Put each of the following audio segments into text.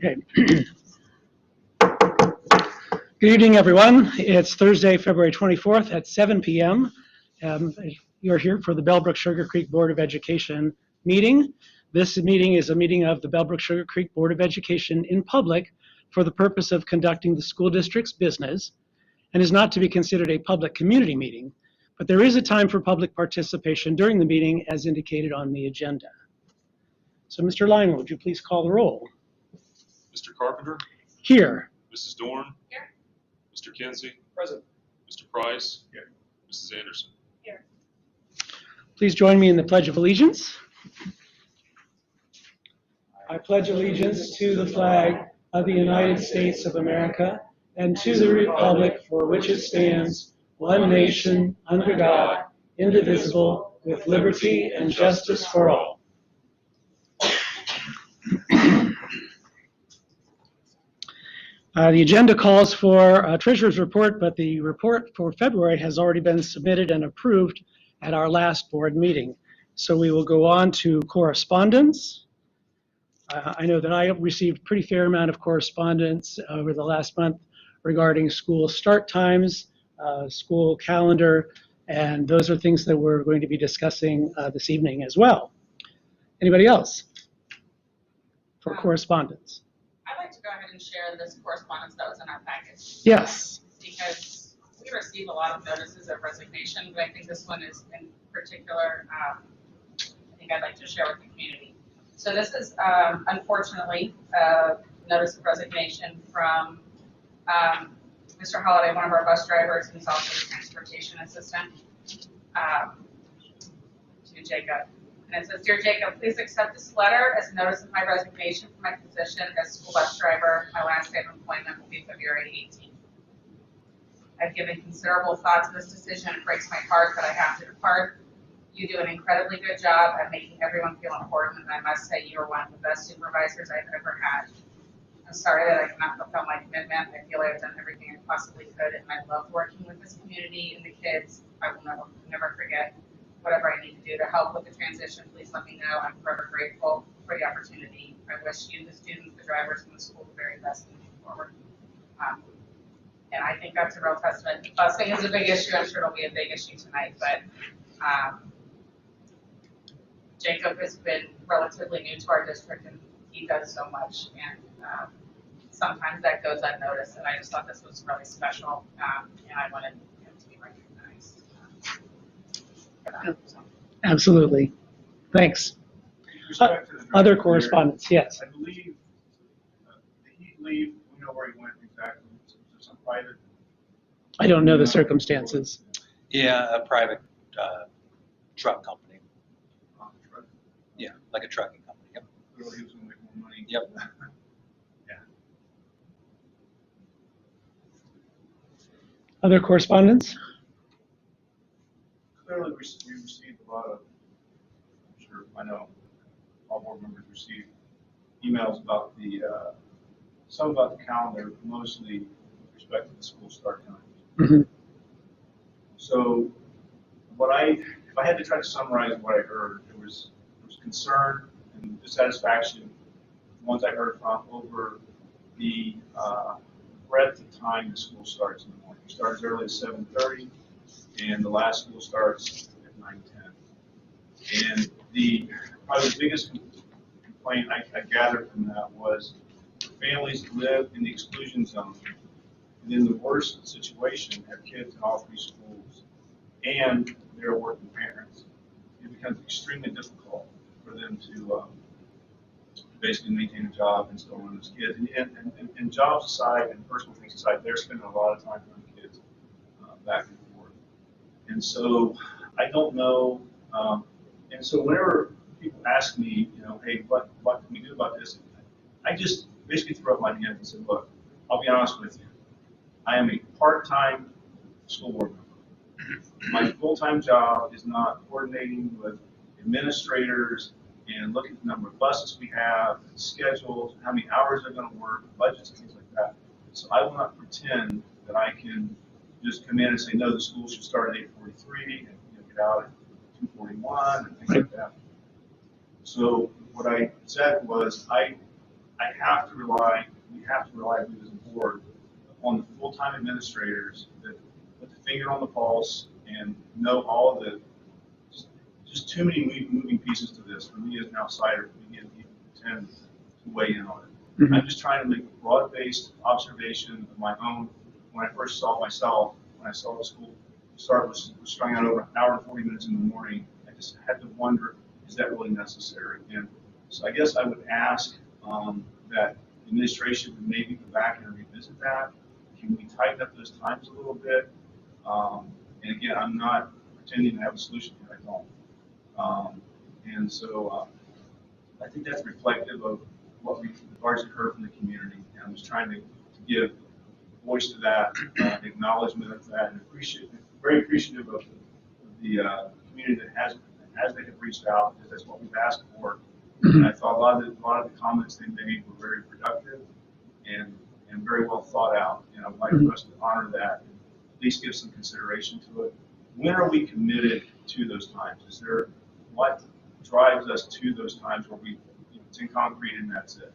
Okay. Good evening, everyone. It's Thursday, February 24th at 7 p.m. You're here for the Bellbrook-Sugarcreek Board of Education meeting. This meeting is a meeting of the Bellbrook-Sugarcreek Board of Education in public for the purpose of conducting the school district's business and is not to be considered a public community meeting, but there is a time for public participation during the meeting as indicated on the agenda. So, Mr. Lyon, would you please call the roll? Mr. Carpenter? Here. Mrs. Dorn? Here. Mr. Kinsey? Present. Mr. Price? Here. Mrs. Anderson? Here. Please join me in the Pledge of Allegiance. I pledge allegiance to the flag of the United States of America and to the republic for which it stands, one nation, under God, indivisible, with liberty and justice for all. The agenda calls for a treasurer's report, but the report for February has already been submitted and approved at our last board meeting. So we will go on to correspondence. I know that I received a pretty fair amount of correspondence over the last month regarding school start times, school calendar, and those are things that we're going to be discussing this evening as well. Anybody else for correspondence? I'd like to go ahead and share this correspondence that was in our package. Yes. Because we receive a lot of notices of resignation, but I think this one is in particular, I think I'd like to share with the community. So this is, unfortunately, a notice of resignation from Mr. Holliday, one of our bus drivers, who's also the transportation assistant, to Jacob. And it says, "Dear Jacob, please accept this letter as a notice of my resignation from my position as school bus driver. My last day of employment will be February 18th. I've given considerable thought to this decision. It breaks my heart that I have to depart. You do an incredibly good job at making everyone feel important, and I must say you are one of the best supervisors I've ever had. I'm sorry that I cannot fulfill my commitment. I feel I've done everything I possibly could, and I love working with this community and the kids. I will never forget. Whatever I need to do to help with the transition, please let me know. I'm forever grateful for the opportunity. I wish you, the students, the drivers, and the school the very best moving forward." And I think that's a real testament. Busing is a big issue. I'm sure it'll be a big issue tonight, but Jacob has been relatively new to our district, and he does so much, and sometimes that goes unnoticed, and I just thought this was really special, and I wanted him to be recognized. Absolutely. Thanks. Other correspondence, yes. I believe, did he leave? We know where he went exactly. Was there some private? I don't know the circumstances. Yeah, a private truck company. Truck? Yeah, like a trucking company. Yep. Clearly he was going to make more money. Yep. Yeah. Other correspondence? Clearly we received a lot of, I'm sure, I know all board members received emails about the, some about the calendar, mostly with respect to the school start times. Mm-hmm. So if I had to try to summarize what I heard, there was concern and dissatisfaction, ones I heard from, over the breadth of time the school starts in the morning. It starts as early as 7:30, and the last school starts at 9:10. And probably the biggest complaint I gathered from that was families that live in the exclusion zone, and in the worst situation, have kids in all three schools, and they're working parents. It becomes extremely difficult for them to basically maintain a job and still run those kids. And jobs aside and personal things aside, they're spending a lot of time with kids back and forth. And so I don't know. And so whenever people ask me, hey, what can we do about this? I just basically threw up my hands and said, look, I'll be honest with you. I am a part-time school board member. My full-time job is not coordinating with administrators and looking at the number of buses we have, schedules, how many hours they're going to work, budgets, and things like that. So I will not pretend that I can just come in and say, no, the school should start at 8:43 and get out at 2:41 and things like that. So what I said was, I I have to rely, we have to rely, we as a board, on the full-time administrators that put the finger on the pulse and know all of the, just too many moving pieces to this for me as an outsider to begin to even pretend to weigh in on it. Mhm. I'm just trying to make a broad-based observation of my own. When I first saw myself, when I saw the school start was starting out over an hour and 40 minutes in the morning, I just had to wonder, is that really necessary? And so I guess I would ask that the administration would maybe go back and revisit that. Can we tighten up those times a little bit? And again, I'm not pretending to have a solution here, I don't. And so I think that's reflective of what we've largely heard from the community. And I'm just trying to give voice to that, acknowledgement of that, and very appreciative of the community that has, as they have reached out, because that's what we've asked for. And I thought a lot of the comments they made were very productive and very well thought out. And I'd like for us to honor that, and at least give some consideration to it. When are we committed to those times? Is there, what drives us to those times where we, it's in concrete and that's it?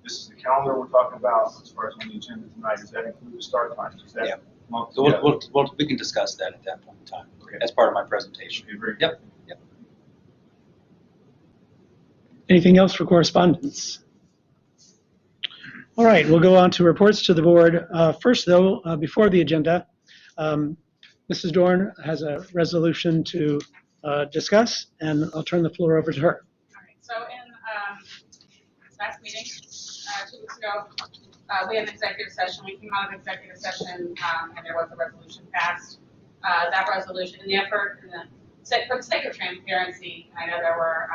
This is the calendar we're talking about as far as on the agenda tonight. Does that include the start times? Is that lumped So together? we can discuss that at that point in time. Okay. As part of my presentation. Okay, very good. Yep. Anything else for correspondence? All right, we'll go on to reports to the board. First, though, before the agenda, Mrs. Dorn has a resolution to discuss, and I'll turn the floor over to her. All right, so in this last meeting, 2 weeks ago, we had an executive session. We came out of executive session, and there was a resolution passed. That resolution, in the effort, for the sake of transparency, I know there were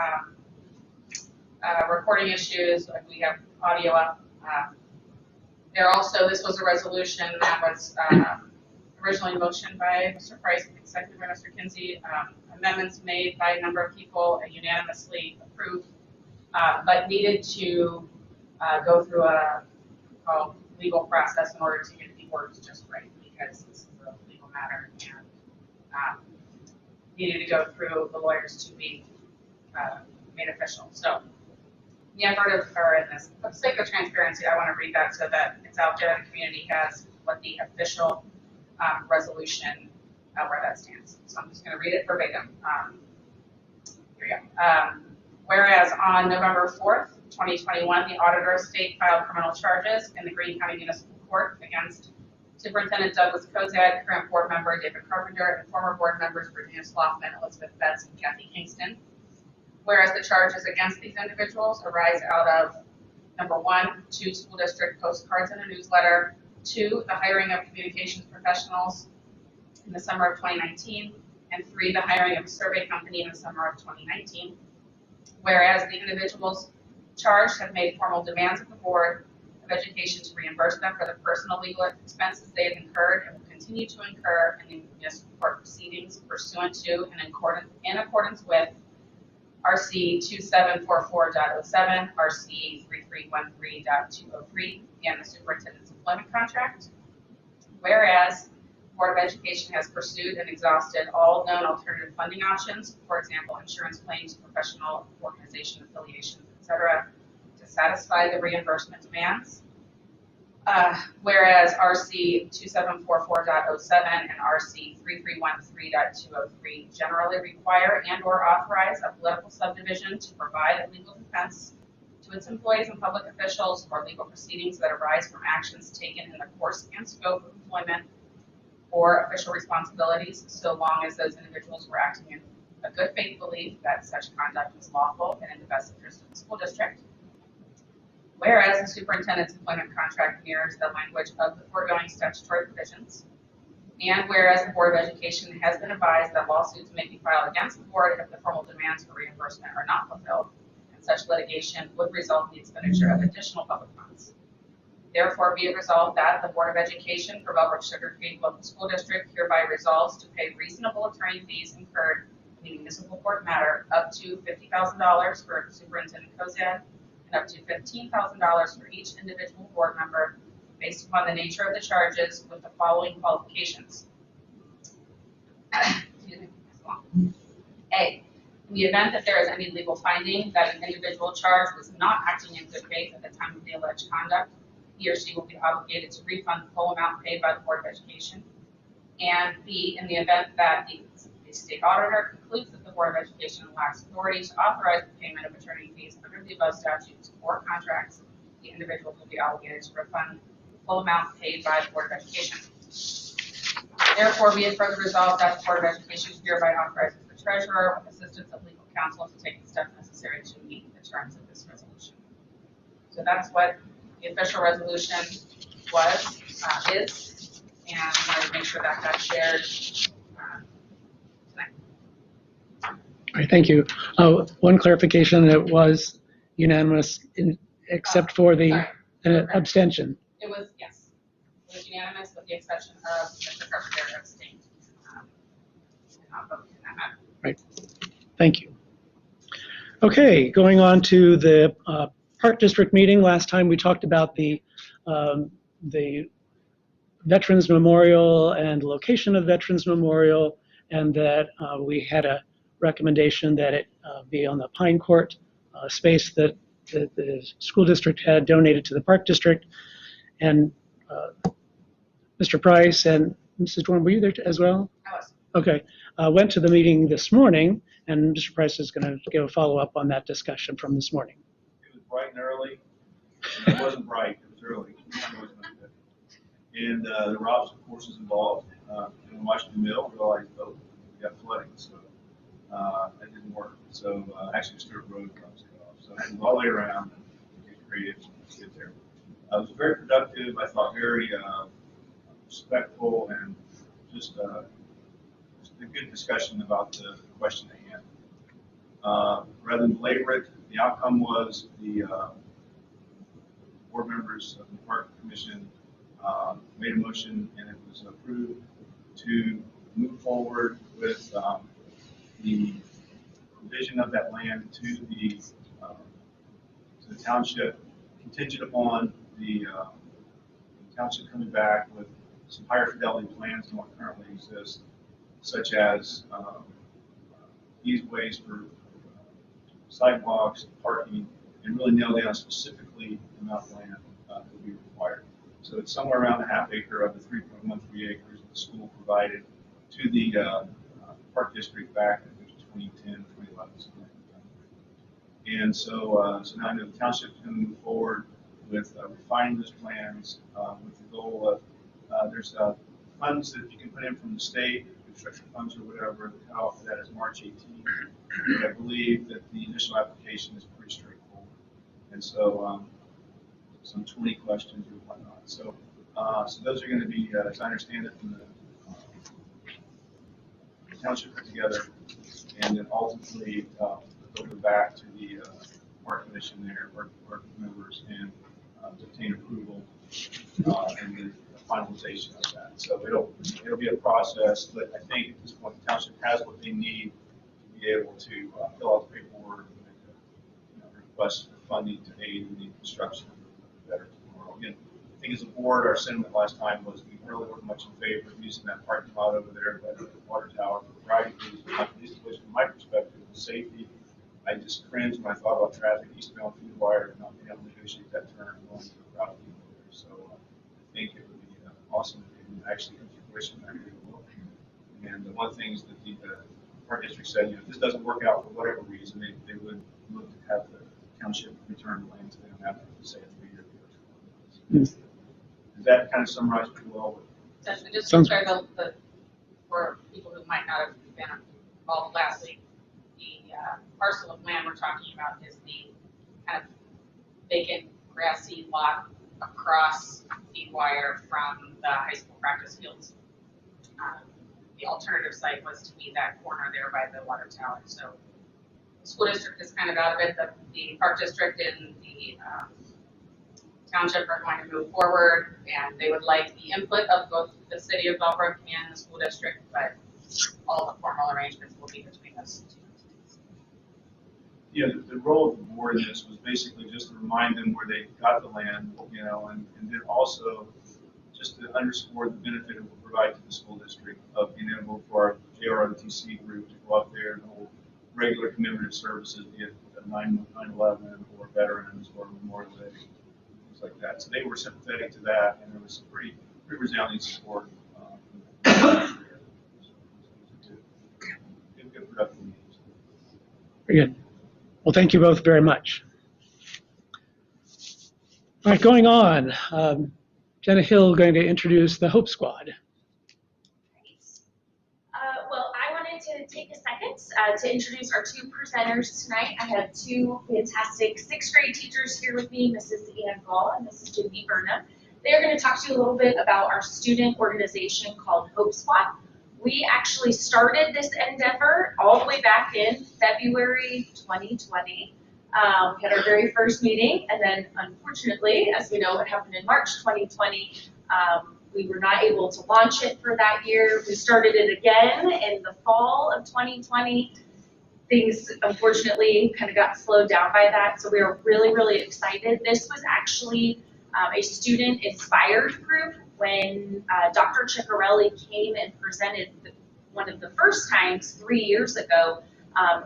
recording issues, like we have audio up. This was a resolution that was originally motioned by Mr. Price, seconded by Mr. Kinsey, amendments made by a number of people, unanimously approved, but needed to go through a legal process in order to get the words just right, because this is a legal matter and needed to go through the lawyers to be made official. So, in this, for the sake of transparency, I want to read that so that it's out there and the community has what the official resolution, where that stands. So I'm just going to read it verbatim. Here we go. Whereas on November 4th, 2021, the auditor of state filed criminal charges in the Greene County Municipal Court against Superintendent Douglas Kozad, current board member David Carpenter, and former board members Virginia Sloughtman, Elizabeth Betts, and Kathy Kingston. Whereas the charges against these individuals arise out of, number 1, 2 school district postcards and a newsletter, 2, the hiring of communications professionals in the summer of 2019, and 3, the hiring of a survey company in the summer of 2019. Whereas the individuals charged have made formal demands of the Board of Education to reimburse them for the personal legal expenses they have incurred and will continue to incur in the municipal court proceedings pursuant to and in accordance with RC 2744.07, RC 3313.203, and the superintendent's employment contract. Whereas the Board of Education has pursued and exhausted all known alternative funding options, for example, insurance claims, professional organization affiliations, etc., to satisfy the reimbursement demands. Whereas RC 2744.07 and RC 3313.203 generally require and/or authorize a political subdivision to provide a legal defense to its employees and public officials for legal proceedings that arise from actions taken in the course and scope of employment or official responsibilities, so long as those individuals were acting in a good faith belief that such conduct was lawful and in the best interest of the school district. Whereas the superintendent's employment contract mirrors the language of the foregoing statutory provisions, and whereas the Board of Education has been advised that lawsuits may be filed against the board if the formal demands for reimbursement are not fulfilled, and such litigation would result in the expenditure of additional public funds. Therefore, be it resolved that the Board of Education for Bellbrook-Sugarcreek Local School District hereby resolves to pay reasonable attorney fees incurred in the municipal court matter up to $50,000 for Superintendent Kozad, and up to $15,000 for each individual board member based upon the nature of the charges with the following qualifications. Excuse me, that's long. A, In the event that there is any legal finding that an individual charged was not acting in good faith at the time of the alleged conduct, he or she will be obligated to refund the full amount paid by the Board of Education. And B, in the event that the state auditor concludes that the Board of Education lacks authority to authorize the payment of attorney fees under the above statutes or contracts, the individual will be obligated to refund the full amount paid by the Board of Education. Therefore, be it further resolved that the Board of Education hereby authorizes the treasurer with assistance of legal counsel to take the steps necessary to meet the terms of this resolution. So that's what the official resolution is, and I wanted to make sure that that's shared tonight. All right, thank you. One clarification, it was unanimous except for the abstention. It was, yes, it was unanimous with the exception of Mr. Carpenter abstained. Not voting in that matter. Right, thank you. Okay, going on to the Park District meeting. Last time we talked about the Veterans Memorial and location of Veterans Memorial, and that we had a recommendation that it be on the Pine Court space that the school district had donated to the Park District. And Mr. Price and Mrs. Dorn, were you there as well? I was. Okay, went to the meeting this morning, and Mr. Price is going to give a follow-up on that discussion from this morning. It was bright and early. It wasn't bright, it was early. And the Robs, of course, was involved. And watching the mill, realized, oh, we got flooding, so that didn't work. So actually, Stewart Road was cut off. So I had to go all the way around and get creative to get there. It was very productive, I thought very respectful, and just a good discussion about the question at hand. Rather than belabor it, the outcome was the board members of the Park Commission made a motion, and it was approved to move forward with the provision of that land to the township, contingent upon the township coming back with some higher fidelity plans than what currently exists, such as easeways for sidewalks, parking, and really nail down specifically the amount of land that would be required. So it's somewhere around a half acre of the 3.13 acres that the school provided to the Park District back in 2010, 2011, something like that. And so now I know the township is going to move forward with refining those plans with the goal of there's funds that you can put in from the state, construction funds or whatever. The cutoff for that is March 18th. But I believe that the initial application is pretty straightforward. And so some 20 questions or whatnot. So so those are going to be, as I understand it, from the township put together, and then ultimately they'll go back to the Park Commission there, Park members, and to obtain approval and the finalization of that. So it'll be a process, but I think at this point the township has what they need to be able to fill out the paperwork and make a request for funding to aid in the construction of the Veterans Memorial. Again, I think as a board, our sentiment last time was we really weren't much in favor of using that parking lot over there by the water tower for a variety of reasons. Not least of which, from my perspective, was safety. I just cringed when I thought about traffic eastbound through the wire and not being able to negotiate that turn going to a crowd of people there. So I think it would be awesome if it would actually come to fruition. I really will. And one of the things that the Park District said, if this doesn't work out for whatever reason, they would look to have the township return the land to them after, say, a 3-year period. Does that kind of summarize pretty well? Essentially, just to clear for people who might not have been involved last week, the parcel of land we're talking about is the kind of vacant grassy lot across feed wire from the high school practice fields. The alternative site was to be that corner there by the water tower. So the school district is kind of out of it. The Park District and the township are going to move forward, and they would like the input of both the city of Bellbrook and the school district, but all the formal arrangements will be between us two entities. Yeah, the role of the board in this was basically just to remind them where they got the land, and then also just to underscore the benefit it will provide to the school district of being able for our JROTC group to go up there and hold regular commemorative services, be it 9/11 or Veterans or Memorial Day, things like that. So they were sympathetic to that, and there was some pretty resounding support. Good productive meetings. Very good. Well, thank you both very much. All right, going on. Jenna Hill going to introduce the Hope Squad. Well, I wanted to take a second to introduce our two presenters tonight. I have two fantastic sixth grade teachers here with me, Mrs. Ann Gall and Mrs. Jimmy Burnham. They're going to talk to you a little bit about our student organization called Hope Squad. We actually started this endeavor all the way back in February 2020. We had our very first meeting, and then unfortunately, as we know what happened in March 2020, we were not able to launch it for that year. We started it again in the fall of 2020. Things unfortunately kind of got slowed down by that, so we were really, really excited. This was actually a student-inspired group when Dr. Ciccarelli came and presented one of the first times 3 years ago.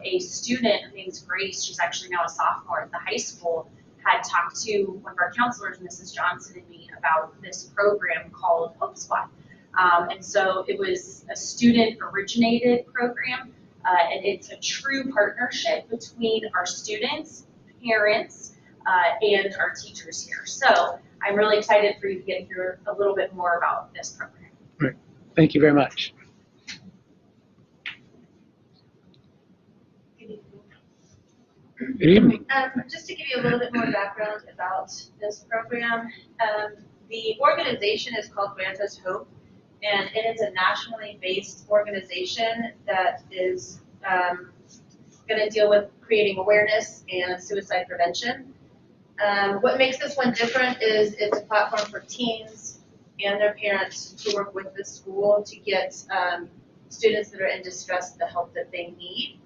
A student, her name's Grace, she's actually now a sophomore at the high school, had talked to one of our counselors, Mrs. Johnson, and me about this program called Hope Squad. And so it was a student-originated program, and it's a true partnership between our students, parents, and our teachers here. So I'm really excited for you to get to hear a little bit more about this program. Right. Thank you very much. Good evening. Just to give you a little bit more background about this program, the organization is called Grant Us Hope, and it is a nationally based organization that is going to deal with creating awareness and suicide prevention. What makes this one different is it's a platform for teens and their parents to work with the school to get students that are in distress the help that they need.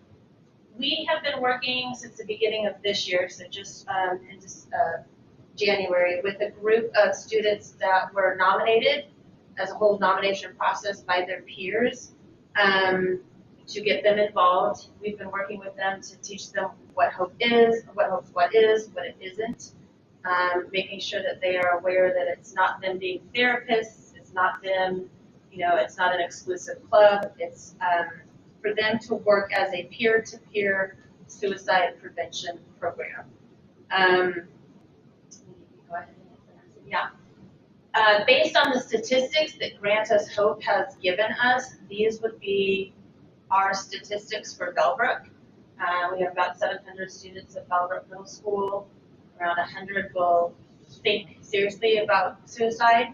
We have been working since the beginning of this year, so just in January, with a group of students that were nominated as a whole nomination process by their peers to get them involved. We've been working with them to teach them what hope is, what Hope Squad is, what it isn't, making sure that they are aware that it's not them being therapists, it's not them, it's not an exclusive club, it's for them to work as a peer-to-peer suicide prevention program. Based on the statistics that Grant Us Hope has given us, these would be our statistics for Bellbrook. We have about 700 students at Bellbrook Middle School. Around 100 will think seriously about suicide.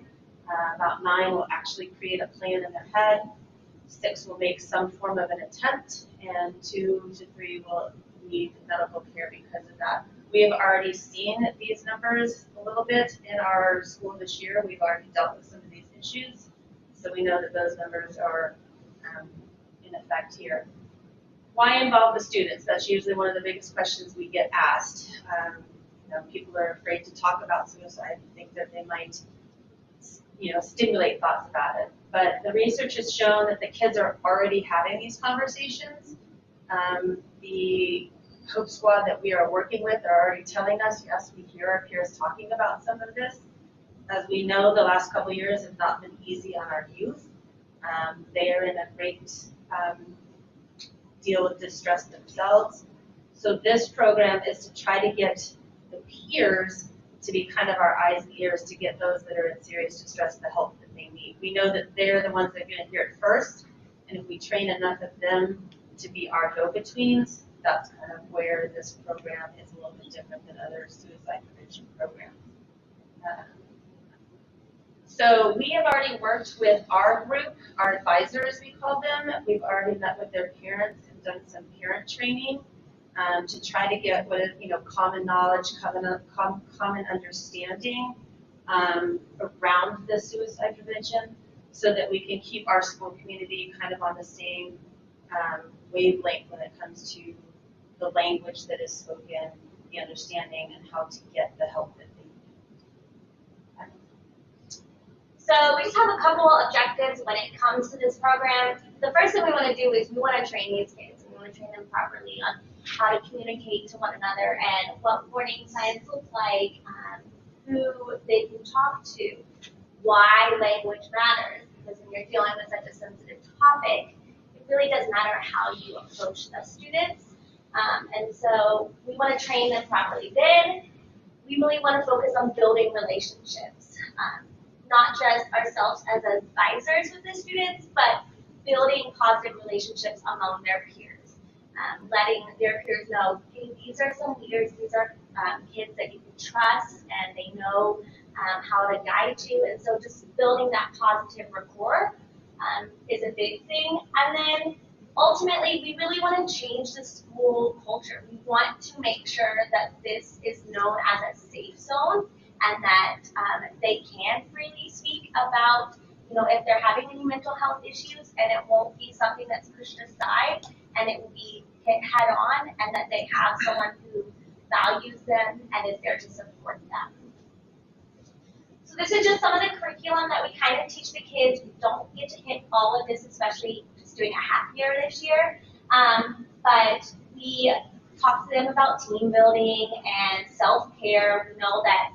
About 9 will actually create a plan in their head. 6 will make some form of an attempt, and 2 to 3 will need medical care because of that. We have already seen these numbers a little bit in our school this year. We've already dealt with some of these issues, so we know that those numbers are in effect here. Why involve the students? That's usually one of the biggest questions we get asked. People are afraid to talk about suicide, think that they might stimulate thoughts about it. But the research has shown that the kids are already having these conversations. The Hope Squad that we are working with are already telling us, yes, we hear our peers talking about some of this. As we know, the last couple of years have not been easy on our youth. They are in a great deal with distress themselves. So this program is to try to get the peers to be kind of our eyes and ears to get those that are in serious distress the help that they need. We know that they're the ones that are going to hear it first, and if we train enough of them to be our go-betweens, that's kind of where this program is a little bit different than other suicide prevention programs. So we have already worked with our group, our advisors we call them. We've already met with their parents and done some parent training to try to get what is, common knowledge, common understanding around the suicide prevention, so that we can keep our school community kind of on the same wavelength when it comes to the language that is spoken, the understanding, and how to get the help that they need. So we just have a couple objectives when it comes to this program. The first thing we want to do is we want to train these kids. We want to train them properly on how to communicate to one another and what warning signs look like, who they can talk to, why language matters, because when you're dealing with such a sensitive topic, it really does matter how you approach the students. And so we want to train them properly. Then we really want to focus on building relationships, not just ourselves as advisors with the students, but building positive relationships among their peers, letting their peers know, hey, these are some leaders, these are kids that you can trust, and they know how to guide you. And so just building that positive rapport is a big thing. And then ultimately, we really want to change the school culture. We want to make sure that this is known as a safe zone and that they can freely speak about, if they're having any mental health issues, and it won't be something that's pushed aside, and it will be hit head on, and that they have someone who values them and is there to support them. So this is just some of the curriculum that we kind of teach the kids. We don't get to hit all of this, especially just doing a half year this year. But we talk to them about team building and self-care. We know that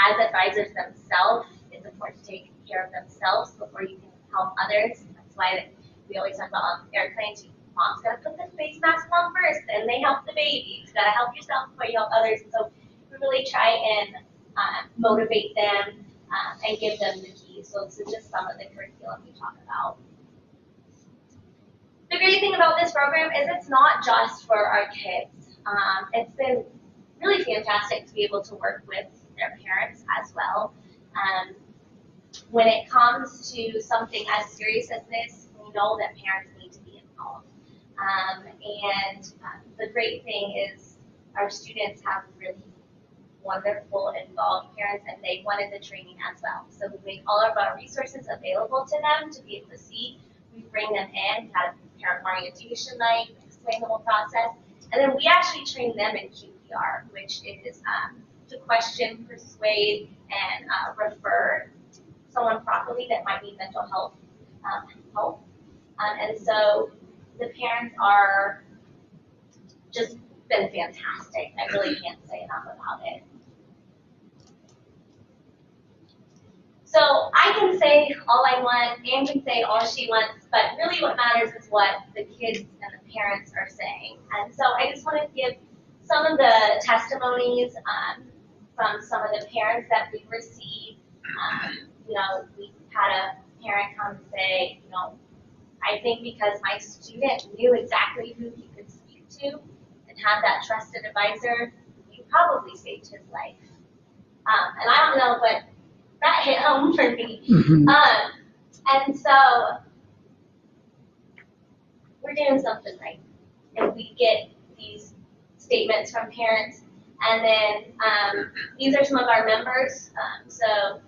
as advisors themselves, it's important to take care of themselves before you can help others. That's why we always talk about on airplanes, mom's got to put the face mask on first, then they help the baby. You've got to help yourself before you help others. And so we really try and motivate them and give them the keys. So this is just some of the curriculum we talk about. The great thing about this program is it's not just for our kids. It's been really fantastic to be able to work with their parents as well. When it comes to something as serious as this, we know that parents need to be involved. The great thing is our students have really wonderful involved parents, and they wanted the training as well. So we make all of our resources available to them to be able to see. We bring them in, we had a parent orientation night, explain the whole process, and then we actually train them in QPR, which is to question, persuade, and refer someone properly that might need mental health help. And so the parents are just been fantastic. I really can't say enough about it. So I can say all I want, Anne can say all she wants, but really what matters is what the kids and the parents are saying. And so I just want to give some of the testimonies from some of the parents that we received. We had a parent come and say, I think because my student knew exactly who he could speak to and had that trusted advisor, you probably saved his life. And I don't know, but that hit home for me. And so we're doing something right. And we get these statements from parents. And then these are some of our members. So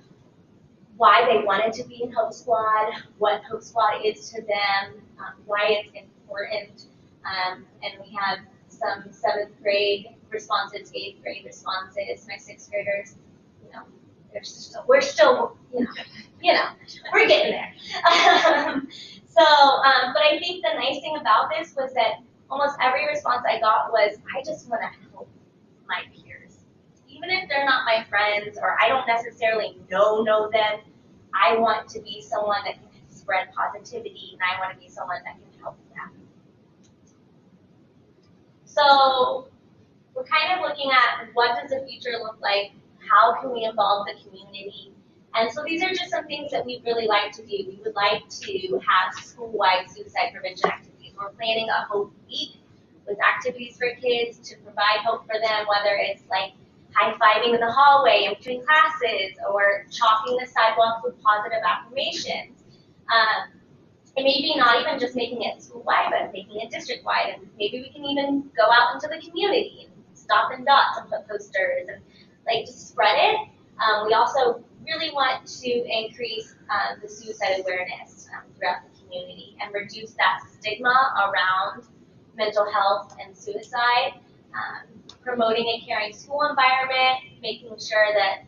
why they wanted to be in Hope Squad, what Hope Squad is to them, why it's important. And we have some 7th grade responses, 8th grade responses, my 6th graders, we're still, we're getting there. But I think the nice thing about this was that almost every response I got was, I just want to help my peers. Even if they're not my friends or I don't necessarily know them, I want to be someone that can spread positivity, and I want to be someone that can help them. So we're kind of looking at what does the future look like, how can we involve the community, and so these are just some things that we'd really like to do. We would like to have school-wide suicide prevention activities. We're planning a Hope Week with activities for kids to provide hope for them, whether it's like high-fiving in the hallway in between classes or chalking the sidewalk with positive affirmations. It may be not even just making it school-wide, but making it district-wide, and maybe we can even go out into the community and stop in dots and put posters and just spread it. We also really want to increase the suicide awareness throughout the community and reduce that stigma around mental health and suicide. Promoting a caring school environment, making sure that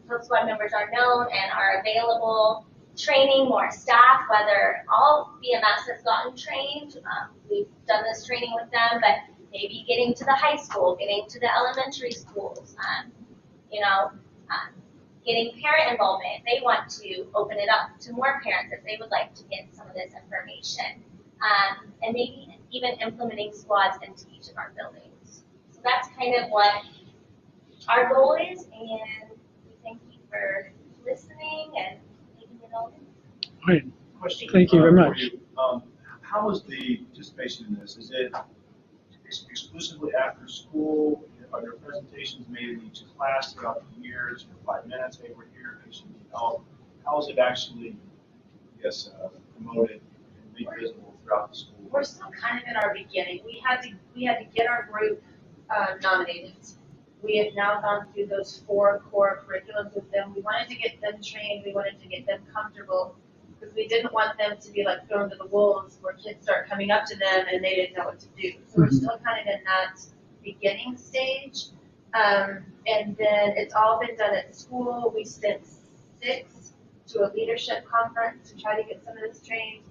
Hope Squad members are known and are available, training more staff, whether all BMS has gotten trained. We've done this training with them, but maybe getting to the high school, getting to the elementary schools, getting parent involvement. If they want to open it up to more parents, if they would like to get some of this information, and maybe even implementing squads into each of our buildings. So that's kind of what our goal is, and we thank you for listening and taking it all in. All right. Question. Thank you very for much. you. How is the participation in this? Is it exclusively after school? Are there presentations made in each class throughout the years for 5 minutes? Hey, we're here in case you need help. How is it actually, promoted and made visible throughout the school? We're still kind of in our beginning. We had to get our group nominated. We have now gone through those 4 core curriculums with them. We wanted to get them trained. We wanted to get them comfortable because we didn't want them to be like thrown to the wolves where kids start coming up to them and they didn't know what to do. So we're still kind of in that beginning stage. And then it's all been done at school. We sent 6 to a leadership conference to try to get some of this trained.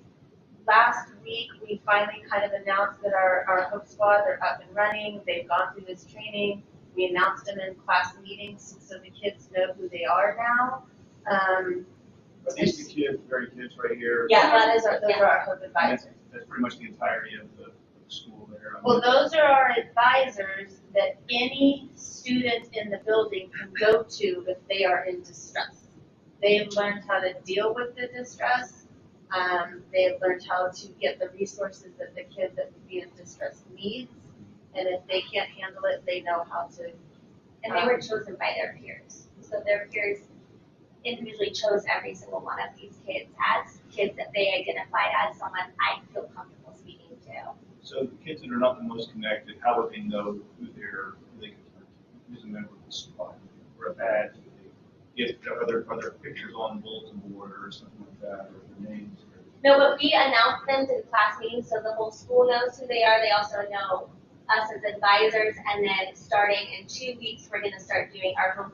Last week, we finally kind of announced that our Hope Squads are up and running. They've gone through this training. We announced them in class meetings so the kids know who they are now. Are these the kids, very kids right here? Yeah, those are our Hope advisors. That's pretty much the entirety of the school there. Well, those are our advisors that any student in the building can go to if they are in distress. They've learned how to deal with the distress. They've learned how to get the resources that the kid that would be in distress needs. And if they can't handle it, they know how to. And they were chosen by their peers. So their peers individually chose every single one of these kids as kids that they identified as someone I feel comfortable speaking to. So the kids that are not the most connected, how would they know who they can turn to? Who's a member of the squad or a badge? Are there pictures on the bulletin board or something like that, or their names? No, but we announced them to the class meetings so the whole school knows who they are. They also know us as advisors, and then starting in 2 weeks, we're going to start doing our Home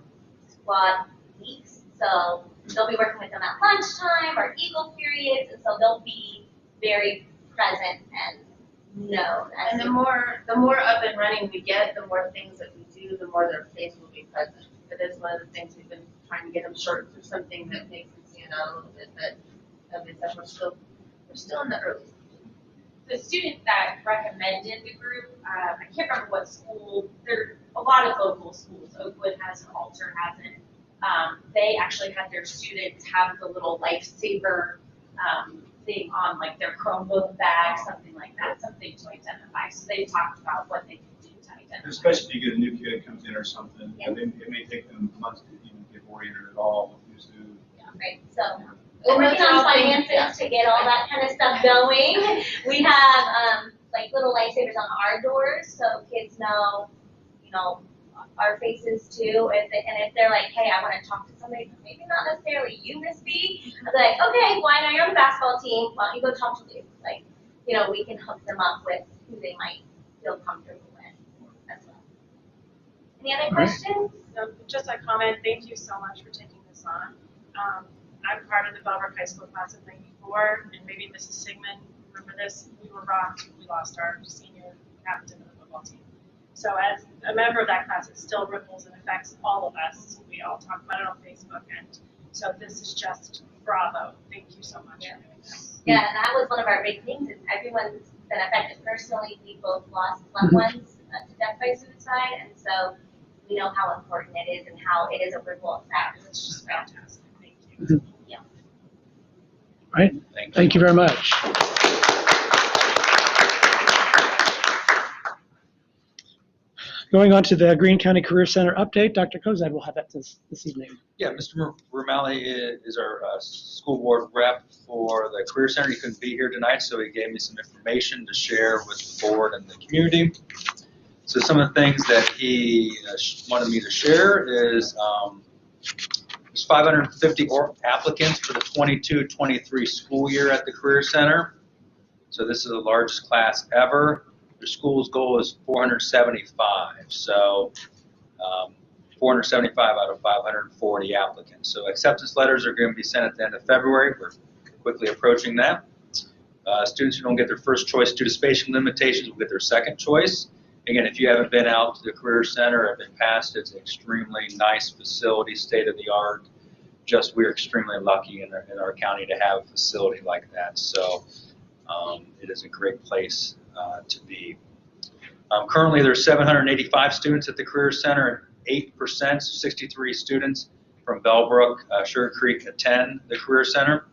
Squad weeks. So they'll be working with them at lunchtime or Eagle periods, and so they'll be very present and known. And the more up and running we get, the more things that we do, the more their face will be present. That is one of the things we've been trying to get them short through something that makes them stand out a little bit. But as I said, we're still in the early stages. The student that recommended the group, I can't remember what school, there are a lot of local schools, Oakwood has it, Alter has it. They actually had their students have the little lifesaver thing on like their Chromebook bag, something like that, something to identify. So they talked about what they could do to identify. Especially if you get a new kid that comes in or something, Yeah. it may take them months to even get oriented at all with who's who. Yeah, right. So we're working on finances to get all that kind of stuff going. We have like little lifesavers on our doors so kids know, our faces too. If they're like, hey, I want to talk to somebody, maybe not necessarily you, Miss B. I'll be like, okay, well, I know you're on the basketball team. Why don't you go talk to Luke? Like, we can hook them up with who they might feel comfortable with as well. Any other questions? So just a comment, thank you so much for taking this on. I'm part of the Bellbrook High School class of '94, and maybe Mrs. Sigmund, remember this, we were rocked, we lost our senior captain of the football team. So as a member of that class, it still ripples and affects all of us. We all talk about it on Facebook, and so this is just bravo. Thank you so much for doing this. Yeah, that was one of our big things, is everyone's been affected personally. We both lost loved ones to death by suicide, and so we know how important it is and how it is a ripple effect. It's just fantastic. Thank you. Yeah. All right. Thank you very much. Going on to the Greene County Career Center update, Dr. Kozad will have that this evening. Yeah, Mr. Romali is our school board rep for the Career Center. He couldn't be here tonight, so he gave me some information to share with the board and the community. So some of the things that he wanted me to share is there's 550 applicants for the 22-23 school year at the Career Center. So this is the largest class ever. The school's goal is 475. So 475 out of 540 applicants. So acceptance letters are going to be sent at the end of February. We're quickly approaching that. Students who don't get their first choice due to spatial limitations will get their second choice. Again, if you haven't been out to the Career Center or been past, it's an extremely nice facility, state of the art. Just we're extremely lucky in our county to have a facility like that. So it is a great place to be. Currently, there's 785 students at the Career Center, and 8%, 63 students from Bellbrook-Sugarcreek attend the Career Center.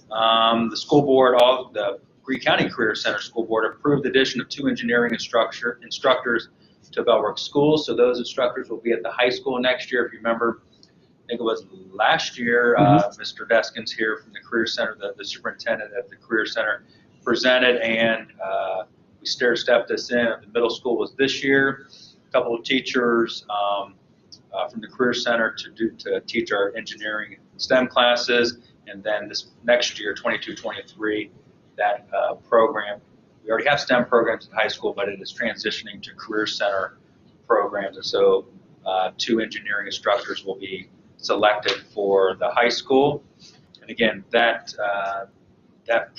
The school board, the Greene County Career Center School Board approved the addition of 2 engineering instructors to Bellbrook Schools. So those instructors will be at the high school next year. If you remember, I think it was last year, Mr. Deskins here from the Career Center, the superintendent at the Career Center, presented, and we stair-stepped this in. The middle school was this year. A couple of teachers from the Career Center to teach our engineering STEM classes, and then this next year, 22-23, that program. We already have STEM programs in high school, but it is transitioning to Career Center programs, and so 2 engineering instructors will be selected for the high school. And again, that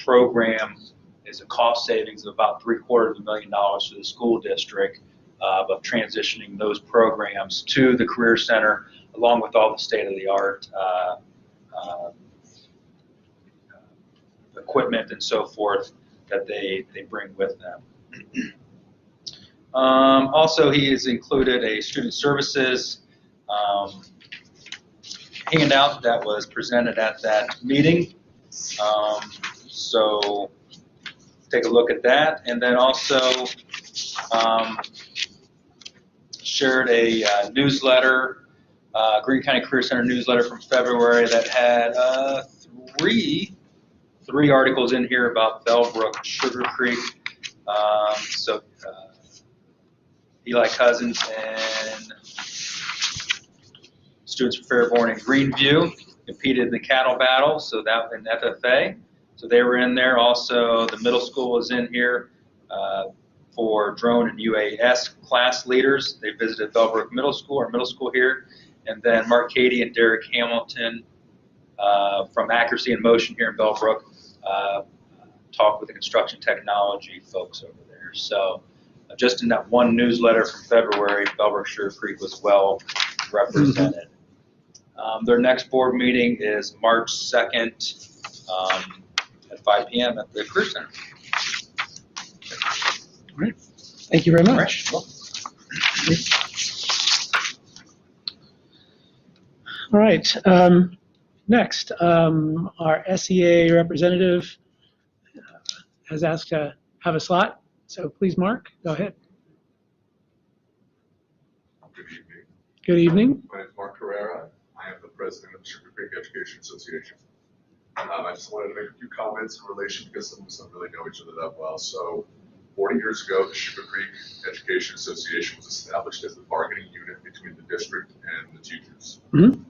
program is a cost savings of about $750,000 to the school district of transitioning those programs to the Career Center, along with all the state-of-the-art equipment and so forth that they bring with them. Also, he has included a student services handout that was presented at that meeting. So take a look at that. And then also shared a newsletter, Greene County Career Center newsletter from February that had three articles in here about Bellbrook-Sugarcreek. So Eli Cousins and students from Fairborn and Greenview competed in the cattle battle, so that in FFA. So they were in there. Also, the middle school was in here for drone and UAS class leaders. They visited Bellbrook Middle School, our middle school here. And then Mark Cady and Derek Hamilton from Accuracy and Motion here in Bellbrook talked with the construction technology folks over there. So just in that one newsletter from February, Bellbrook-Sugarcreek was well represented. Their next board meeting is March 2nd at 5 p.m. at the Career Center. All right. Thank you very much. All right. Next, our SEA representative has asked to have a slot. So please, Mark, go ahead. Good evening. Good evening. My name is Mark Carrera. I am the president of the Sugar Creek Education Association. I just wanted to make a few comments in relation because some of us don't really know each other that well. So 40 years ago, the Sugar Creek Education Association was established as the bargaining unit between the district and the teachers. Mm-hmm.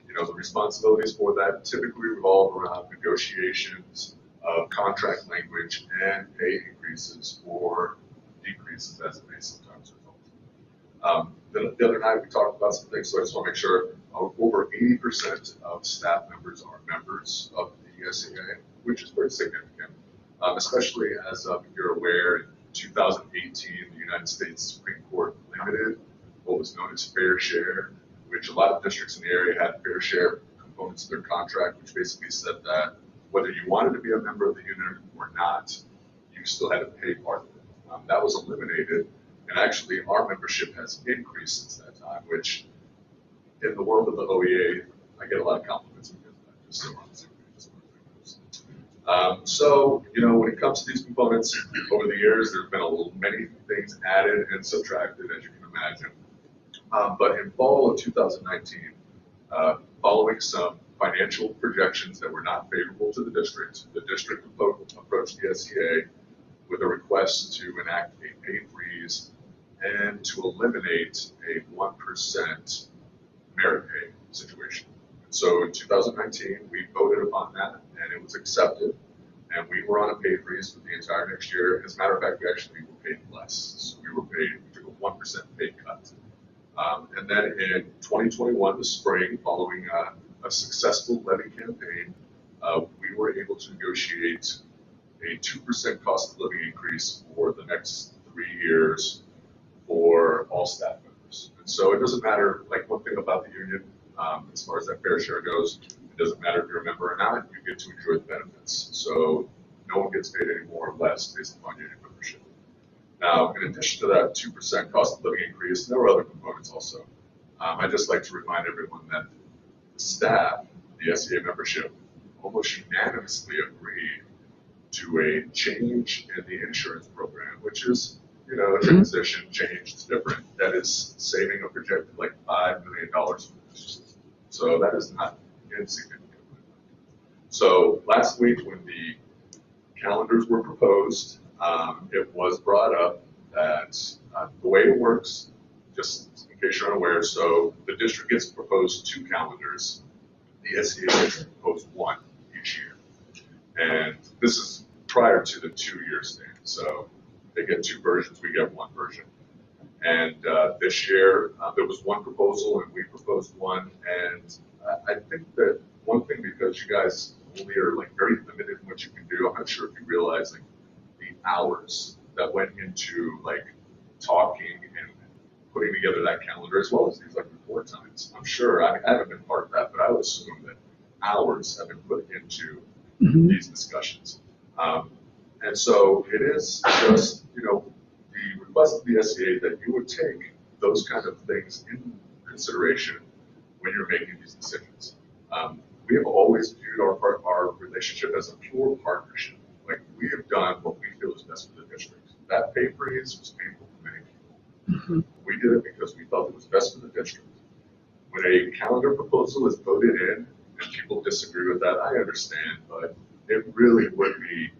You know, the responsibilities for that typically revolve around negotiations of contract language and pay increases or decreases as it may sometimes result. The other night we talked about some things, so I just want to make sure over 80% of staff members are members of the SEA, which is very significant, especially as you're aware, in 2018, the United States Supreme Court limited what was known as fair share, which a lot of districts in the area had fair share components of their contract, which basically said that whether you wanted to be a member of the unit or not, you still had to pay part of it. That was eliminated, and actually our membership has increased since that time, which in the world of the OEA, I get a lot of compliments because of that, just so on the same page as far as that goes. So, you know, when it comes to these components, over the years, there have been many things added and subtracted, as you can imagine. But in fall of 2019, following some financial projections that were not favorable to the district approached the SEA with a request to enact a pay freeze and to eliminate a 1% merit pay situation. And so in 2019, we voted upon that and it was accepted. And we were on a pay freeze for the entire next year. As a matter of fact, we actually were paid less. So we took a 1% pay cut. And then in 2021, the spring, following a successful levy campaign, we were able to negotiate a 2% cost of living increase for the next 3 years for all staff members. And so it doesn't matter, like one thing about the union, as far as that fair share goes, it doesn't matter if you're a member or not, you get to enjoy the benefits. So no one gets paid any more or less based upon union membership. Now, in addition to that 2% cost of living increase, there were other components also. I'd just like to remind everyone that the staff, the SEA membership, almost unanimously agreed to a change in the insurance program, which is, you know, a transition change, it's different. That is saving a projected like $5 million. So that is not insignificant. So last week when the calendars were proposed, it was brought up that the way it works, just in case you're unaware, so the district gets proposed 2 calendars, the SEA gets proposed 1 each year. And this is prior to the 2-year stand. So they get 2 versions, we get 1 version. And this year, there was 1 proposal and we proposed 1. And I think that one thing, because you guys only are like very limited in what you can do, I'm not sure if you realize like the hours that went into like talking and putting together that calendar, as well as these like report times. I'm sure, I haven't been part of that, but I would assume that hours have been put into these discussions. And so it is just, you know, the request of the SEA that you would take those kind of things in consideration when you're making these decisions. We have always viewed our relationship as a pure partnership. Like, we have done what we feel is best for the district. That pay freeze was painful for many people. We did it because we felt it was best for the district. When a calendar proposal is voted in and people disagree with that, I understand, but it really would be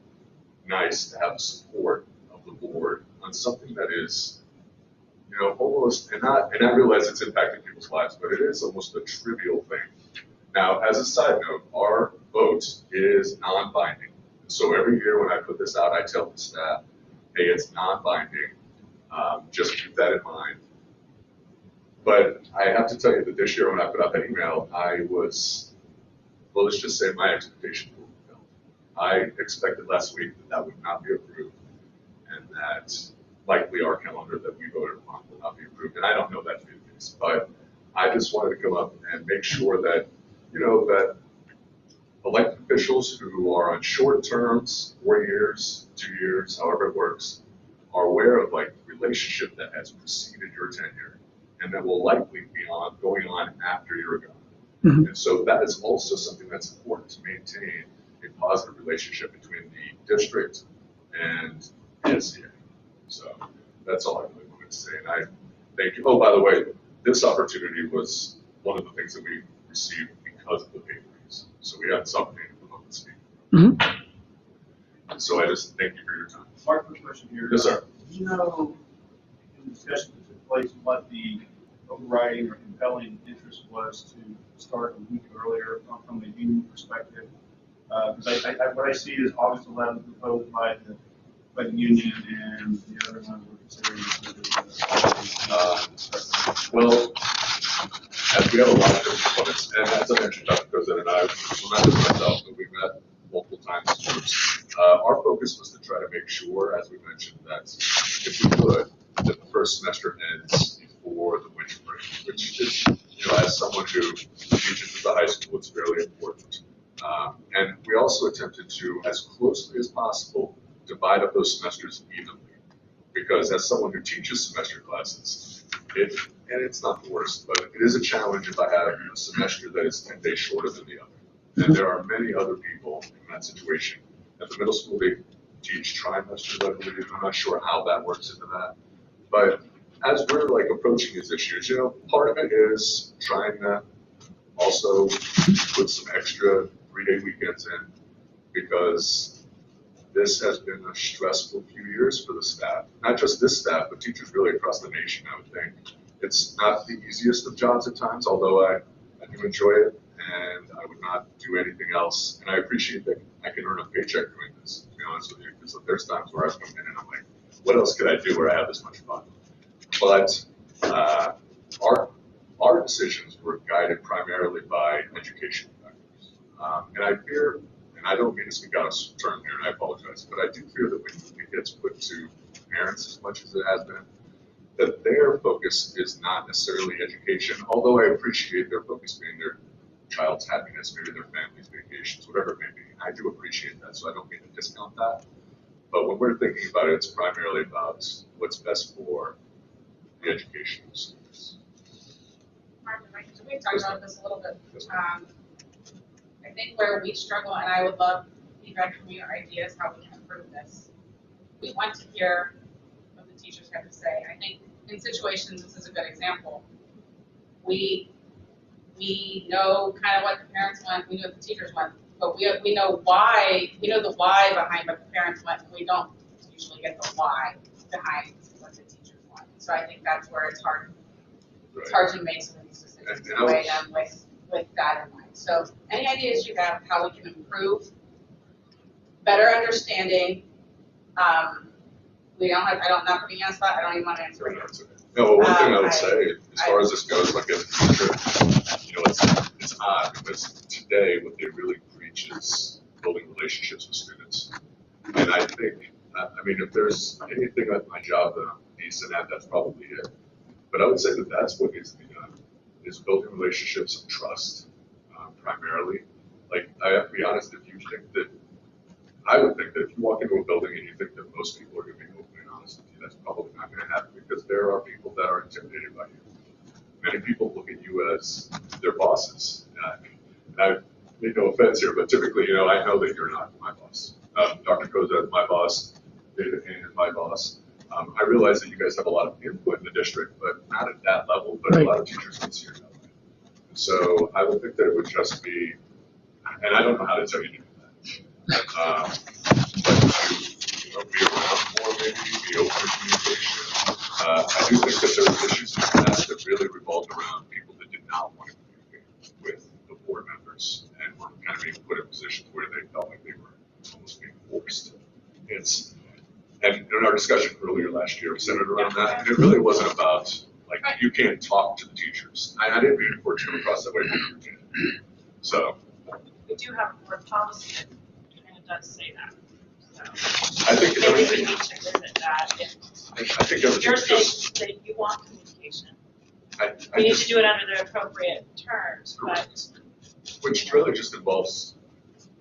nice to have the support of the board on something that is, you know, almost, and I realize it's impacting people's lives, but it is almost a trivial thing. Now, as a side note, our vote is non-binding. So every year when I put this out, I tell the staff, hey, it's non-binding. Just keep that in mind. But I have to tell you that this year when I put out that email, I was, well, let's just say my expectations were fulfilled. I expected last week that that would not be approved, and that likely our calendar that we voted on will not be approved. And I don't know that to be the case, but I just wanted to come up and make sure that, you know, that elected officials who are on short terms, 4 years, 2 years, however it works, are aware of like the relationship that has preceded your tenure and that will likely be going on after you're gone. And so that is also something that's important to maintain a positive relationship between the district and the SEA. So that's all I really wanted to say. And I thank you. Oh, by the way, this opportunity was one of the things that we received because of the pay freeze. So we had this opportunity to come up and speak. And so I just thank you for your time. Mark, quick question here. Yes, sir. Do you know, in the discussion that took place, what the overriding or compelling interest was to start a week earlier from a union perspective? Because what I see is August 11th proposed by the union, and the other ones were considering. Well, as we have a lot of different components, and as I mentioned, Dr. Kozin and I, not just myself, but we've met multiple times as groups. Our focus was to try to make sure, as we mentioned, that if we could, that the first semester ends before the winter break, which is, you know, as someone who teaches at the high school, it's fairly important. And we also attempted to, as closely as possible, divide up those semesters evenly. Because as someone who teaches semester classes, and it's not the worst, but it is a challenge if I have a semester that is 10 days shorter than the other. And there are many other people in that situation. At the middle school, they teach trimesters, I believe. I'm not sure how that works into that. But as we're like approaching these issues, you know, part of it is trying to also put some extra 3-day weekends in, because this has been a stressful few years for the staff. Not just this staff, but teachers really across the nation, I would think. It's not the easiest of jobs at times, although I do enjoy it, and I would not do anything else. And I appreciate that I can earn a paycheck doing this, to be honest with you, because there's times where I come in and I'm like, what else could I do where I have this much fun? But our decisions were guided primarily by education factors. And I fear, and I don't mean to speak out of turn here, and I apologize, but I do fear that when it gets put to parents as much as it has been, that their focus is not necessarily education, although I appreciate their focus being their child's happiness, maybe their family's vacations, whatever it may be. I do appreciate that, so I don't mean to discount that. But when we're thinking about it, it's primarily about what's best for the education of students. Mark, we talked about this a little bit. I think where we struggle, and I would love feedback from you, ideas how we can improve this. We want to hear what the teachers have to say. I think in situations, this is a good example. We know kind of what the parents want, we know what the teachers want, but we know why, we know the why behind what the parents want, and we don't usually get the why behind what the teachers want. So I think that's where it's hard. It's hard to make some of these decisions and weigh them with that in mind. So any ideas you have how we can improve, better understanding, I'm not putting you on the spot, I don't even want to answer it. No, well, one thing I would say, as far as this goes, like as a teacher, you know, it's odd because today what they really preach is building relationships with students. And I think, I mean, if there's anything at my job that I'm decent at, that's probably it. But I would say that that's what needs to be done, is building relationships of trust, primarily. Like, I have to be honest, if you think that, I would think that if you walk into a building and you think that most people are going to be open and honest with you, that's probably not going to happen because there are people that are intimidated by you. Many people look at you as their bosses. And I mean no offense here, but typically, you know, I know that you're not my boss. Dr. Koza is my boss, David Hayne is my boss. I realize that you guys have a lot of input in the district, but not at that level, but a lot of teachers can see it that way. So I would think that it would just be, and I don't know how to tell you to do that, but to, you know, be around more, maybe be open to communication. I do think that there were issues in the past that really revolved around people that did not want to communicate with the board members and were kind of being put in positions where they felt like they were almost being forced. And in our discussion earlier last year, we centered around that, and it really wasn't about, like, you can't talk to the teachers. I didn't mean for it to come across that way, so. We do have a board policy that kind of does say that, so. I think Maybe we everything, need to visit that. I think everything You're saying just, that you want communication. I We need to just, do it under the appropriate terms, but. which really just involves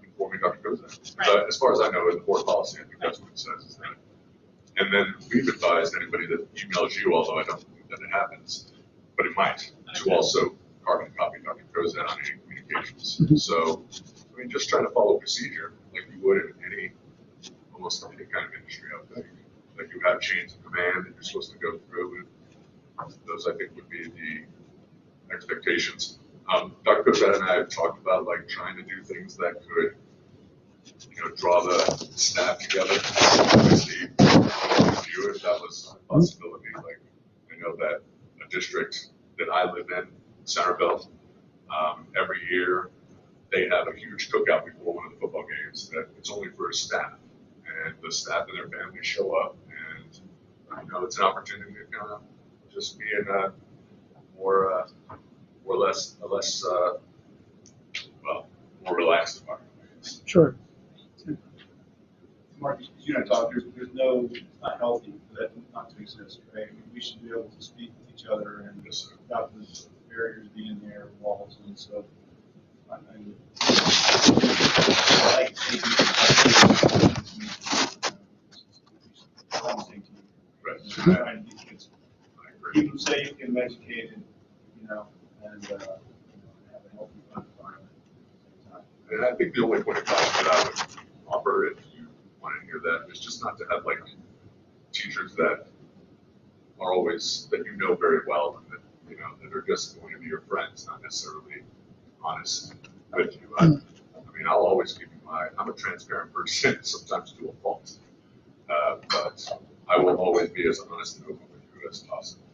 informing Dr. Koza. Right. As far as I know, in the board policy, I think that's what it says, is that. And then we've advised anybody that emails you, although I don't think that it happens, but it might, to also carbon copy Dr. Koza on any communications. So, I mean, just trying to follow procedure like you would in almost any kind of industry, I would think. Like you have chains of command that you're supposed to go through, and those I think would be the expectations. Dr. Koza and I have talked about like trying to do things that could, you know, draw the staff together. Obviously, view it, that was a possibility. Like, I know that a district that I live in, Centerville, every year they have a huge cookout before one of the football games that it's only for staff, and the staff and their families show up, and you know, it's an opportunity to kind of just be in a more relaxed environment. Sure. Mark, you and I talked, there's no, it's not healthy for that not to exist, right? I mean, we should be able to speak with each other and without the barriers being there, walls, and so. I like trying to get kids, keep them safe and educated, you know, and have a healthy fun environment at the same time. And I think the only point of contact that I would offer, if you want to hear that, is just not to have like teachers that are always, that you know very well, and that, you know, that are just going to be your friends, not necessarily honest with you. I mean, I'll always give you I'm a transparent person, sometimes to a fault, but I will always be as honest and open with you as possible.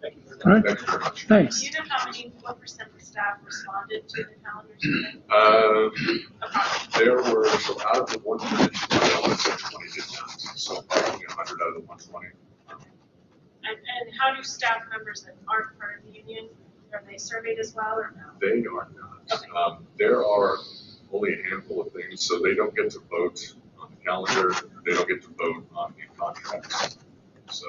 Thank you very much. All right. Thank you very much. Thanks. Do you know how many, what percent of staff responded to the calendar survey? There were, so out of the 120, I would say 20 did not, so probably 100 out of the 120. And how do staff members that aren't part of the union, are they surveyed as well or no? They are not. Okay. There are only a handful of things, so they don't get to vote on the calendar, they don't get to vote on the contracts. So,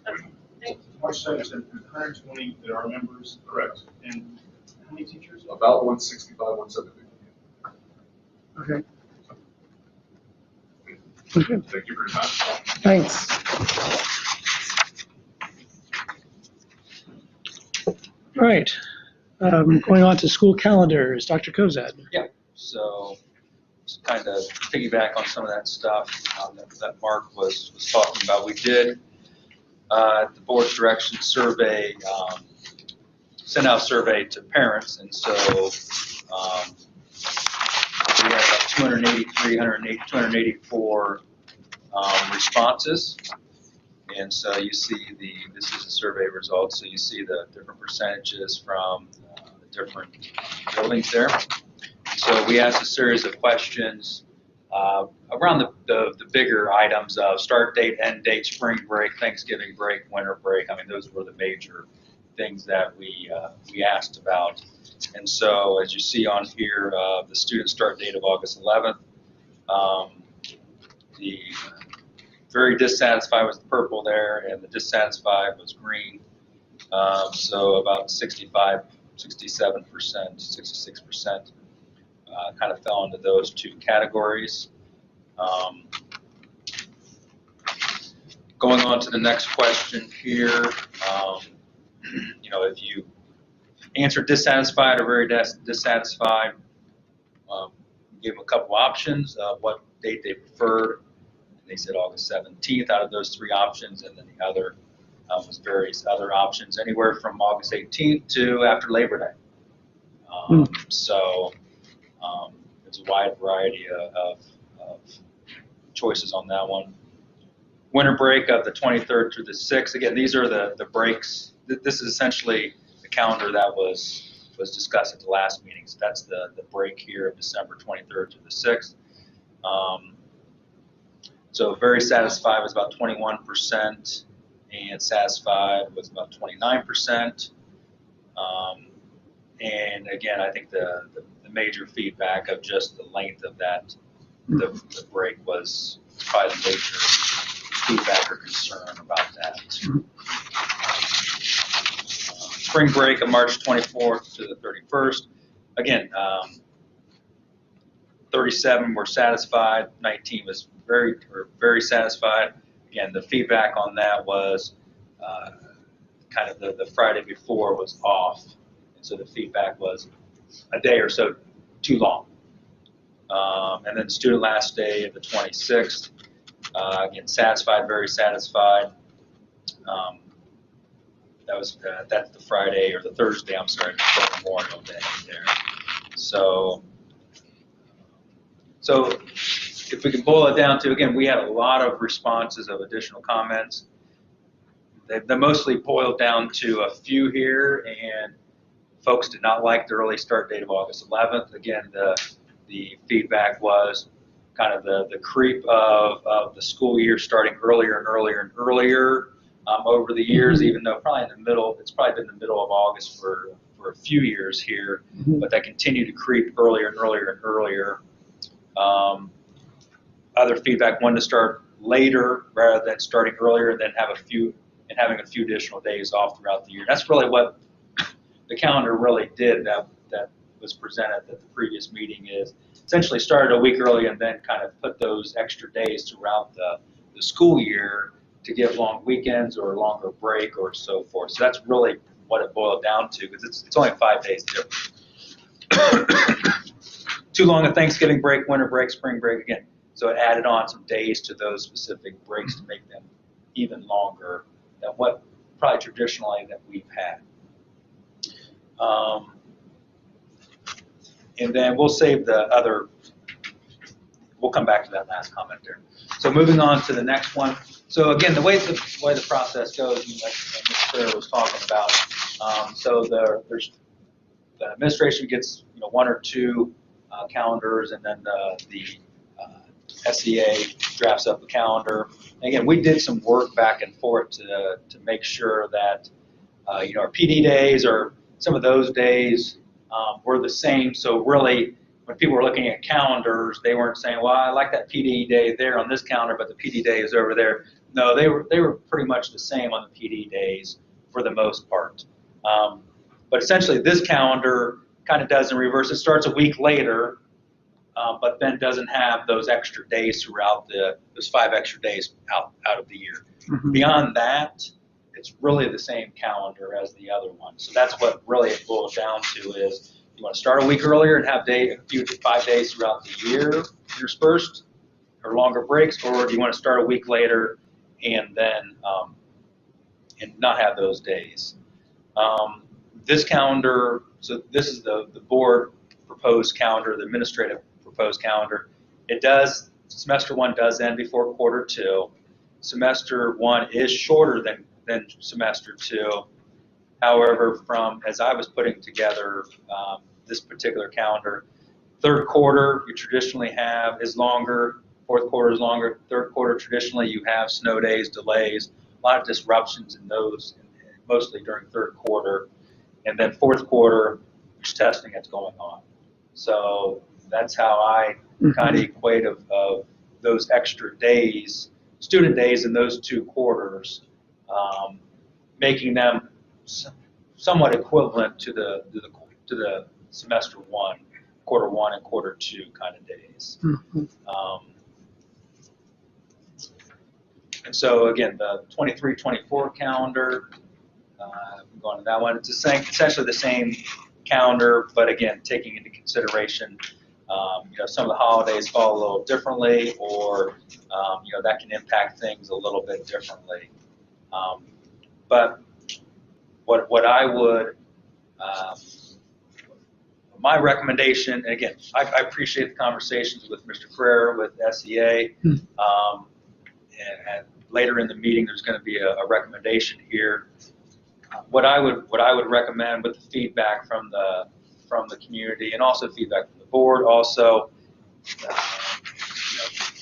Okay, thank you. March 7th, 120 that are members, correct. and how many teachers? About 165, 170. Okay. Okay. Thank you for your time. Thanks. All right. Going on to school calendars, Dr. Kozad. Yeah, so just kind of piggyback on some of that stuff that Mark was talking about. We did, at the board's direction, survey, send out survey to parents, and so we had about 284 responses. And so you see this is the survey results, so you see the different percentages from the different buildings there. So we asked a series of questions around the bigger items of start date, end date, spring break, Thanksgiving break, winter break. I mean, those were the major things that we asked about. And so as you see on here, the student start date of August 11th, the very dissatisfied was the purple there, and the dissatisfied was green. So about 65, 67%, 66% kind of fell into those two categories. Going on to the next question here, you know, if you answer dissatisfied or very dissatisfied, give them a couple options of what date they preferred. They said August 17th out of those three options, and then the other was various other options, anywhere from August 18th to after Labor Day. So there's a wide variety of choices on that one. Winter break of the 23rd through the 6th. Again, these are the breaks. This is essentially the calendar that was discussed at the last meeting. So that's the break here of December 23rd through the 6th. So very satisfied was about 21%, and satisfied was about 29%. And again, I think the major feedback of just the length of that, the break was probably the major feedback or concern about that. Spring break of March 24th to the 31st. Again, 37 were satisfied, 19 was very satisfied. Again, the feedback on that was kind of the Friday before was off, and so the feedback was a day or so too long. And then student last day of the 26th, again, satisfied, very satisfied. That's the Friday or the Thursday, I'm sorry, before Memorial Day there. So if we can boil it down to, again, we had a lot of responses of additional comments. They mostly boiled down to a few here, and folks did not like the early start date of August 11th. Again, the feedback was kind of the creep of the school year starting earlier and earlier and earlier over the years, even though probably in the middle, it's probably been the middle of August for a few years here, but that continued to creep earlier and earlier and earlier. Other feedback wanted to start later rather than starting earlier, and then having a few additional days off throughout the year. That's really what the calendar really did that was presented at the previous meeting, is essentially started a week early and then kind of put those extra days throughout the school year to give long weekends or a longer break or so forth. So that's really what it boiled down to, because it's only 5 days different. Too long a Thanksgiving break, winter break, spring break again. So it added on some days to those specific breaks to make them even longer than what probably traditionally that we've had. And then we'll save the other, we'll come back to that last comment there. So moving on to the next one. So again, the way the process goes, like Mr. Claire was talking about, so the administration gets 1 or 2 calendars, and then the SEA drafts up the calendar. And again, we did some work back and forth to make sure that our PD days or some of those days were the same. So really, when people were looking at calendars, they weren't saying, well, I like that PD day there on this calendar, but the PD day is over there. No, they were pretty much the same on the PD days for the most part. But essentially, this calendar kind of does in reverse. It starts a week later, but then doesn't have those extra days throughout those 5 extra days out of the year. Mhm. Beyond that, it's really the same calendar as the other one. So that's what really it boils down to is you want to start a week earlier and have a few 5 days throughout the year interspersed or longer breaks, or do you want to start a week later and then and not have those days? This calendar, so this is the board proposed calendar, the administrative proposed calendar. Semester 1 does end before quarter 2. Semester 1 is shorter than semester 2. However, as I was putting together this particular calendar, third quarter you traditionally have is longer, fourth quarter is longer, third quarter traditionally you have snow days, delays, a lot of disruptions in those, mostly during third quarter. And then fourth quarter, there's testing that's going on. So that's how I kind of equate of those extra days, student days in those 2 quarters, making them somewhat equivalent to the semester 1, quarter 1 and quarter 2 kind of days. And so again, the 23-24 calendar, going to that one, it's essentially the same calendar, but again, taking into consideration, some of the holidays fall a little differently, or that can impact things a little bit differently. But what I would, my recommendation, and again, I appreciate the conversations with Mr. Ferrer, with SEA, and later in the meeting, there's going to be a recommendation here. What I would recommend with the feedback from the community and also feedback from the board, also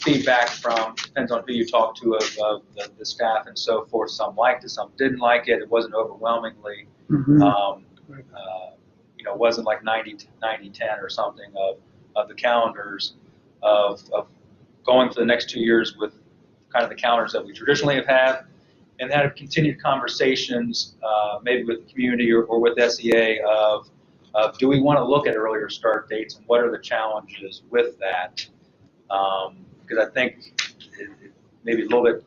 feedback from, depends on who you talk to of the staff and so forth. Some liked it, some didn't like it. It wasn't overwhelmingly, it wasn't like 90-10 or something of the calendars of going for the next 2 years with kind of the calendars that we traditionally have had, and have continued conversations maybe with the community or with SEA of do we want to look at earlier start dates and what are the challenges with that? Because I think it may be a little bit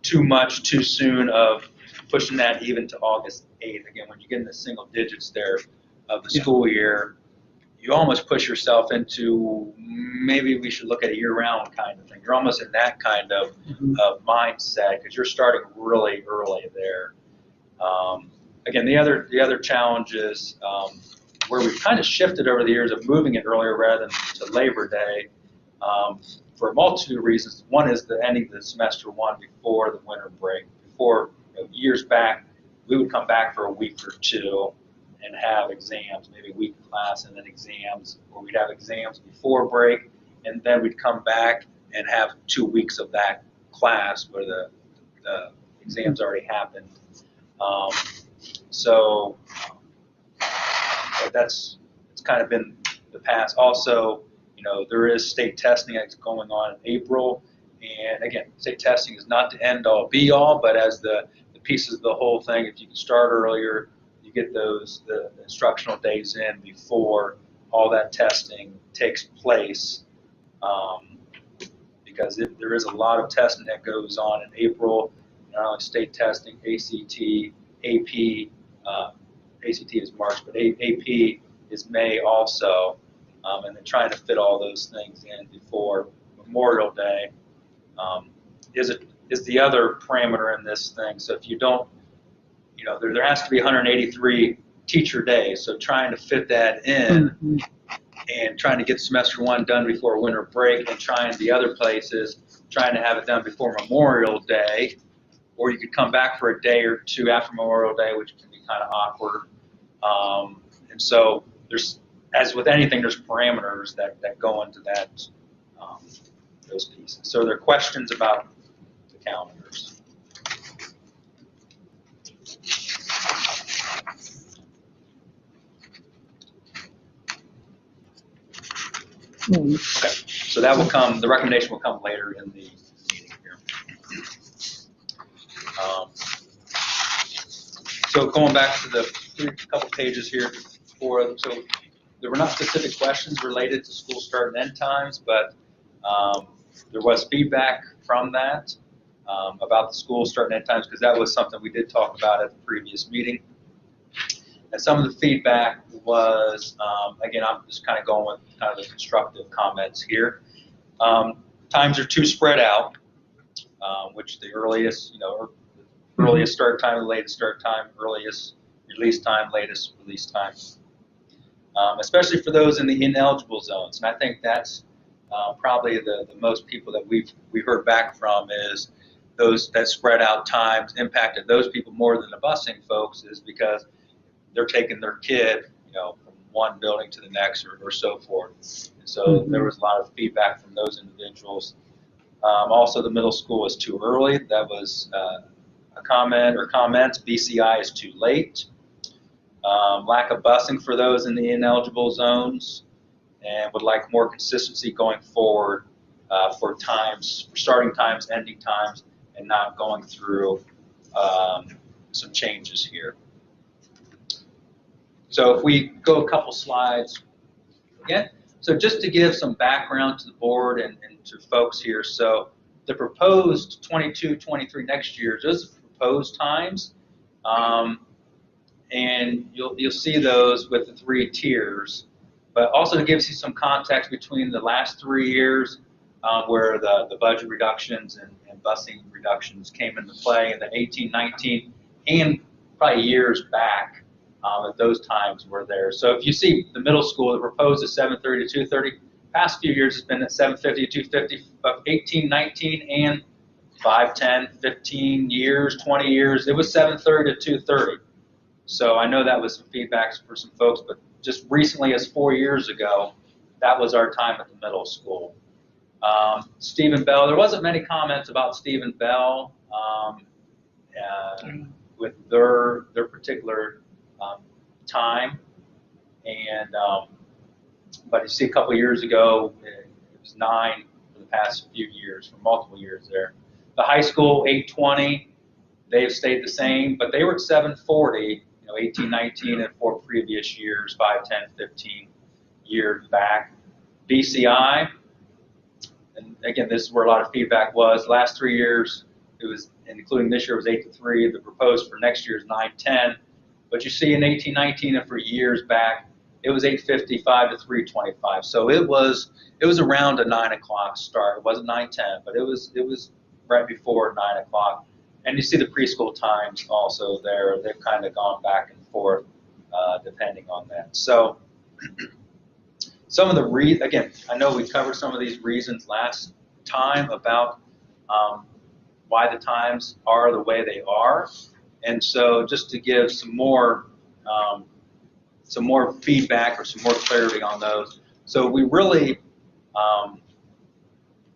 too much too soon of pushing that even to August 8th. Again, when you get in the single digits there of the school year, you almost push yourself into maybe we should look at a year-round kind of thing. You're almost in that kind of mindset because you're starting really early there. Again, the other challenge is where we've kind of shifted over the years of moving it earlier rather than to Labor Day for a multitude of reasons. One is the ending of the semester 1 before the winter break. Before, years back, we would come back for a week or 2 and have exams, maybe a week of class and then exams, or we'd have exams before break, and then we'd come back and have 2 weeks of that class where the exams already happened. So it's kind of been the past. Also, there is state testing that's going on in April, and again, state testing is not the end all be all, but as the pieces of the whole thing, if you can start earlier, you get the instructional days in before all that testing takes place, because there is a lot of testing that goes on in April, not only state testing, ACT, AP, ACT is March, but AP is May also, and then trying to fit all those things in before Memorial Day is the other parameter in this thing. So if you don't, there has to be 183 teacher days, so trying to fit that in and trying to get semester 1 done before winter break, and trying the other places, trying to have it done before Memorial Day, or you could come back for a day or 2 after Memorial Day, which can be kind of awkward. And so there's, as with anything, there's parameters that go into that those pieces. So are there questions about the calendars? Okay, so that will come, the recommendation will come later in the meeting here. So going back to the couple pages here before, so there were not specific questions related to school start and end times, but there was feedback from that about the school start and end times, because that was something we did talk about at the previous meeting. And some of the feedback was, again, I'm just kind of going with kind of the constructive comments here. Times are too spread out, which the earliest, earliest start time, the latest start time, earliest release time, latest release time. Especially for those in the ineligible zones. And I think that's probably the most people that we've heard back from is those that spread out times impacted those people more than the busing folks, is because they're taking their kid, from one building to the next or so forth. And so there was a lot of feedback from those individuals. Also, the middle school is too early. That was a comment or comments. BCI is too late. Lack of busing for those in the ineligible zones, and would like more consistency going forward for times, for starting times, ending times, and not going through some changes here. So if we go a couple slides again, so just to give some background to the board and to folks here, so the proposed 22-23 next year, those are proposed times, and you'll see those with the 3 tiers, but also to give you some context between the last 3 years where the budget reductions and busing reductions came into play, and the 18-19, and probably years back. At those times were there. So if you see the middle school, the proposed is 7:30 to 2:30. Past few years it's been at 7:50 to 2:50. But 18, 19, and 5, 10, 15 years, 20 years, it was 7:30 to 2:30. So I know that was some feedback for some folks, but just recently, as 4 years ago, that was our time at the middle school. Stephen Bell, there wasn't many comments about Stephen Bell with their particular time, and but you see a couple years ago it was 9 for the past few years, for multiple years there. The high school 8:20, they've stayed the same, but they were at 7:40, 18, 19, and 4 previous years, 5, 10, 15 years back. BCI, and again, this is where a lot of feedback was. Last 3 years, it was, and including this year, was 8 to 3. The proposed for next year is 9, 10. But you see in 18, 19, and for years back, it was 8:55 to 3:25. So it was around a 9 o'clock start. It wasn't 9, 10, but it was right before 9 o'clock. And you see the preschool times also there. They've kind of gone back and forth depending on that. So some of the again, I know we covered some of these reasons last time about why the times are the way they are. And so just to give some more feedback or some more clarity on those. So we really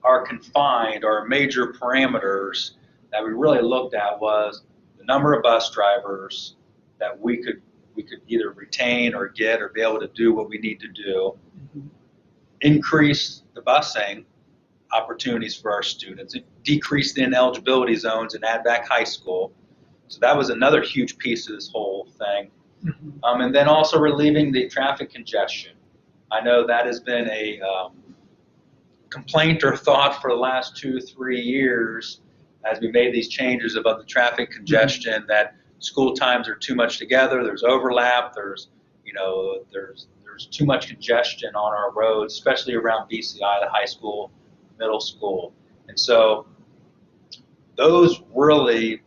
are confined, or major parameters that we really looked at was the number of bus drivers that we could either retain or get or be able to do what we need to do, increase the busing opportunities for our students, decrease the ineligibility zones and add back high school. So that was another huge piece of this whole thing. And then also relieving the traffic congestion. I know that has been a complaint or thought for the last 2-3 years as we made these changes about the traffic congestion, that school times are too much together, there's overlap, there's too much congestion on our roads, especially around BCI, the high school, middle school. And so those really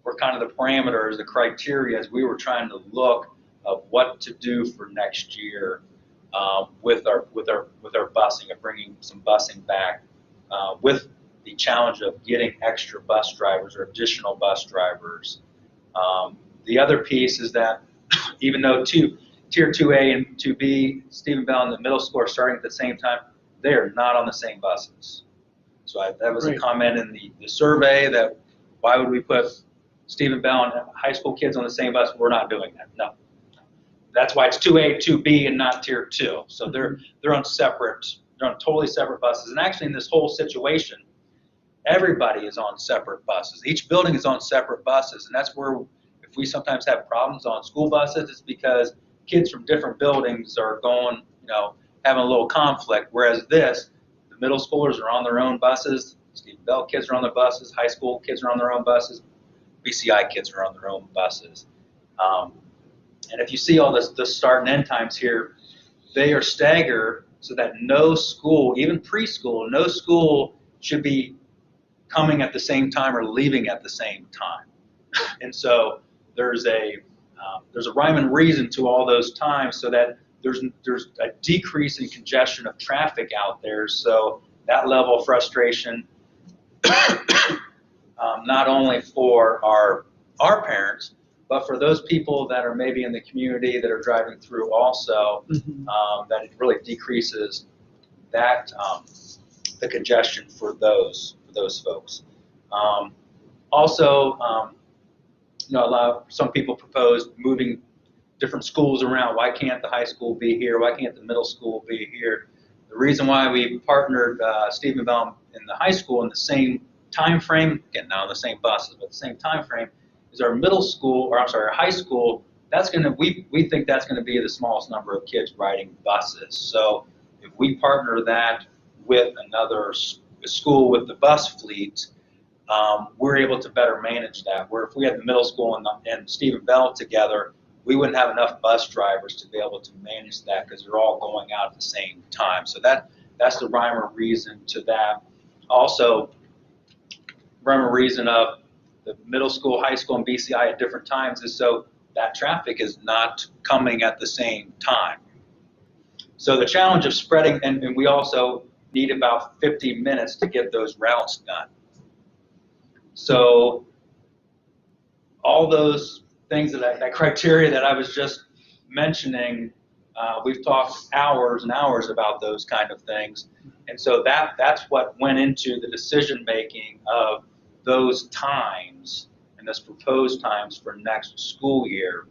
were kind of the parameters, the criteria as we were trying to look of what to do for next year with our busing, of bringing some busing back, with the challenge of getting extra bus drivers or additional bus drivers. The other piece is that even though Tier 2A and 2B, Stephen Bell and the middle school are starting at the same time, they are not on the same buses. So that was a Right. comment in the survey that why would we put Stephen Bell and high school kids on the same bus? We're not doing that. No. That's why it's 2A, 2B, and not Tier 2. So they're on totally separate buses. And actually in this whole situation, everybody is on separate buses. Each building is on separate buses. And that's where if we sometimes have problems on school buses, it's because kids from different buildings are going, having a little conflict. Whereas the middle schoolers are on their own buses, Stephen Bell kids are on their buses, high school kids are on their own buses, BCI kids are on their own buses. And if you see all the start and end times here, they are staggered so that no school, even preschool, no school should be coming at the same time or leaving at the same time. And so there's a rhyme and reason to all those times so that there's a decrease in congestion of traffic out there. So that level of frustration, not only for our parents, but for those people that are maybe in the community that are driving through also, that it really decreases that the congestion for those folks. Some people proposed moving different schools around. Why can't the high school be here? Why can't the middle school be here? The reason why we partnered Stephen Bell in the high school in the same time frame, again, not on the same buses, but the same time frame, is our our high school. We think that's going to be the smallest number of kids riding buses. So if we partner that with another school with the bus fleet, we're able to better manage that. Where if we had the middle school and Stephen Bell together, we wouldn't have enough bus drivers to be able to manage that because they're all going out at the same time. So that's the rhyme or reason to that. Also, rhyme or reason of the middle school, high school, and BCI at different times is so that traffic is not coming at the same time. So the challenge of spreading, and we also need about 50 minutes to get those routes done. So all those things that criteria that I was just mentioning, we've talked hours and hours about those kind of things. And so that's what went into the decision making of those times and those proposed times for next school year.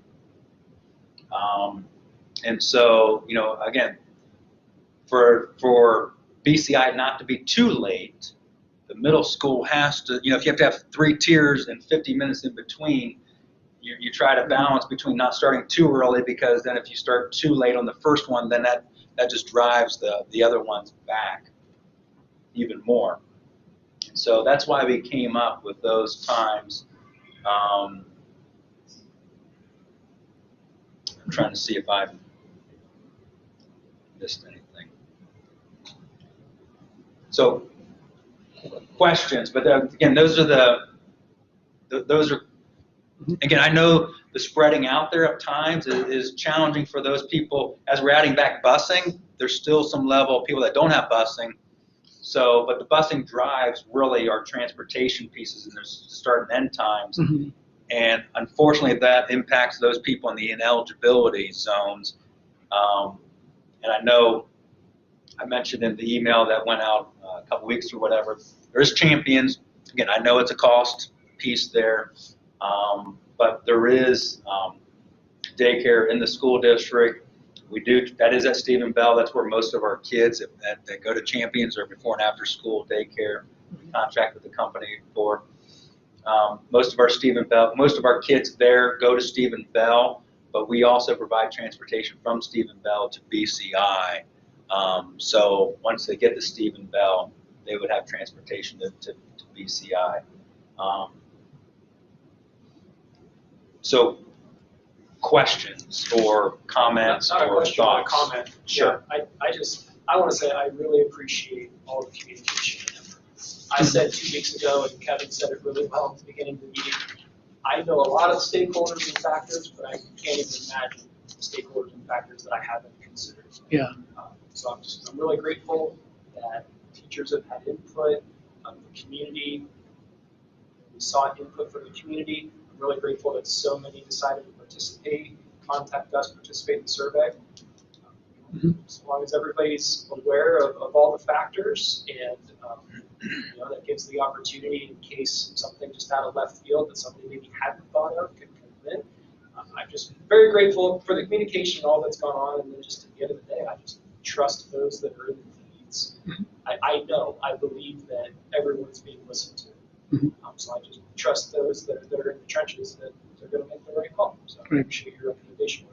And so, again, for BCI not to be too late, the middle school has to, if you have to have 3 tiers and 50 minutes in between, you try to balance between not starting too early, because then if you start too late on the first one, then that just drives the other ones back even more. And so that's why we came up with those times. I'm trying to see if I've missed anything. So questions, but again, those are again, I know the spreading out there of times is challenging for those people. As we're adding back busing, there's still some level of people that don't have busing. So, but the busing drives really our transportation pieces, and there's start and end times. And unfortunately, that impacts those people in the ineligibility zones. And I know I mentioned in the email that went out a couple weeks or whatever, there's Champions. Again, I know it's a cost piece there, but there is daycare in the school district. That is at Stephen Bell. That's where most of our kids that go to Champions or before and after school daycare contract with the company for. Most of our kids there go to Stephen Bell, but we also provide transportation from Stephen Bell to BCI. So once they get to Stephen Bell, they would have transportation to BCI. So questions or comments Not a or question, but a thoughts? comment. Sure. Yeah, I want to say I really appreciate all the communication and effort. I said 2 weeks ago, and Kevin said it really well at the beginning of the meeting, I know a lot of stakeholders and factors, but I can't even imagine stakeholders and factors that I haven't considered. Yeah. So I'm really grateful that teachers have had input, the community, we sought input from the community. I'm really grateful that so many decided to participate, contact us, participate in the survey. As long as everybody's aware of all the factors and, that gives the opportunity in case something just out of left field that somebody maybe hadn't thought of could come in. I'm just very grateful for the communication and all that's gone on, and then just at the end of the day, I just trust those that are in the leads. I believe that everyone's being listened to. So I just trust those that are in the trenches that they're going to make the right call. So I appreciate your recommendation.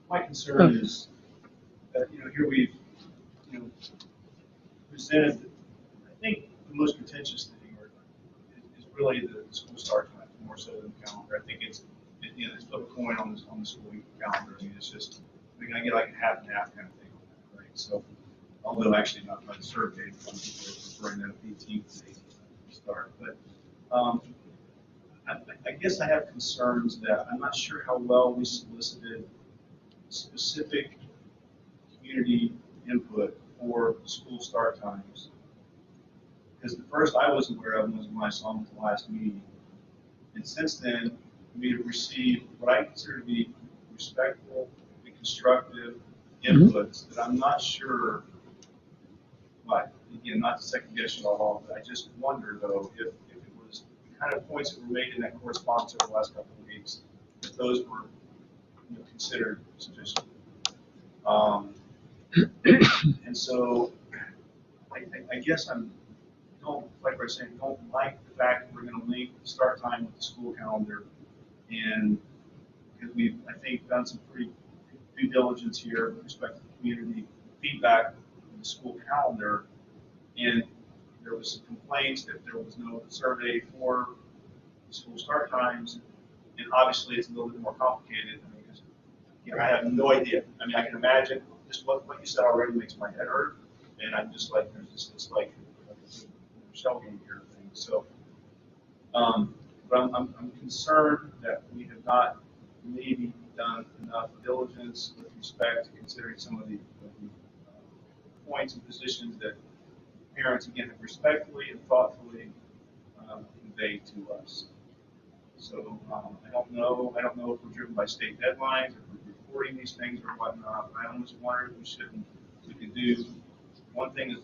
My concern is that, here we've, presented, I think the most contentious thing is really the school start time, more so than the calendar. I think it's flip a coin on the school week calendar. I mean, it's just, we're going to get like a half and half kind of thing on that, right? So, although actually not by the survey, referring to 18th day start. But I guess I have concerns that I'm not sure how well we solicited specific community input for school start times. Because the first I was aware of was when I saw them at the last meeting. And since then, we have received what I consider to be respectful and constructive inputs that I'm not sure, but again, not to second guess it all, but I just wonder though if it was the kind of points that were made in that correspondence over the last couple of weeks, if those were considered sufficient. And so I guess don't like the fact that we're going to link the start time with the school calendar, and because we've, I think, done some pretty due diligence here with respect to the community feedback on the school calendar, and there was some complaints that there was no survey for the school start times, and obviously it's a little bit more complicated. I mean, because I have no idea. I mean, I can imagine just what you said already makes my head hurt, and I'm just like, there's just this like shell game here thing. So, but I'm concerned that we have not maybe done enough diligence with respect to considering some of the points and positions that parents, again, have respectfully and thoughtfully conveyed to us. So I don't know if we're driven by state deadlines, if we're reporting these things or whatnot. But I almost wonder if we could do one thing is,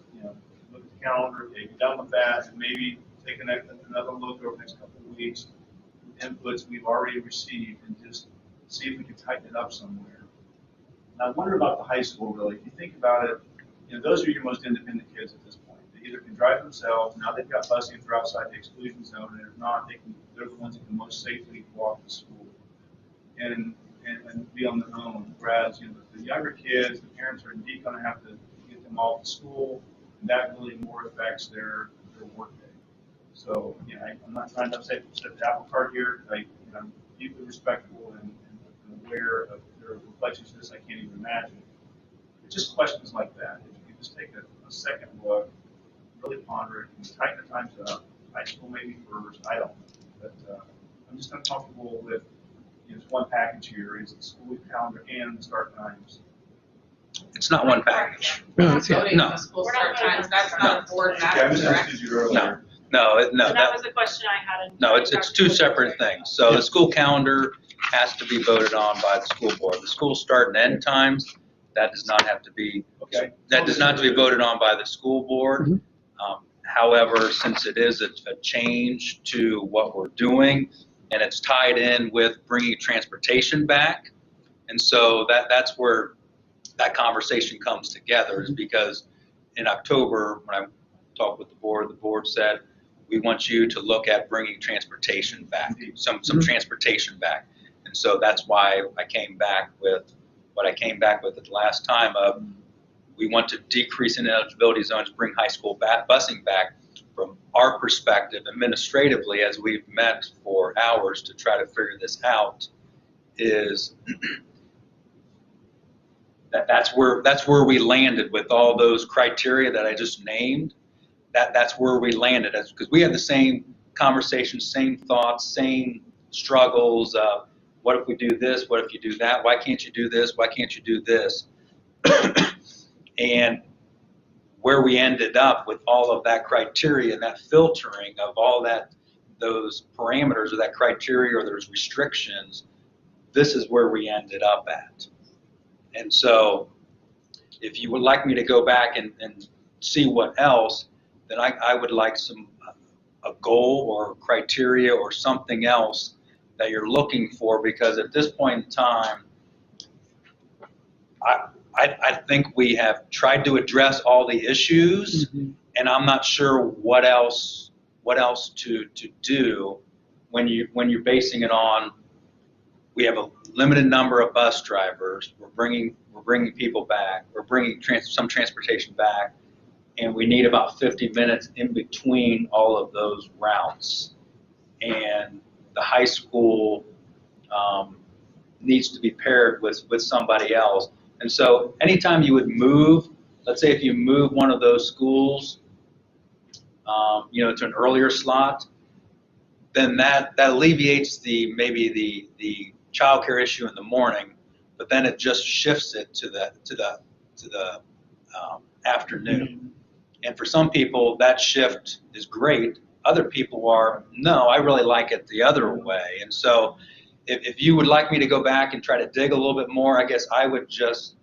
look at the calendar, okay, be done with that, and maybe take another look over the next couple of weeks with inputs we've already received and just see if we can tighten it up somewhere. And I wonder about the high school, really. If you think about it, those are your most independent kids at this point. They either can drive themselves, now they've got busing if they're outside the exclusion zone, and if not, they're the ones that can most safely walk to school and be on their own. Whereas, the younger kids, the parents are indeed going to have to get them off to school, and that really more affects their work day. So, I'm not trying to set the apple cart here. I'm deeply respectful and aware of their reflections to this. I can't even imagine. But just questions like that. If you could just take a second look, really ponder it, and tighten the times up. High school maybe first, I don't know. But I'm just uncomfortable with it's one package here. Is it school calendar and start times? It's not one package. We're not voting No. on the school start times, that's not a board Yeah, I matter, misunderstood correct? you earlier. No. So that was the question I had. No, it's two separate things. So the school calendar has to be voted on by the school board. The school start and end times, that does not have to be, Okay. that does not have to be voted on by the school board. However, since it is a change to what we're doing, and it's tied in with bringing transportation back, and so that's where that conversation comes together, is because in October, when I talked with the board said, we want you to look at bringing transportation back, some transportation back. And so that's why I came back with what I came back with at the last time of, we want to decrease ineligibility zones, bring high school busing back. From our perspective, administratively, as we've met for hours to try to figure this out, is that's where we landed with all those criteria that I just named. That's where we landed, because we had the same conversations, same thoughts, same struggles. What if we do this? What if you do that? Why can't you do this? Why can't you do this? And where we ended up with all of that criteria and that filtering of all those parameters or that criteria or those restrictions, this is where we ended up at. And so if you would like me to go back and see what else, then I would like a goal or criteria or something else that you're looking for, because at this point in time, I think we have tried to address all the issues, and I'm not sure what else to do when you're basing it on, we have a limited number of bus drivers, we're bringing people back, we're bringing some transportation back, and we need about 50 minutes in between all of those routes. And the high school needs to be paired with somebody else. And so anytime you would move, let's say if you move one of those schools, to an earlier slot, then that alleviates maybe the childcare issue in the morning, but then it just shifts it to the afternoon. And for some people, that shift is great. Other people are, no, I really like it the other way. And so if you would like me to go back and try to dig a little bit more, I guess I would just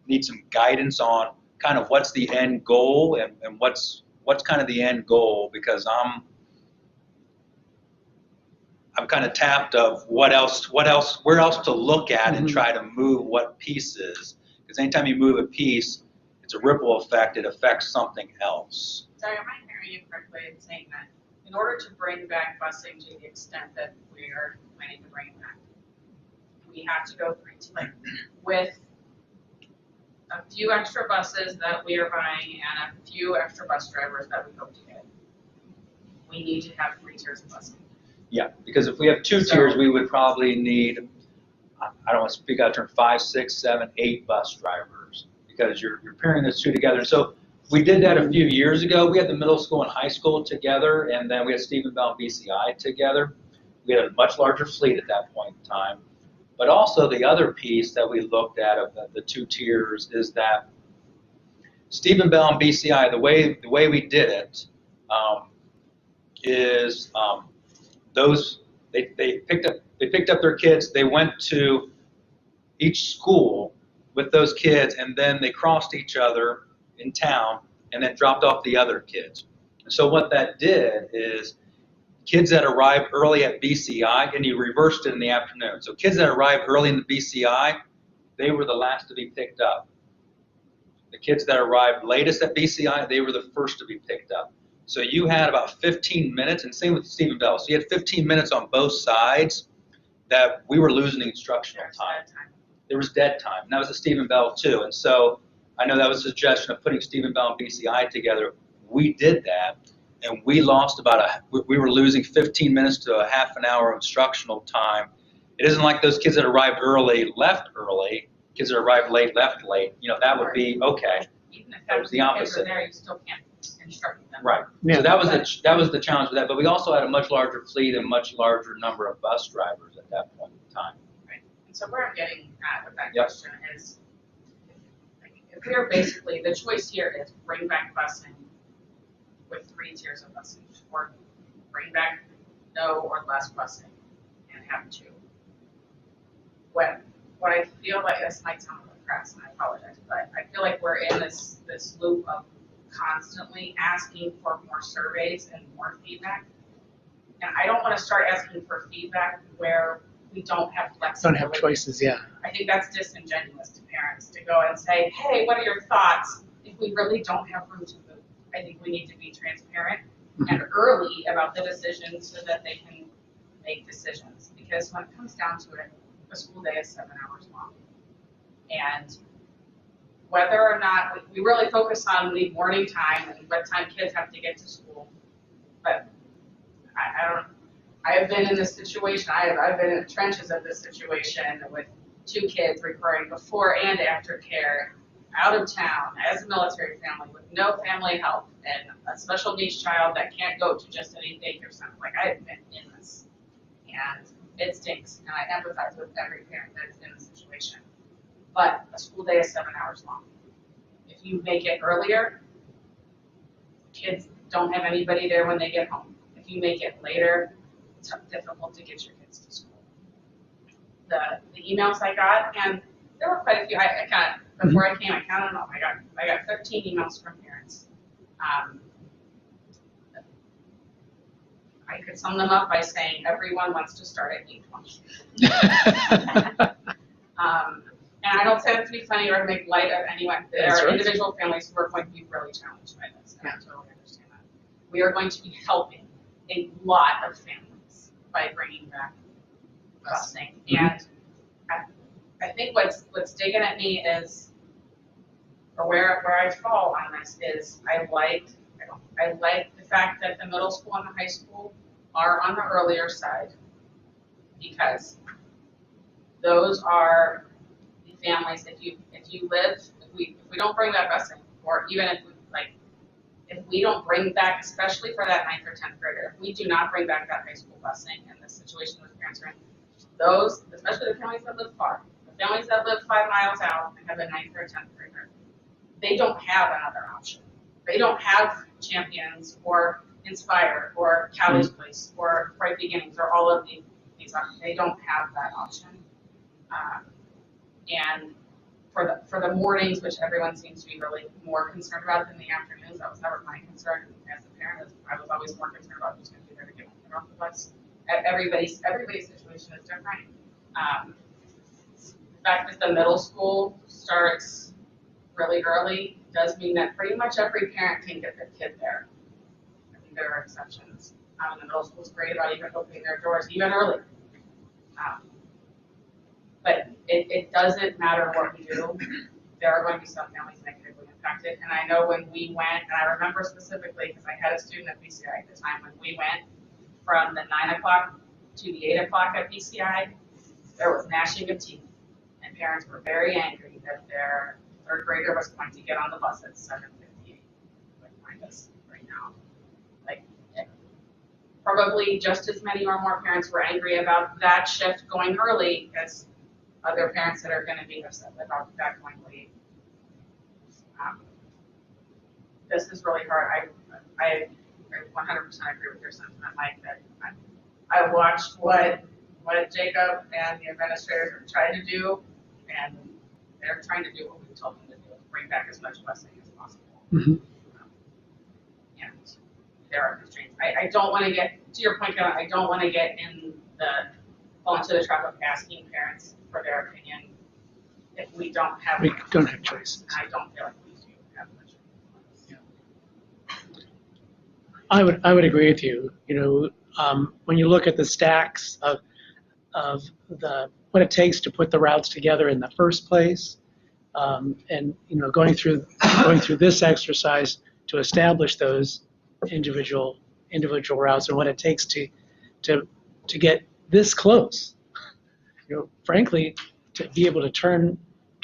need some guidance on kind of what's the end goal and what's kind of the end goal, because I'm kind of tapped of where else to look at and try to move what pieces. Because anytime you move a piece, it's a ripple effect. It affects something else. Sorry, am I hearing you correctly in saying that in order to bring back busing to the extent that we are planning to bring it back, we have to go with a few extra buses that we are buying and a few extra bus drivers that we hope to get. We need to have 3 tiers of busing. Yeah, because if we have 2 tiers, we would probably need, I don't want to speak out of turn, 5, 6, 7, 8 bus drivers, because you're pairing those 2 together. So we did that a few years ago. We had the middle school and high school together, and then we had Stephen Bell and BCI together. We had a much larger fleet at that point in time. But also the other piece that we looked at of the 2 tiers is that Stephen Bell and BCI, the way we did it is they picked up their kids. They went to each school with those kids, and then they crossed each other in town and then dropped off the other kids. And so what that did is kids that arrived early at BCI, and you reversed it in the afternoon. So kids that arrived early in the BCI, they were the last to be picked up. The kids that arrived latest at BCI, they were the first to be picked up. So you had about 15 minutes, and same with Stephen Bell. So you had 15 minutes on both sides that we were losing instructional time. There was dead time, and that was at Stephen Bell too. And so I know that was a suggestion of putting Stephen Bell and BCI together. We did that, and we lost we were losing 15 minutes to a half an hour of instructional time. It isn't like those kids that arrived early left early. Kids that arrived late left late. That would be okay. Even if That was the opposite. kids are there, you still can't instruct them. Right. Yeah. So that was the challenge with that. But we also had a much larger fleet and much larger number of bus drivers at that point in time. Right. And so where I'm getting at with that Yep. question is, if we're basically, the choice here is bring back busing with 3 tiers of busing, or bring back no or less busing and have 2. What I feel like, this might sound a little crass, and I apologize, but I feel like we're in this loop of constantly asking for more surveys and more feedback. And I don't want to start asking for feedback where we don't have flexibility. Don't have choices, yeah. I think that's disingenuous to parents to go and say, hey, what are your thoughts? If we really don't have room to move, I think we need to be transparent and early about the decisions so that they can make decisions. Because when it comes down to it, a school day is 7 hours long. And whether or not, we really focus on the morning time and what time kids have to get to school. But I have been in this situation, I've been in the trenches of this situation with 2 kids requiring before and after care, out of town, as a military family, with no family help, and a special needs child that can't go to just any daycare center. Like, I have been in this, and it stinks, and I empathize with every parent that is in this situation. But a school day is 7 hours long. If you make it earlier, kids don't have anybody there when they get home. If you make it later, it's difficult to get your kids to school. The emails I got, and There were quite a few. I kind of, before I came, I counted them up. I got 13 emails from parents. I could sum them up by saying everyone wants to start at 8:20. And I don't say that to be funny or to make light of anyone. There That's are right. individual families who are going to be really challenged by this, and I totally understand that. We are going to be helping a lot of families by bringing back busing. And I think what's digging at me is, or where I fall on this is, I like the fact that the middle school and the high school are on the earlier side, because those are the families, if we don't bring back busing, or even if we don't bring back, especially for that 9th or 10th grader, if we do not bring back that high school busing and the situation with parents are in, those, especially the families that live far, the families that live 5 miles out and have a 9th or 10th grader, they don't have another option. They don't have Champions or Inspire or Callie's Place or Bright Beginnings or all of these options. They don't have that option. And for the mornings, which everyone seems to be really more concerned about than the afternoons, that was never my concern as a parent. I was always more concerned about who's going to be there to get my kid off the bus. Everybody's situation is different. The fact that the middle school starts really early does mean that pretty much every parent can get their kid there. I mean, there are exceptions. The middle school is great about even opening their doors even early. But it doesn't matter what we do. There are going to be some families negatively impacted. And I know when we went, and I remember specifically because I had a student at BCI at the time, when we went from the 9 o'clock to the 8 o'clock at BCI, there was gnashing of teeth. And parents were very angry that their 3rd grader was going to get on the bus at 7:58, like mine does right now. Like, probably just as many or more parents were angry about that shift going early as other parents that are going to be upset about that going late. This is really hard. I 100% agree with your sentiment, Mike, that I watched what Jacob and the administrators are trying to do, and they're trying to do what we told them to do, bring back as much busing as possible. And there are constraints. I don't want to get, to your point, Kevin, I don't want to get fall into the trap of asking parents for their opinion if we don't have. We don't have choices. I don't feel like we do have much. I would agree with you. When you look at the stacks of what it takes to put the routes together in the first place, and going through this exercise to establish those individual routes and what it takes to get this close. Frankly, to be able to turn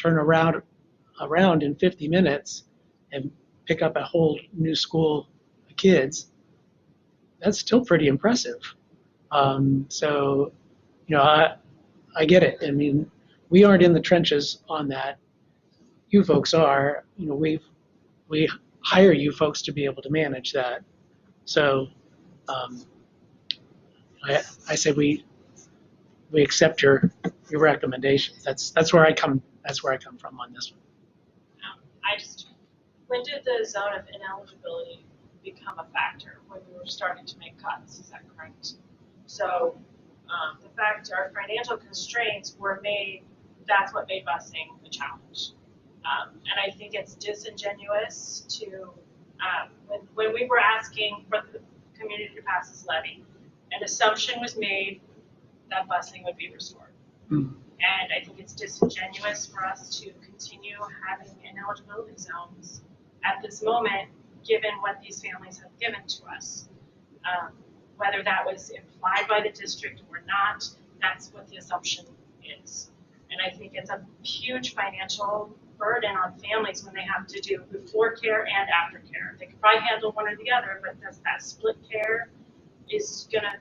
around in 50 minutes and pick up a whole new school of kids, that's still pretty impressive. So, I get it. I mean, we aren't in the trenches on that. You folks are. We hire you folks to be able to manage that. So, I say we accept your recommendations. That's where I come from on this one. When did the zone of ineligibility become a factor? When we were starting to make cuts, is that correct? So the fact our financial constraints were made, that's what made busing a challenge. And I think it's disingenuous to, when we were asking for the community to pass this levy, an assumption was made that busing would be restored. And I think it's disingenuous for us to continue having ineligibility zones at this moment, given what these families have given to us. Whether that was implied by the district or not, that's what the assumption is. And I think it's a huge financial burden on families when they have to do before care and after care. They could probably handle one or the other, but that split care is gonna,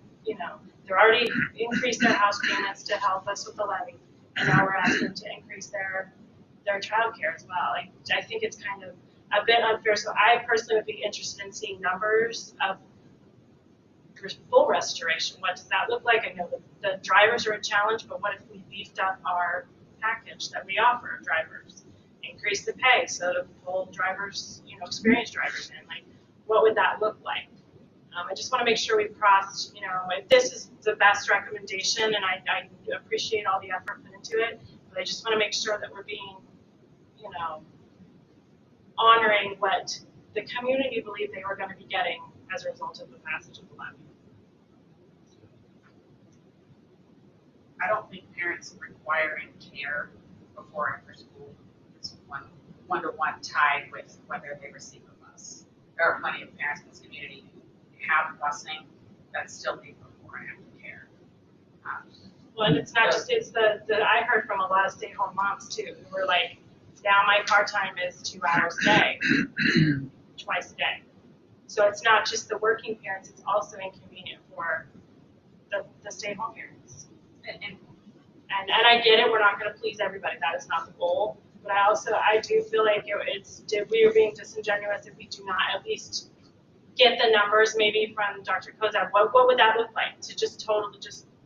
they're already increased their house payments to help us with the levy, and now we're asking to increase their child care as well. I think it's kind of a bit unfair. So I personally would be interested in seeing numbers of full restoration. What does that look like? I know the drivers are a challenge, but what if we beefed up our package that we offer drivers? Increase the pay so to pull drivers, experienced drivers in, like, what would that look like? I just want to make sure we've crossed, if this is the best recommendation, and I appreciate all the effort put into it, but I just want to make sure that we're being, honoring what the community believed they were going to be getting as a result of the passage of the levy. I don't think parents requiring care before and after school is one-to-one tied with whether they receive a bus. There are plenty of parents in this community who have busing that still need before and after care. Well, and it's not just, it's I heard from a lot of stay-home moms too, who were like, now my car time is 2 hours a day, twice a day. So it's not just the working parents, it's also inconvenient for the stay-home parents. And I get it, we're not gonna please everybody, that is not the goal. But I do feel like we are being disingenuous if we do not at least get the numbers maybe from Dr. Kozak. What would that look like to just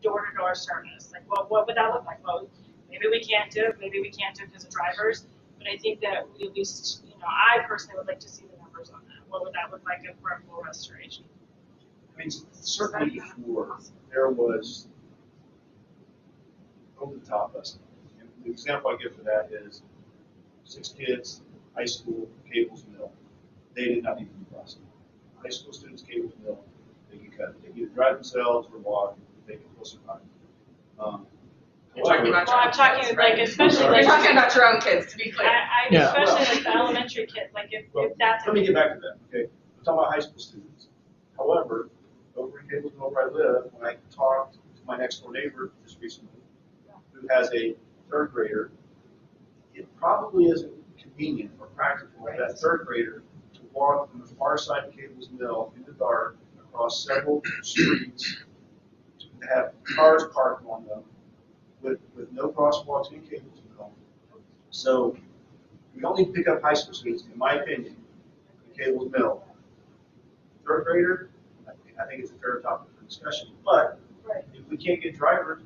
door-to-door service? Like, what would that look like? Well, maybe we can't do it, maybe we can't do it because of drivers. But I think that we at least, I personally would like to see the numbers on that. What would that look like for a full restoration? I mean, certainly before, there was over-the-top busing. And the example I give for that is 6 kids, high school, Cables Mill. They did not need to be bused. High school students, Cables Mill, they can cut. They can either drive themselves or walk. They can pull some time. You're talking about Well, I'm talking like, especially You're like. talking about your own kids, to be clear. Yeah. Especially like the elementary kids, like if that's. Let me get back to that, okay? I'm talking about high school students. However, over in Cables Mill where I live, when I talked to my next door neighbor just recently, who has a 3rd grader, it probably isn't convenient or practical for that 3rd grader to walk from the far side of Cables Mill in the dark across several streets to have cars parked on them with no crosswalks in Cables Mill. So we don't need to pick up high school students, in my opinion, in Cables Mill. 3rd grader, I think it's a fair topic for discussion. But if we can't get drivers,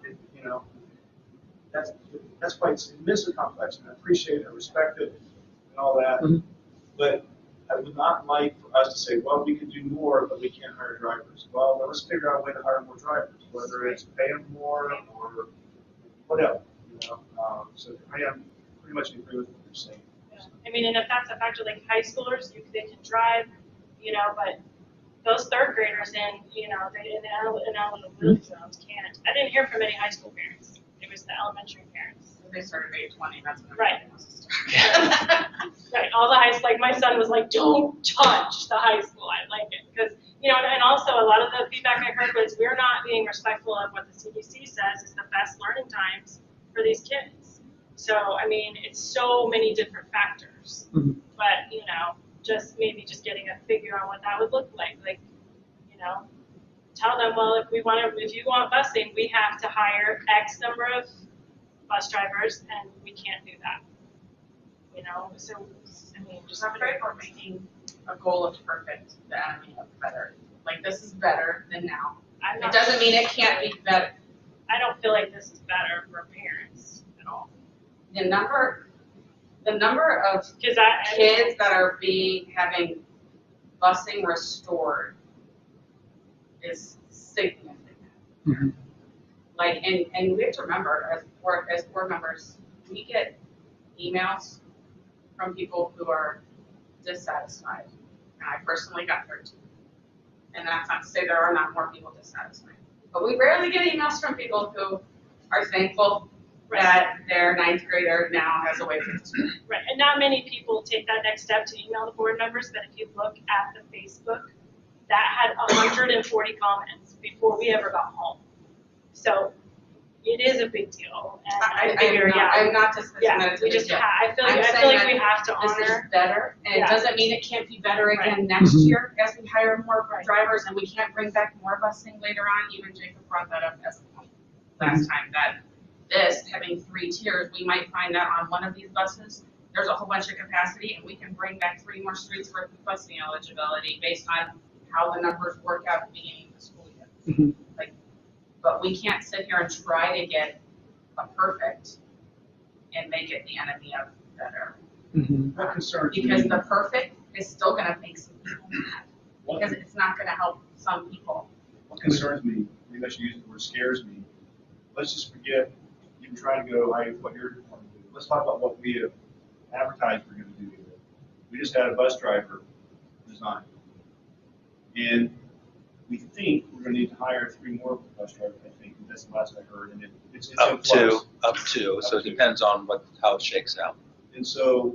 that's quite immensely complex. And I appreciate it, I respect it, and all that. Mm-hmm. But I would not like for us to say, well, we could do more, but we can't hire drivers. Well, then let's figure out a way to hire more drivers, whether it's pay them more or whatever. So I am pretty much in agreement with what you're saying. I mean, and if that's a factor, like high schoolers, they can drive, but those 3rd graders in elementary zones can't. I didn't hear from any high school parents. It was the elementary parents. They started at age 20, that's when Right. everything else started. Right, all the high school, like my son was like, don't touch the high school. I like it because, and also a lot of the feedback I heard was we're not being respectful of what the CDC says is the best learning times for these kids. So, I mean, it's so many different factors. Mhm. But, just getting a figure on what that would look like. Like, tell them, well, if you want busing, we have to hire X number of bus drivers, and we can't do that. So, I mean, just I'm afraid we're making a goal of perfect the enemy of better. Like, this is better than now. It doesn't mean it can't be better. I don't feel like this is better for parents at all. The number of Because kids that are having busing restored is significant. Mhm. Like, and we have to remember, as board members, we get emails from people who are dissatisfied. And I personally got 13. And that's not to say there are not more people dissatisfied. But we rarely get emails from people who are thankful that their 9th grader now has a way to school. Right, and not many people take that next step to email the board members, but if you look at the Facebook, that had 140 comments before we ever got home. So it is a big deal, and I'm not dismissing that yeah, it's a we big just deal. I feel I'm like saying we have to This is honor. better, and it Yeah. doesn't mean it can't be better again Right. next Mhm. year as we hire more Right. drivers and we can't bring back more busing later on. Even Jacob brought that up as a point last time, that having 3 tiers, we might find that on one of these buses, there's a whole bunch of capacity and we can bring back 3 more streets for busing eligibility based on how the numbers work out at the beginning of the school year. Mhm. But we can't sit here and try to get a perfect and make it the enemy of better. Mhm. What concerns Because me, the perfect is still gonna make some people mad, because it's not gonna help some people. what concerns me, maybe I should use the word scares me, let's just forget, you trying to go, what you're going to do. Let's talk about what we have advertised we're gonna do here. We just had a bus driver resign. And we think we're gonna need to hire 3 more bus drivers, I think, that's the last I heard, and it's in Up flux. to, so it depends on how it shakes out. And so,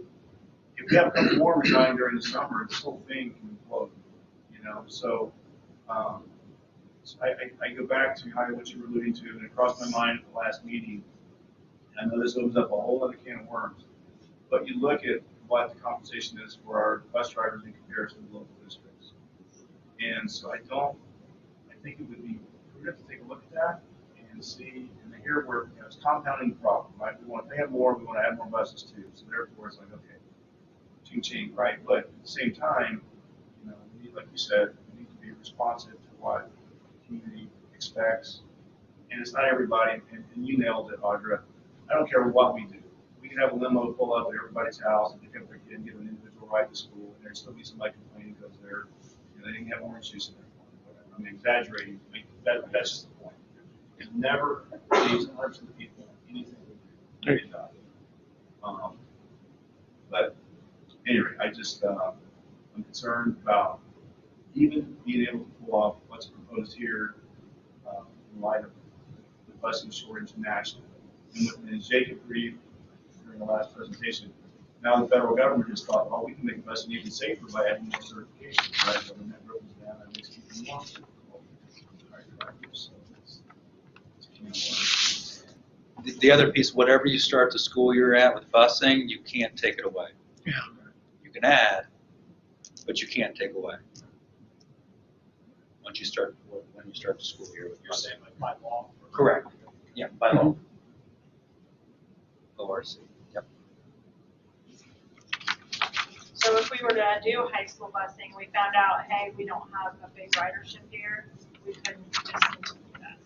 if we have a couple more resign during the summer, this whole thing can implode, you know, so, so I go back to what you were alluding to, and it crossed my mind at the last meeting, and I know this opens up a whole other can of worms, but you look at what the compensation is for our bus drivers in comparison to local districts. And so I think it would be prudent to take a look at that and see, and here we're, it's compounding the problem, right? We want to pay more, we want to add more buses too, so therefore it's like, okay, ching, right? But at the same time, we need, like you said, we need to be responsive to what the community expects. And it's not everybody, and you nailed it, Audra. I don't care what we do. We can have a limo pull up at everybody's house and pick up their kid and give an individual ride to school, and there'd still be somebody complaining because they didn't have orange juice in their phone. I'm exaggerating. That's just the point. It never pays 100% of the people anything we do. But anyway, I'm concerned about even being able to pull off what's proposed here in light of the busing shortage nationally. And as Jacob briefed during the last presentation, now the federal government just thought, well, we can make busing even safer by adding more certifications, right? So when that goes down, that makes people more The other piece, whatever you start the school year at with busing, you can't take it away. Yeah. You can add, but you can't take away. When you start the school year with your Saying like by law. correct. Yeah, by law. ORC. Yep. So if we were to do high school busing, we found out, hey, we don't have a big ridership here, we couldn't discontinue that.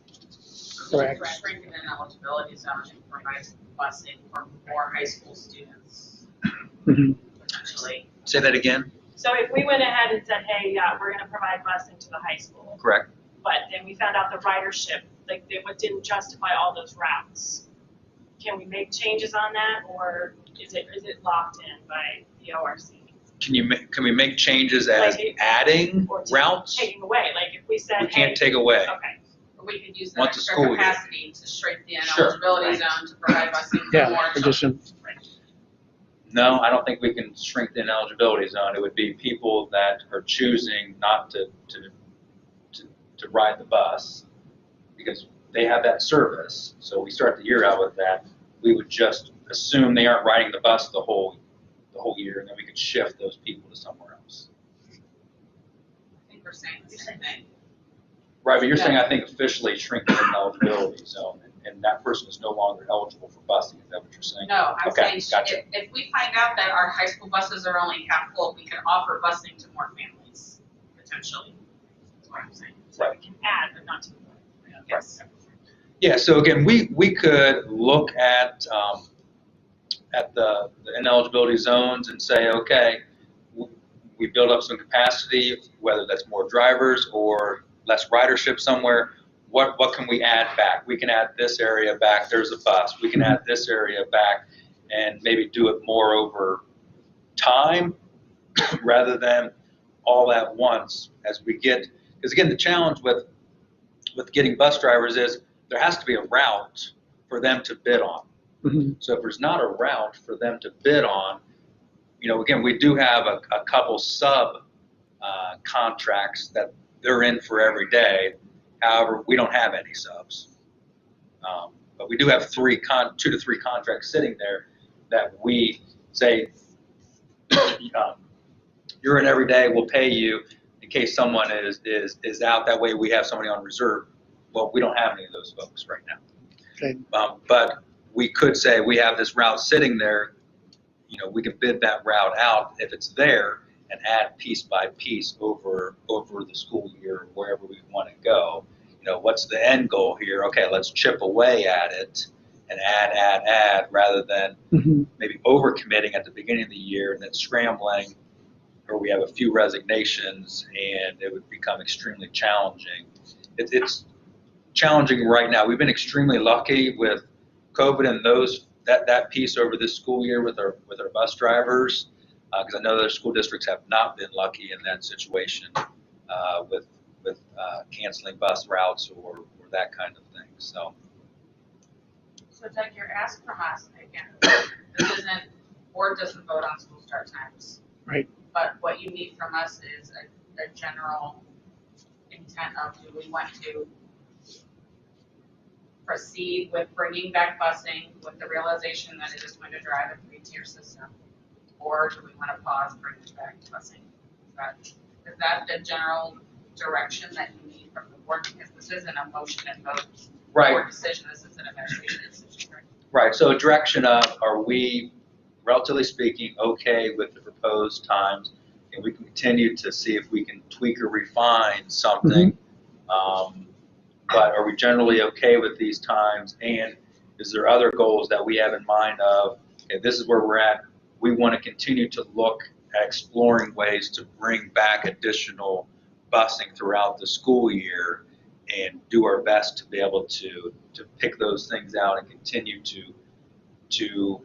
Correct. Strengthen an eligibility zone and provide busing for more high school students, Mhm. potentially. Say that again. So if we went ahead and said, hey, yeah, we're gonna provide busing to the high school, Correct. but then we found out the ridership, like, it didn't justify all those routes. Can we make changes on that, or is it locked in by the ORC? Can we make changes as Like adding Or routes? taking away, like if we said, We hey. can't take away. Okay, But we could use that Once the extra school year. capacity to strengthen Sure. eligibility Right. zone to provide busing for Yeah, more addition. children. No, I don't think we can shrink the eligibility zone. It would be people that are choosing not to ride the bus because they have that service. So we start the year out with that. We would just assume they aren't riding the bus the whole year, and then we could shift those people to somewhere else. I think we're saying the same thing. Right, but you're saying, I think, officially shrinking the eligibility zone, and that person is no longer eligible for busing. Is that what you're saying? No, I'm Okay, saying gotcha. if we find out that our high school buses are only half full, we can offer busing to more families, potentially. That's what I'm saying. so we can add, but not to. Yes. Yeah, so again, we could look at the ineligibility zones and say, okay, we build up some capacity, whether that's more drivers or less ridership somewhere. What can we add back? We can add this area back. There's a bus. We can add this area back, and maybe do it more over time rather than all at once as we get. Because again, the challenge with getting bus drivers is there has to be a route for them to bid on. Mhm. So if there's not a route for them to bid on, again, we do have a couple sub contracts that they're in for every day. However, we don't have any subs. But we do have 2 to 3 contracts sitting there that we say, you're in every day, we'll pay you in case someone is out. That way we have somebody on reserve. Well, we don't have any of those folks right now. Okay. But we could say we have this route sitting there, we can bid that route out if it's there and add piece by piece over the school year, wherever we want to go. What's the end goal here? Okay, let's chip away at it and add, rather than Mhm. maybe overcommitting at the beginning of the year and then scrambling, or we have a few resignations and it would become extremely challenging. It's challenging right now. We've been extremely lucky with COVID and that piece over this school year with our bus drivers, because I know other school districts have not been lucky in that situation with canceling bus routes or that kind of thing. So Doug, you're asking from us, again, this isn't, board doesn't vote on school start times. Right. But what you need from us is a general intent of, do we want to proceed with bringing back busing with the realization that it is going to drive a three-tier system? Or do we want to pause, bring it back busing? Is that the general direction that you need from the board? Because this isn't a motion and vote board decision, this is an administration decision, right? Right, so a direction of, are we, relatively speaking, okay with the proposed times? And we can continue to see if we can tweak or refine something. But are we generally okay with these times? And is there other goals that we have in mind of, okay, this is where we're at. We want to continue to look at exploring ways to bring back additional busing throughout the school year and do our best to be able to pick those things out and continue to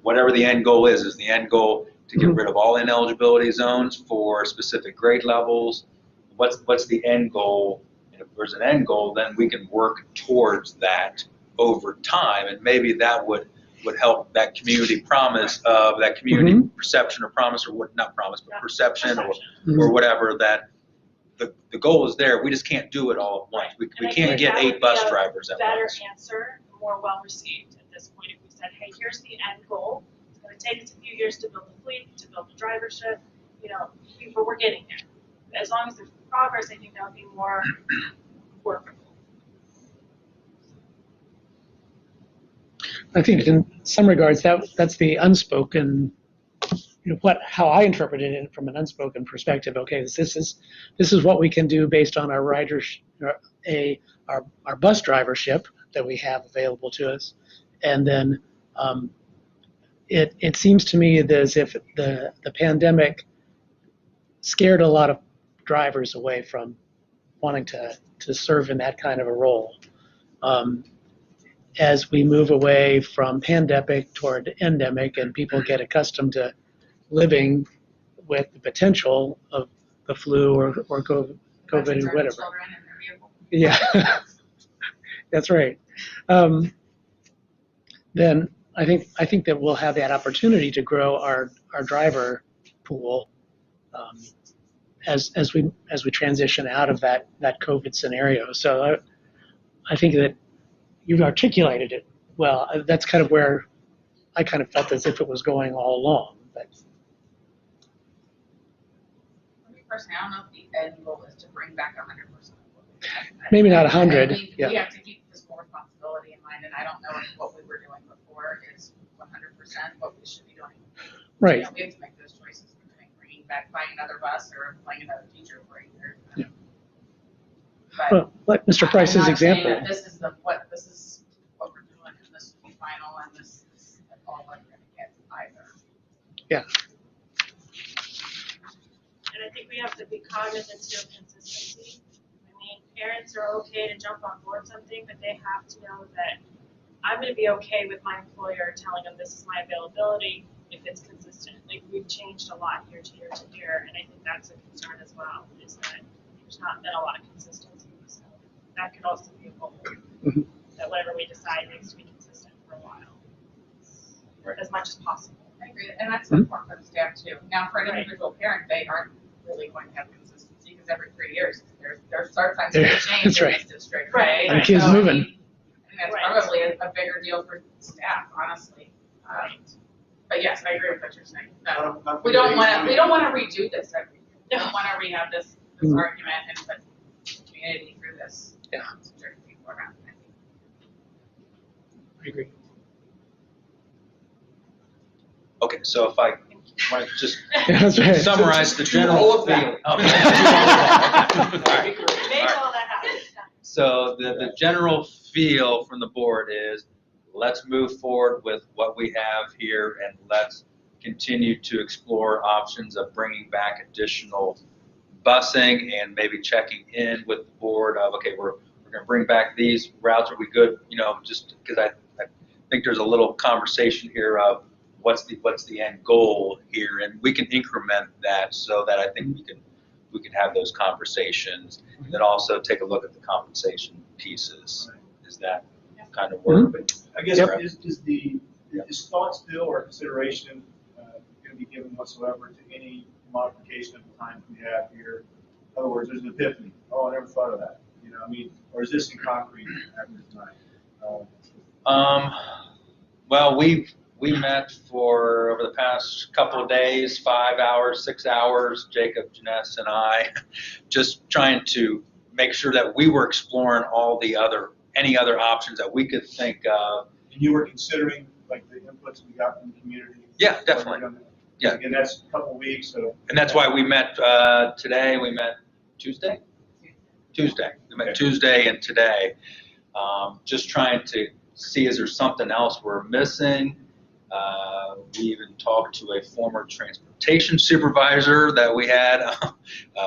whatever the end goal is the end goal to get rid of all ineligibility zones for specific grade levels? What's the end goal? And if there's an end goal, then we can work towards that over time, and maybe that would help that community promise of that community perception or promise, or what, not promise, but perception. Or whatever, that the goal is there. We just can't do it all at once. We can't get 8 bus drivers at better once. answer, more well received at this point if we said, hey, here's the end goal. It's going to take us a few years to build the fleet, to build the drivership. But we're getting there. As long as there's progress, I think that would be more workable. I think in some regards that's the unspoken, how I interpreted it from an unspoken perspective. Okay, this is what we can do based on our riders, our bus drivership that we have available to us, and then it seems to me that as if the pandemic scared a lot of drivers away from wanting to serve in that kind of a role. As we move away from pandemic toward endemic and people get accustomed to living with the potential of the flu or COVID or whatever. Children in their vehicle. Yeah, that's right. Then I think that we'll have that opportunity to grow our driver pool as we transition out of that COVID scenario. So I think that you've articulated it well. That's kind of where I kind of felt as if it was going all along. But Me personally, I don't know if the end goal is to bring back 100%. maybe not 100. We have to keep fiscal responsibility in mind, and I don't know if what we were doing before is 100% what we should be doing. Right. We have to make those choices between bringing back, buying another bus or buying another teacher for a year. Yeah. But Well, like Mr. Price's example. I'm not saying that this is what we're doing, and this will be final, and this is all we're gonna get either. Yeah. And I think we have to be cognizant too of consistency. I mean, parents are okay to jump on board something, but they have to know that I'm going to be okay with my employer telling them this is my availability if it's consistent. Like, we've changed a lot year to year to year, and I think that's a concern as well, is that there's not been a lot of consistency. So that could also be a goal, that whatever we decide needs to be consistent for a while, as much as possible. I agree, and that's important for the staff too. Now, for an individual parent, they aren't really going to have consistency, because every 3 years, their start times are going to change That's in right. this district, right? And the kids moving. And that's probably a bigger deal for staff, honestly. But yes, I agree with what you're saying. No, we don't want to redo this every year. We don't want to rehab this argument and put the community through this. Yeah. I agree. Okay, so if I want to just That's right. summarize the general all of that. feeling. Okay. All right. Make all that happen. So the general feel from the board is let's move forward with what we have here, and let's continue to explore options of bringing back additional busing and maybe checking in with the board of, okay, we're going to bring back these routes. Are we good? You know, just because I think there's a little conversation here of what's the end goal here, and we can increment that so that I think we can have those conversations, and then also take a look at the compensation pieces. Is that kind of work? I guess, Yep. is thought still or consideration going to be given whatsoever to any modification of the time we have here? In other words, there's an epiphany. Oh, I never thought of that. You know, I mean, or is this in concrete after tonight? Well, we met for over the past couple of days, 5 hours, 6 hours, Jacob, Janess, and I, just trying to make sure that we were exploring any other options that we could think of. And you were considering like the inputs we got from the community? Yeah, definitely. Yeah. Again, that's a couple of weeks, so. And that's why we met today. We met Tuesday. We met Tuesday and today, just trying to see is there something else we're missing. We even talked to a former transportation supervisor that we had.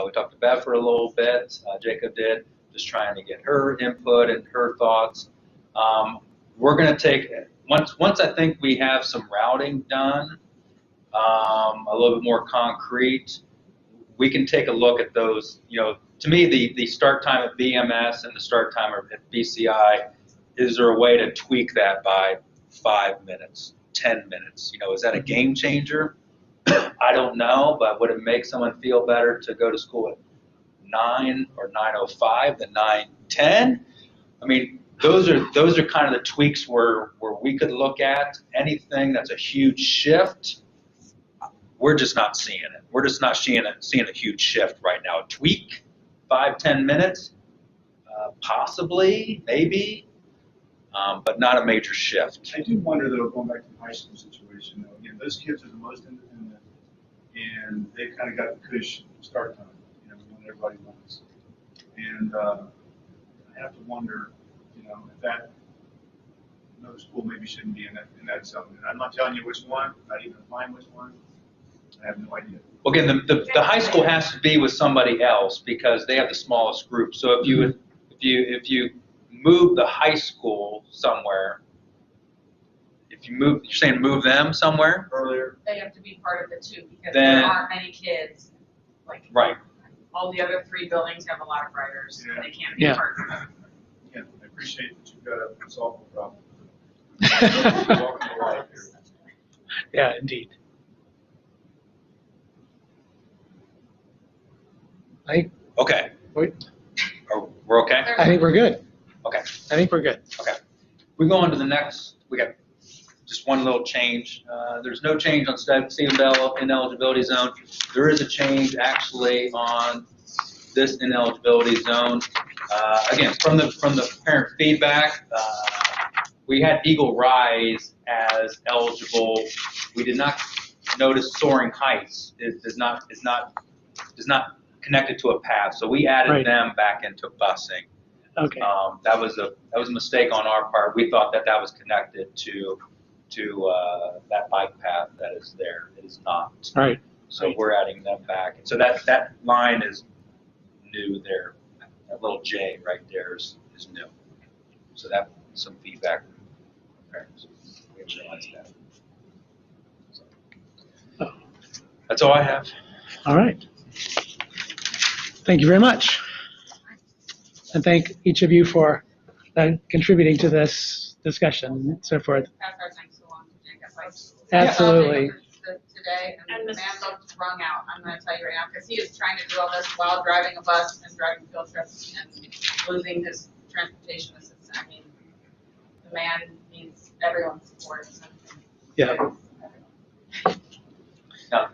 We talked to Beth for a little bit. Jacob did, just trying to get her input and her thoughts. We're going to take, once I think we have some routing done, a little bit more concrete, we can take a look at those. You know, to me, the start time at BMS and the start time at BCI, is there a way to tweak that by 5 minutes, 10 minutes? You know, is that a game changer? I don't know, but would it make someone feel better to go to school at 9 or 9:05 than 9:10? I mean, those are kind of the tweaks where we could look at. Anything that's a huge shift, we're just not seeing it. We're just not seeing a huge shift right now. A tweak, 5-10 minutes, possibly, maybe, but not a major shift. I do wonder though, going back to the high school situation, though, again, those kids are the most independent, and they kind of got the cushion start time, you know, when everybody wants. And I have to wonder, you know, if that another school maybe shouldn't be in that zone. And I'm not telling you which one, not even define which one. I have no idea. Well, again, the high school has to be with somebody else because they have the smallest group. So if you move the high school somewhere, you're saying move them somewhere Earlier. They have to be part of it too, because Then- there aren't many kids. Like, right? all the other 3 buildings have a lot of riders, Yeah. and they can't be Yeah. part of it. Again, I appreciate that you've got a solvable problem. Welcome to life here. Yeah, indeed. Okay. Wait. We're okay. I think we're good. Okay. I think we're good. We go on to the next. We got just one little change. There's no change on Stephen Bell ineligibility zone. There is a change actually on this ineligibility zone. Again, from the parent feedback, we had Eagle Rise as eligible. We did not notice Soaring Heights is not connected to a path, so we added Right. them back into busing. Okay. That was a mistake on our part. We thought that was connected to that bike path that is there. It is not. Right. So we're adding them back. So that line is new there. That little J right there is new. So that some feedback from parents. We didn't realize that. So, that's all I have. All right. Thank you very much. And thank each of you for contributing to this discussion and so forth. Pass our thanks along to Jacob. Absolutely. Today, and the And man looked wrung out, I'm gonna tell you right now, because he is trying to do all this while driving a bus and driving field trips and losing his transportation assistant. I mean, the man needs everyone's support. So. Yeah. Now,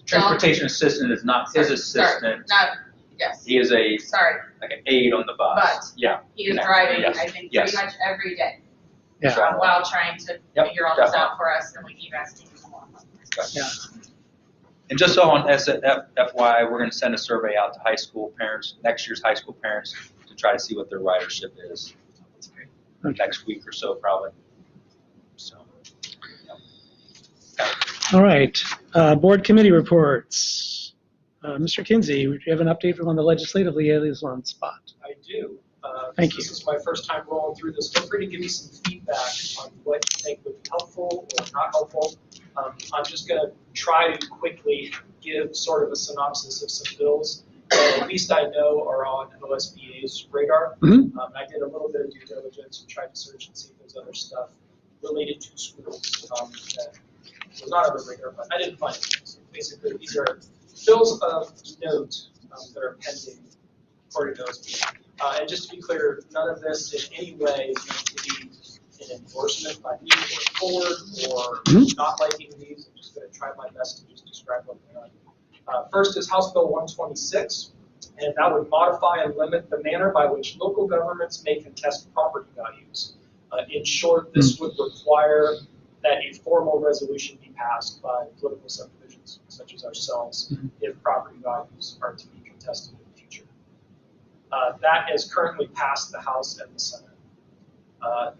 transportation assistant is not his assistant. Sorry, not, yes, He is sorry, like an aide on the bus. But Yeah. he is Yeah. driving, Yes. I think, Yes. pretty much every day. Yeah. While trying to Yep, figure all this definitely. out for us, and we keep asking him more. Yeah. And just so on FYI, we're going to send a survey out to high school parents, next year's high school parents, to try to see what their ridership is. Okay. Next week or so, probably. So, All right, board committee reports. Mr. Kinsey, would you have an update from on the legislative liaison spot? I do. Thank you. This is my first time rolling through this. Feel free to give me some feedback on what you think would be helpful or not helpful. I'm just going to try to quickly give sort of a synopsis of some bills that at least I know are on OSBA's radar. I did a little bit of due diligence and tried to search and see if there's other stuff related to schools that was not on the radar, but I didn't find it. So basically, these are bills of note that are pending according to OSBA. And just to be clear, none of this in any way is meant to be an endorsement by me or forward or not liking these. I'm just going to try my best to just describe what they're on. First is House Bill 126, and that would modify and limit the manner by which local governments may contest property values. In short, this would require that a formal resolution be passed by political subdivisions such as ourselves if property values are to be contested in the future. That is currently passed the House and the Senate.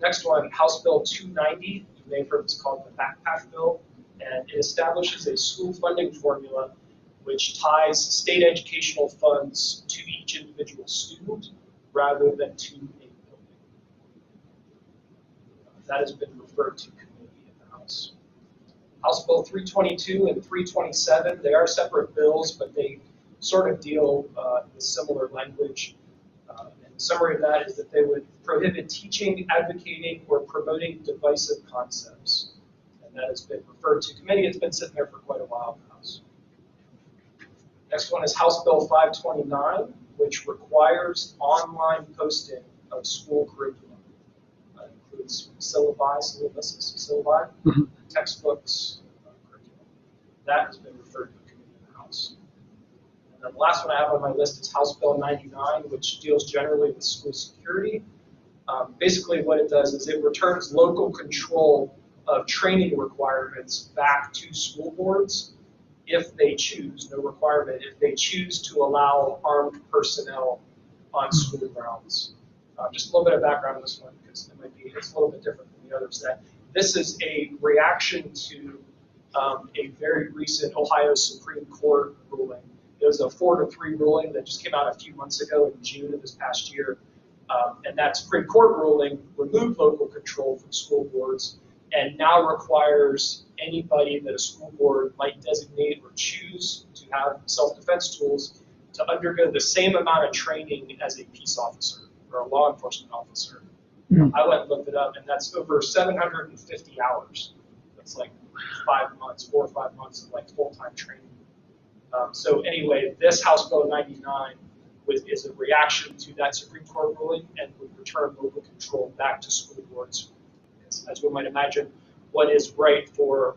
Next one, House Bill 290, you may have heard it's called the Backpack Bill, and it establishes a school funding formula which ties state educational funds to each individual student rather than to a building. That has been referred to committee in the House. House Bill 322 and 327, they are separate bills, but they sort of deal with similar language. And the summary of that is that they would prohibit teaching, advocating, or promoting divisive concepts. And that has been referred to committee. It's been sitting there for quite a while in the House. Next one is House Bill 529, which requires online posting of school curriculum. That includes syllabi, textbooks, curriculum. That has been referred to committee in the House. And then the last one I have on my list is House Bill 99, which deals generally with school security. Basically what it does is it returns local control of training requirements back to school boards if they choose, no requirement, if they choose to allow armed personnel on school grounds. Just a little bit of background on this one because it's a little bit different than the others. That this is a reaction to a very recent Ohio Supreme Court ruling. It was a 4-3 ruling that just came out a few months ago in June of this past year. And that Supreme Court ruling removed local control from school boards and now requires anybody that a school board might designate or choose to have self-defense tools to undergo the same amount of training as a peace officer or a law enforcement officer. I went and looked it up, and that's over 750 hours. That's like 4 or 5 months of like full-time training. So anyway, this House Bill 99 is a reaction to that Supreme Court ruling and would return local control back to school boards. As we might imagine, what is right for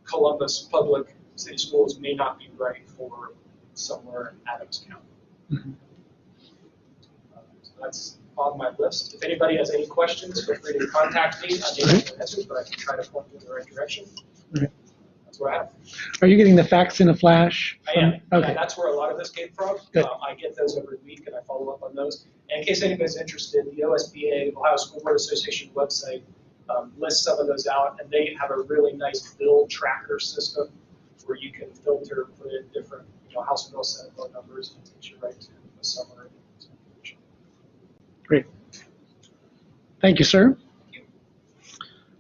Columbus Public City Schools may not be right for somewhere in Adams County. So that's on my list. If anybody has any questions, feel free to contact me. I may not answer, but I can try to point you in the right direction. That's what I have. Are you getting the facts in a flash? I am. Okay. Yeah, that's where a lot of this came from. I get those every week, and I follow up on those. And in case anybody's interested, the OSBA, Ohio School Board Association website, lists some of those out, and they have a really nice bill tracker system where you can filter, put in different House Bill, Senate bill numbers, and it takes you right to a summary. Great. Thank you, sir.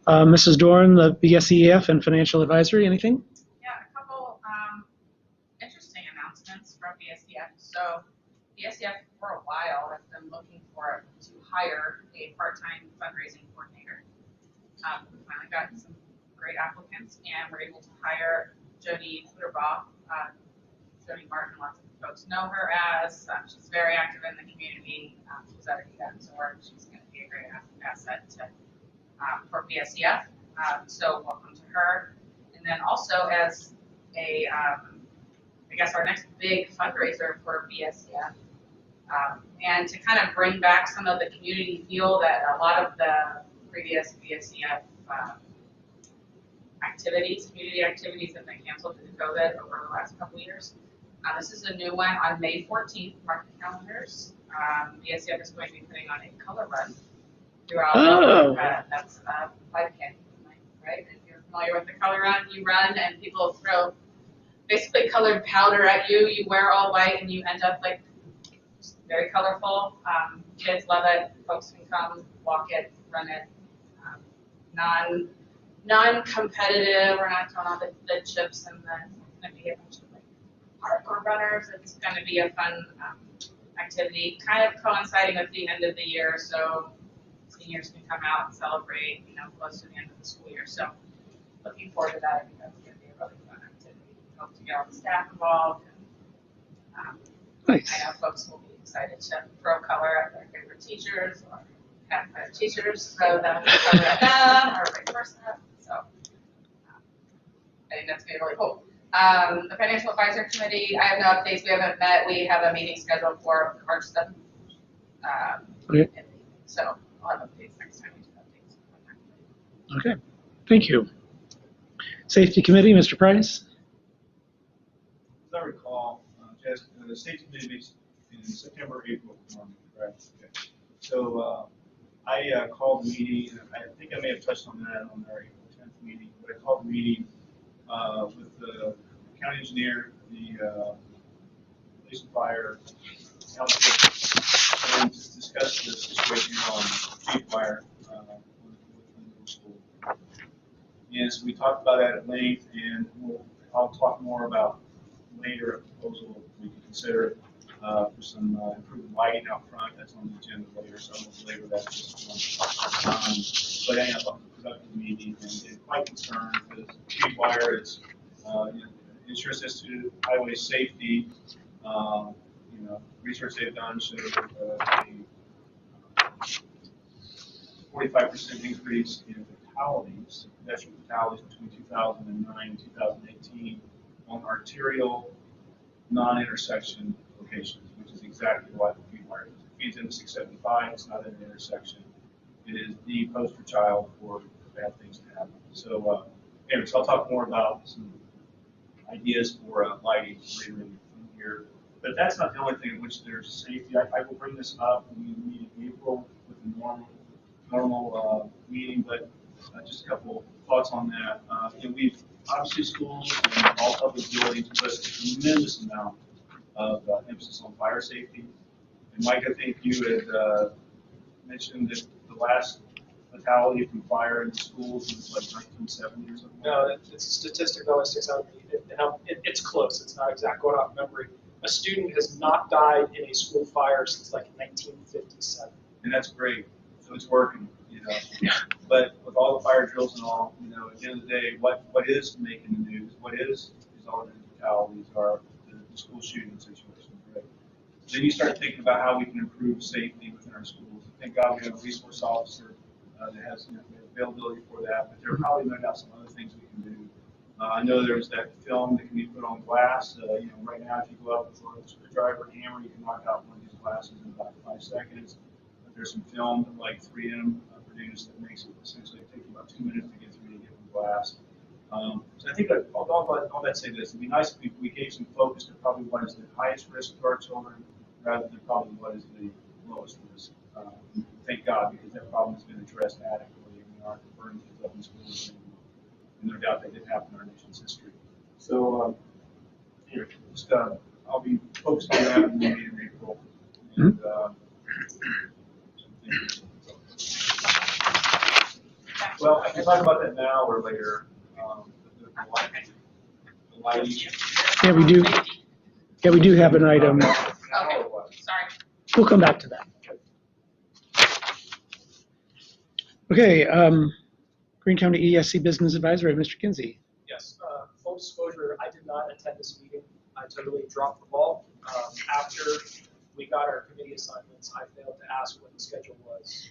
Mrs. Dorn, the BSEF and Financial Advisory, anything? Yeah, a couple interesting announcements from BSEF. So BSEF for a while has been looking to hire a part-time fundraising coordinator. We finally got some great applicants, and we're able to hire Jody Futterbaugh. Jody Martin, lots of folks know her as. She's very active in the community. She's at events, or she's going to be a great asset for BSEF. So welcome to her. And then also as a, I guess our next big fundraiser for BSEF, and to kind of bring back some of the community feel that a lot of the previous BSEF community activities have been canceled due to COVID over the last couple of years. This is a new one on May 14th, mark the calendars. BSEF is going to be putting on a color run throughout. That's 5K. familiar with the color run, you run and people throw basically colored powder at you. You wear all white and you end up like very colorful. Kids love it. Folks can come, walk it, run it. Non-competitive. We're not throwing all the chips and maybe a bunch of like hardcore runners. It's going to be a fun activity, kind of coinciding with the end of the year, so seniors can come out and celebrate, close to the end of the school year. So looking forward to that. I think that's going to be a really fun activity. Hope to get all the staff involved. And, Nice. I know folks will be excited to throw color at their favorite teachers or have their teachers throw them color at them or vice versa. So I think that's going to be really cool. The Financial Advisor Committee, I have no updates. We haven't met. We have a meeting scheduled for March 7th. Okay. So I'll have updates next time we do updates. Okay, thank you. Safety Committee, Mr. Price? As I recall, Jess, the safety committee meets in September, April, right? Okay. So I called the meeting, and I think I may have touched on that on our April 10th meeting, but I called the meeting with the county engineer, the police and fire, council, and to discuss the situation on Chief Fire with the school. And so we talked about that at length, and I'll talk more about later a proposal we can consider for some improved lighting out front. That's on the agenda later, so I won't belabor that just one. But I thought it was a productive meeting and quite concerned because Chief Wire is ensures as to highway safety. Research they've done shows a 45% increase in fatalities, pedestrian fatalities between 2009 and 2018 on arterial non-intersection locations, which is exactly what the feed wire is. It feeds into 675, it's not in an intersection. It is the poster child for bad things to happen. So, anyways, I'll talk more about some ideas for lighting later in here. But that's not the only thing in which there's safety. I will bring this up when we meet in April with the normal meeting, but just a couple thoughts on that. We've obviously schools and all public buildings put a tremendous amount of emphasis on fire safety. And Mike, I think you had mentioned that the last fatality from fire in the schools was like 1970 or something. No, it's a statistic that always sticks out to me. It's close. It's not exact going off memory. A student has not died in a school fire since like 1957. And that's great. So it's working, But with all the fire drills and all, at the end of the day, what is making the news, what is resulting in fatalities are the school shooting situations, right? Then you start thinking about how we can improve safety within our schools. Thank God we have a resource officer that has availability for that, but there are probably no doubt some other things we can do. I know there's that film that can be put on glass. Right now, if you go out with a screwdriver and hammer, you can knock out one of these glasses in about 5 seconds. But there's some film that like 3M produced that makes it essentially take you about 2 minutes to get through to get the glass. So I think all that say this, it'd be nice if we gave some focus to probably what is the highest risk to our children rather than probably what is the lowest risk. Thank God, because that problem has been addressed adequately and we aren't burning kids up in schools anymore. And no doubt that did happen in our nation's history. So, anyway, just, I'll be focused on that in the meeting in April. And, well, I can talk about that now or later. The lighting. Yeah, we do. Yeah, we do have an item. Okay, sorry. We'll come back to that. Okay, Greene County ESC Business Advisory, Mr. Kinsey. Yes, full disclosure, I did not attend this meeting. I totally dropped the ball. After we got our committee assignments, I failed to ask what the schedule was.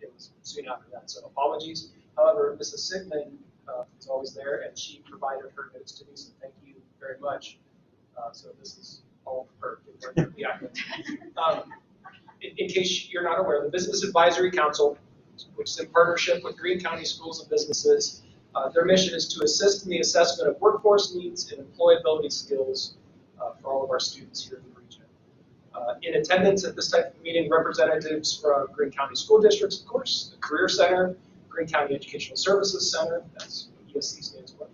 It was soon after that, so apologies. However, Mrs. Sigmund is always there, and she provided her notes to me, so thank you very much. So this is all her. Yeah. In case you're not aware, the Business Advisory Council, which is in partnership with Greene County Schools and Businesses, their mission is to assist in the assessment of workforce needs and employability skills for all of our students here in the region. In attendance at this type of meeting, representatives from Greene County School Districts, of course, the Career Center, Greene County Educational Services Center, that's what ESC stands for.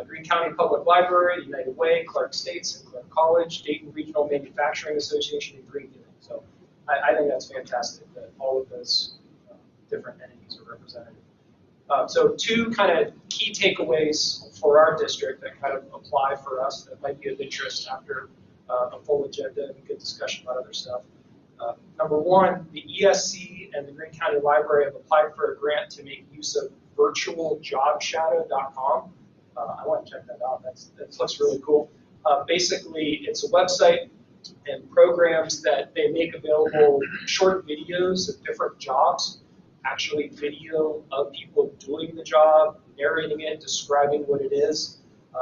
Greene County Public Library, United Way, Clark States and Clark College, Dayton Regional Manufacturing Association, and Green Dealing. So I think that's fantastic that all of those different entities are represented. So two kind of key takeaways for our district that kind of apply for us that might be of interest after a full agenda and a good discussion about other stuff. Number one, the ESC and the Greene County Library have applied for a grant to make use of virtualjobshadow.com. I want to check that out. That looks really cool. Basically, it's a website and programs that they make available short videos of different jobs, actually video of people doing the job, narrating it, describing what it is.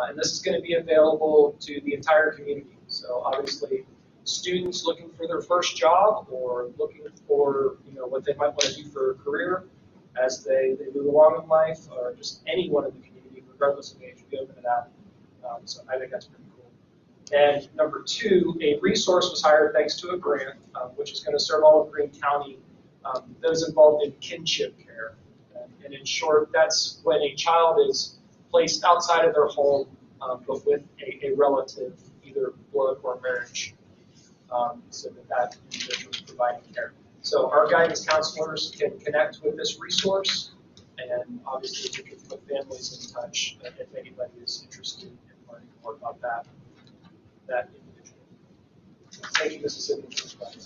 And this is going to be available to the entire community. So obviously, students looking for their first job or looking for what they might want to do for a career as they move along in life, or just anyone in the community, regardless of age, will be open to that. So I think that's pretty cool. And number two, a resource was hired thanks to a grant, which is going to serve all of Greene County, those involved in kinship care. And in short, that's when a child is placed outside of their home, but with a relative, either blood or marriage, so that individual is providing care. So our guidance counselors can connect with this resource, and obviously we can put families in touch if anybody is interested in learning more about that individual. Thank you, Mrs. Sidney, for providing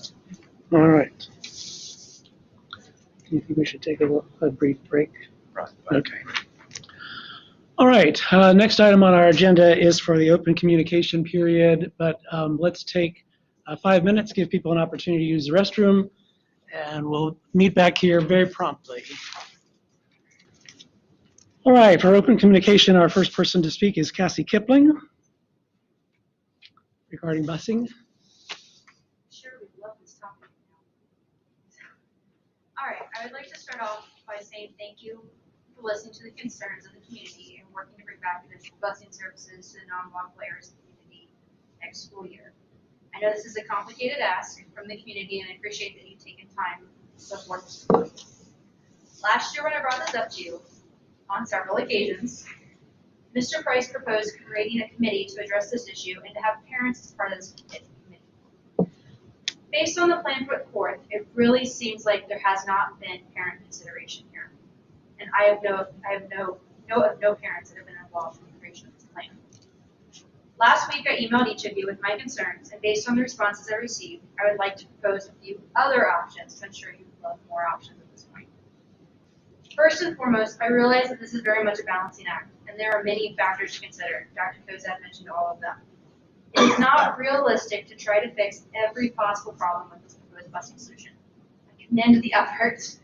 that. All right. Do you think we should take a brief break? Right. Okay. All right. Next item on our agenda is for the open communication period, but let's take 5 minutes, give people an opportunity to use the restroom, and we'll meet back here very promptly. All right. For open communication, our first person to speak is Cassie Kipling regarding busing. Sure, we love this topic now. All right, I would like to start off by saying thank you for listening to the concerns of the community and working to bring back additional busing services to the non-walkable areas of the community next school year. I know this is a complicated ask from the community, and I appreciate that you've taken time to support this. Last year when I brought this up to you on several occasions, Mr. Price proposed creating a committee to address this issue and to have parents as part of this committee. Based on the plan put forth, it really seems like there has not been parent consideration here. And I know of no parents that have been involved in the creation of this plan. Last week, I emailed each of you with my concerns, and based on the responses I received, I would like to propose a few other options to ensure you love more options at this point. First and foremost, I realize that this is very much a balancing act, and there are many factors to consider. Dr. Kozak mentioned all of them. It is not realistic to try to fix every possible problem with this proposed busing solution. I commend the efforts,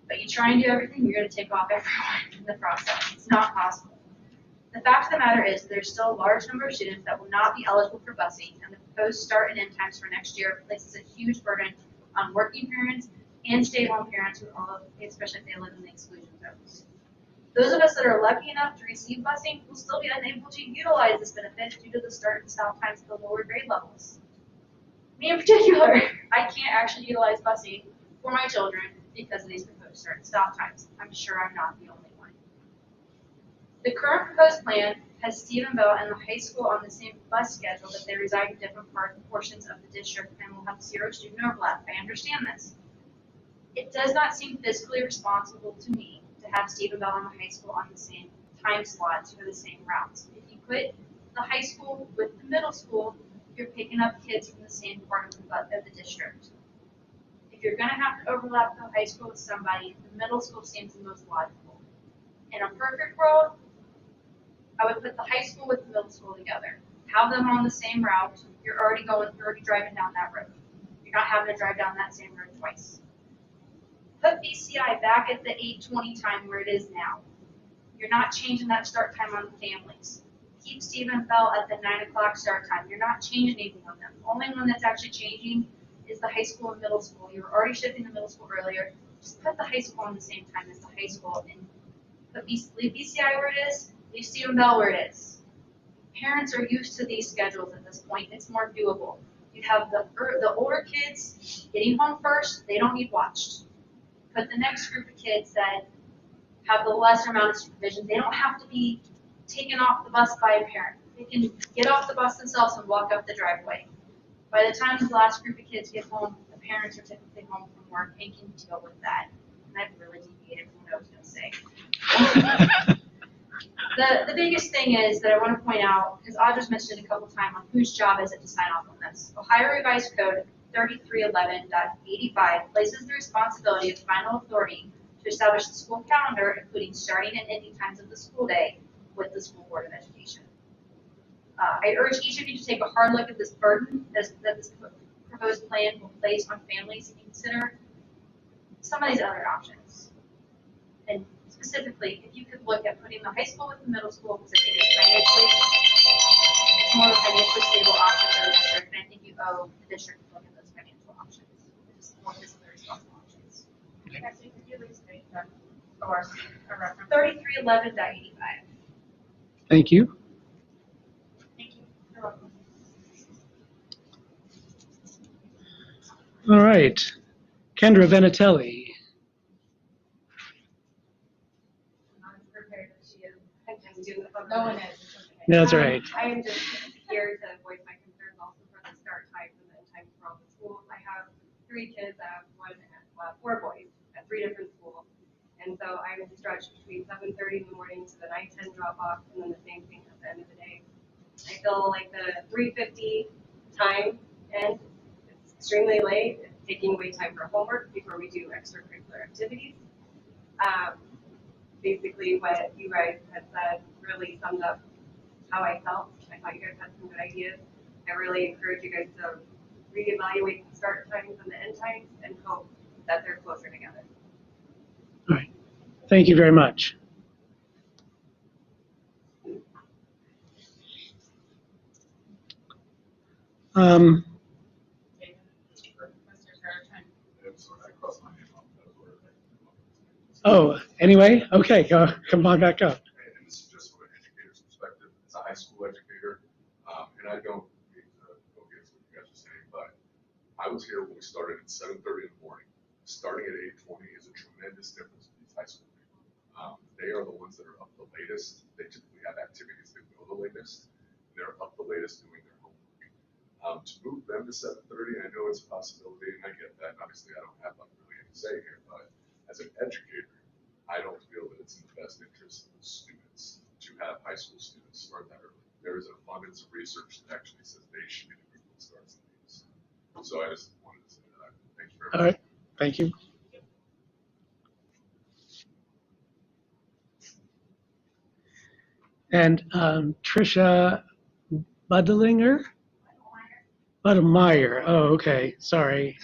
but you try and do everything, you're going to take off everyone in the process. It's not possible. The fact of the matter is there's still a large number of students that will not be eligible for busing, and the proposed start and end times for next year places a huge burden on working parents and stay-at-home parents, especially if they live in the exclusion zones. Those of us that are lucky enough to receive busing will still be unable to utilize this benefit due to the start and stop times at the lower grade levels. Me in particular, I can't actually utilize busing for my children because of these proposed start and stop times. I'm sure I'm not the only one. The current proposed plan has Stephen Bell and the high school on the same bus schedule, but they reside in different portions of the district and will have zero student overlap. I understand this. It does not seem fiscally responsible to me to have Stephen Bell and the high school on the same time slots for the same routes. If you put the high school with the middle school, you're picking up kids from the same part of the district. If you're going to have to overlap the high school with somebody, the middle school seems the most logical. In a perfect world, I would put the high school with the middle school together. Have them on the same route. You're already driving down that road. You're not having to drive down that same road twice. Put BCI back at the 8:20 time where it is now. You're not changing that start time on the families. Keep Stephen Bell at the 9 o'clock start time. You're not changing anything on them. The only one that's actually changing is the high school and middle school. You were already shifting the middle school earlier. Just put the high school on the same time as the high school and leave BCI where it is, leave Stephen Bell where it is. Parents are used to these schedules at this point. It's more doable. You have the older kids getting home first. They don't need watched. Put the next group of kids that have the lesser amount of supervision. They don't have to be taken off the bus by a parent. They can get off the bus themselves and walk up the driveway. By the time the last group of kids get home, the parents are typically home from work and can deal with that. And I've really deviated from what I was going to say. The biggest thing is that I want to point out, because Audra's mentioned it a couple times, on whose job is it to sign off on this. Ohio Revised Code 3311.85 places the responsibility of final authority to establish the school calendar, including starting and ending times of the school day, with the School Board of Education. I urge each of you to take a hard look at this burden that this proposed plan will place on families and consider some of these other options. And specifically, if you could look at putting the high school with the middle school, because I think it's more of a financially stable option for the district, and I think you owe the district to look at those financial options. It's more fiscally responsible options. Actually, could you please make that or a reference? 3311.85. Thank you. Thank you. You're welcome. All right. Kendra Venatelli. Not as prepared as she is. I can do it. No one is. It's okay. That's right. I am just here to voice my concerns also for the start times and the end times for all the schools. I have 3 kids. I have 4 boys at 3 different schools. And so I'm stretched between 7:30 in the morning to the 9:10 drop off, and then the same thing at the end of the day. I feel like the 3:50 time and it's extremely late. It's taking away time for homework before we do extracurricular activities. Basically, what you guys had said really summed up how I felt. I thought you guys had some good ideas. I really encourage you guys to reevaluate the start times and the end times and hope that they're closer together. All right. Thank you very much. Oh, anyway, okay, come on back up. And this is just from an educator's perspective. As a high school educator, and I don't mean to go against what you guys are saying, but I was here when we started at 7:30 in the morning. Starting at 8:20 is a tremendous difference for these high school people. They are the ones that are up the latest. They typically have activities that go the latest. They're up the latest doing their homework. To move them to 7:30, I know it's a possibility, and I get that. Obviously, I don't have really any say here, but as an educator, I don't feel that it's in the best interest of the students to have high school students start that early. There is an abundance of research that actually says they should be the group that starts in these. So I just wanted to say that. Thank you very much. All right, thank you. And Tricia Budlinger? Budmeyer. Oh, okay, sorry.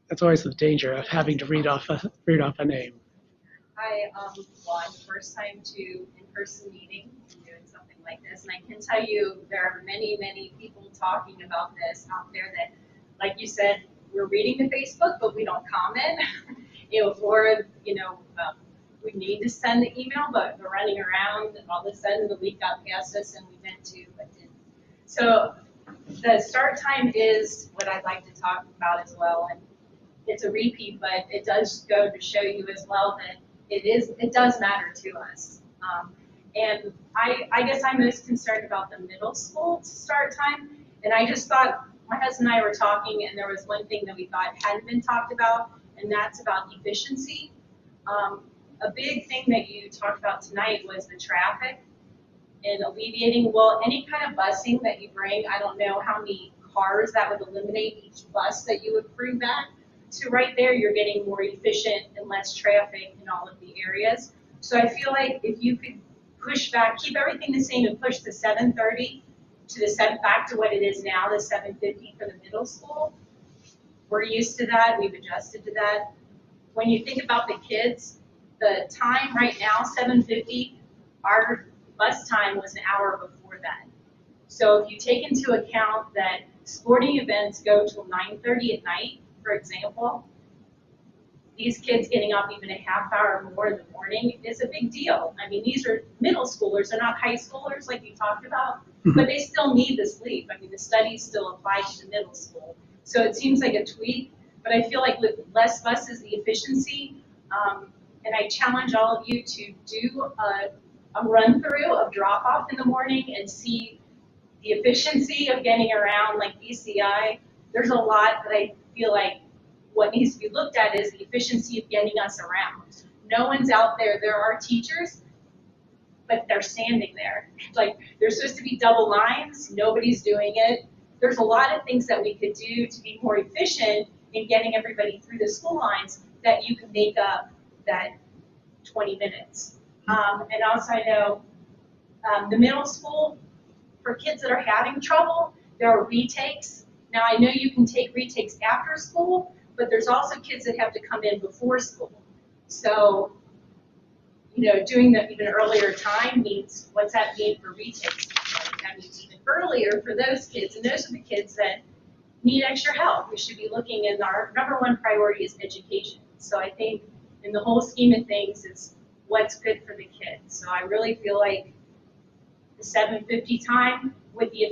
That's always the danger of having to read off a name. Hi, well, I'm the first time to in-person meeting and doing something like this, and I can tell you there are many, many people talking about this out there that, like you said, we're reading the Facebook, but we don't comment. We need to send the email, but we're running around, and all of a sudden the week got past us, and we meant to, but didn't. So the start time is what I'd like to talk about as well, and it's a repeat, but it does go to show you as well that it does matter to us. And I guess I'm most concerned about the middle school start time. And I just thought, my husband and I were talking, and there was one thing that we thought hadn't been talked about, and that's about efficiency. A big thing that you talked about tonight was the traffic and alleviating, well, any kind of busing that you bring, I don't know how many cars that would eliminate each bus that you would bring back. So right there, you're getting more efficient and less traffic in all of the areas. So I feel like if you could push back, keep everything the same and push the 7:30 to the back to what it is now, the 7:50 for the middle school. We're used to that, we've adjusted to that. When you think about the kids, the time right now, 7:50, our bus time was an hour before that. So if you take into account that sporting events go till 9:30 at night, for example, these kids getting up even a half hour more in the morning is a big deal. I mean, these are middle schoolers, they're not high schoolers like you talked about, but they still need the sleep. I mean, the studies still apply to the middle school. So it seems like a tweak, but I feel like with less buses, the efficiency, And I challenge all of you to do a run through of drop off in the morning and see the efficiency of getting around like BCI. There's a lot that I feel like what needs to be looked at is the efficiency of getting us around. No one's out there. There are teachers, but they're standing there. Like, there's supposed to be double lines. Nobody's doing it. There's a lot of things that we could do to be more efficient in getting everybody through the school lines that you can make up that 20 minutes. And also I know the middle school, for kids that are having trouble, there are retakes. Now I know you can take retakes after school, but there's also kids that have to come in before school. So, you know, doing the even earlier time means, what's that mean for retakes? That means even earlier for those kids, and those are the kids that need extra help. We should be looking, and our number one priority is education. So I think in the whole scheme of things, it's what's good for the kids. So I really feel like the 7:50 time with the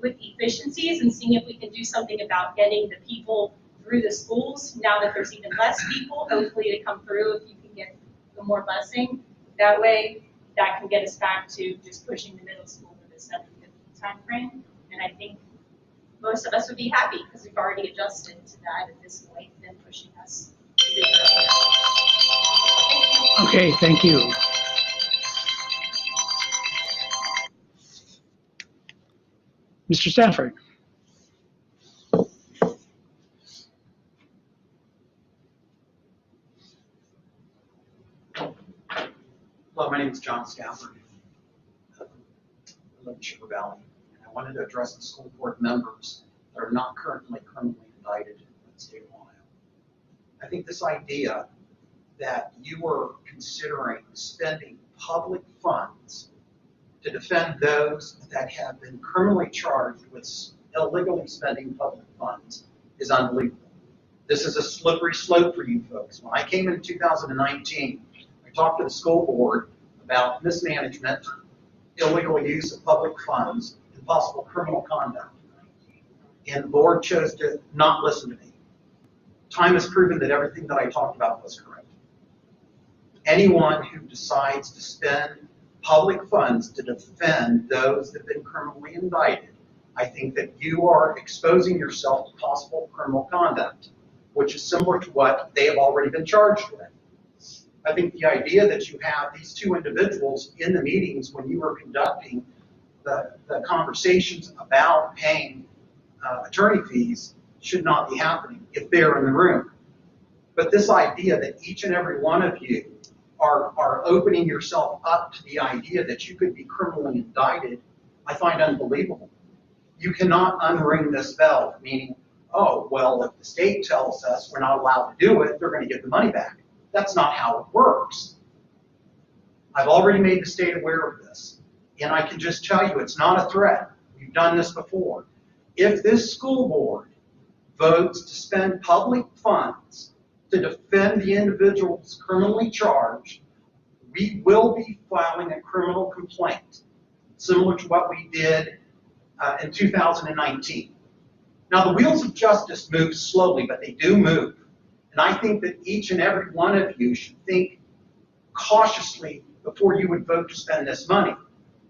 efficiencies and seeing if we can do something about getting the people through the schools. Now that there's even less people, hopefully to come through, if you can get the more busing, that way that can get us back to just pushing the middle school with the 7:50 time frame. And I think most of us would be happy because we've already adjusted to that at this point, then pushing us even earlier. Okay, thank you. Mr. Stafford. Hello, my name is John Stafford. I live in Sugar Valley, and I wanted to address the school board members that are not currently criminally indicted in the state of Ohio. I think this idea that you are considering spending public funds to defend those that have been criminally charged with illegally spending public funds is unbelievable. This is a slippery slope for you folks. When I came in 2019, I talked to the school board about mismanagement, illegal use of public funds, and possible criminal conduct. And the board chose to not listen to me. Time has proven that everything that I talked about was correct. Anyone who decides to spend public funds to defend those that have been criminally indicted, I think that you are exposing yourself to possible criminal conduct, which is similar to what they have already been charged with. I think the idea that you have these two individuals in the meetings when you were conducting the conversations about paying attorney fees should not be happening if they're in the room. But this idea that each and every one of you are opening yourself up to the idea that you could be criminally indicted, I find unbelievable. You cannot unring this bell, meaning, oh, well, if the state tells us we're not allowed to do it, they're going to give the money back. That's not how it works. I've already made the state aware of this, and I can just tell you it's not a threat. We've done this before. If this school board votes to spend public funds to defend the individuals criminally charged, we will be filing a criminal complaint, similar to what we did in 2019. Now, the wheels of justice move slowly, but they do move. And I think that each and every one of you should think cautiously before you would vote to spend this money.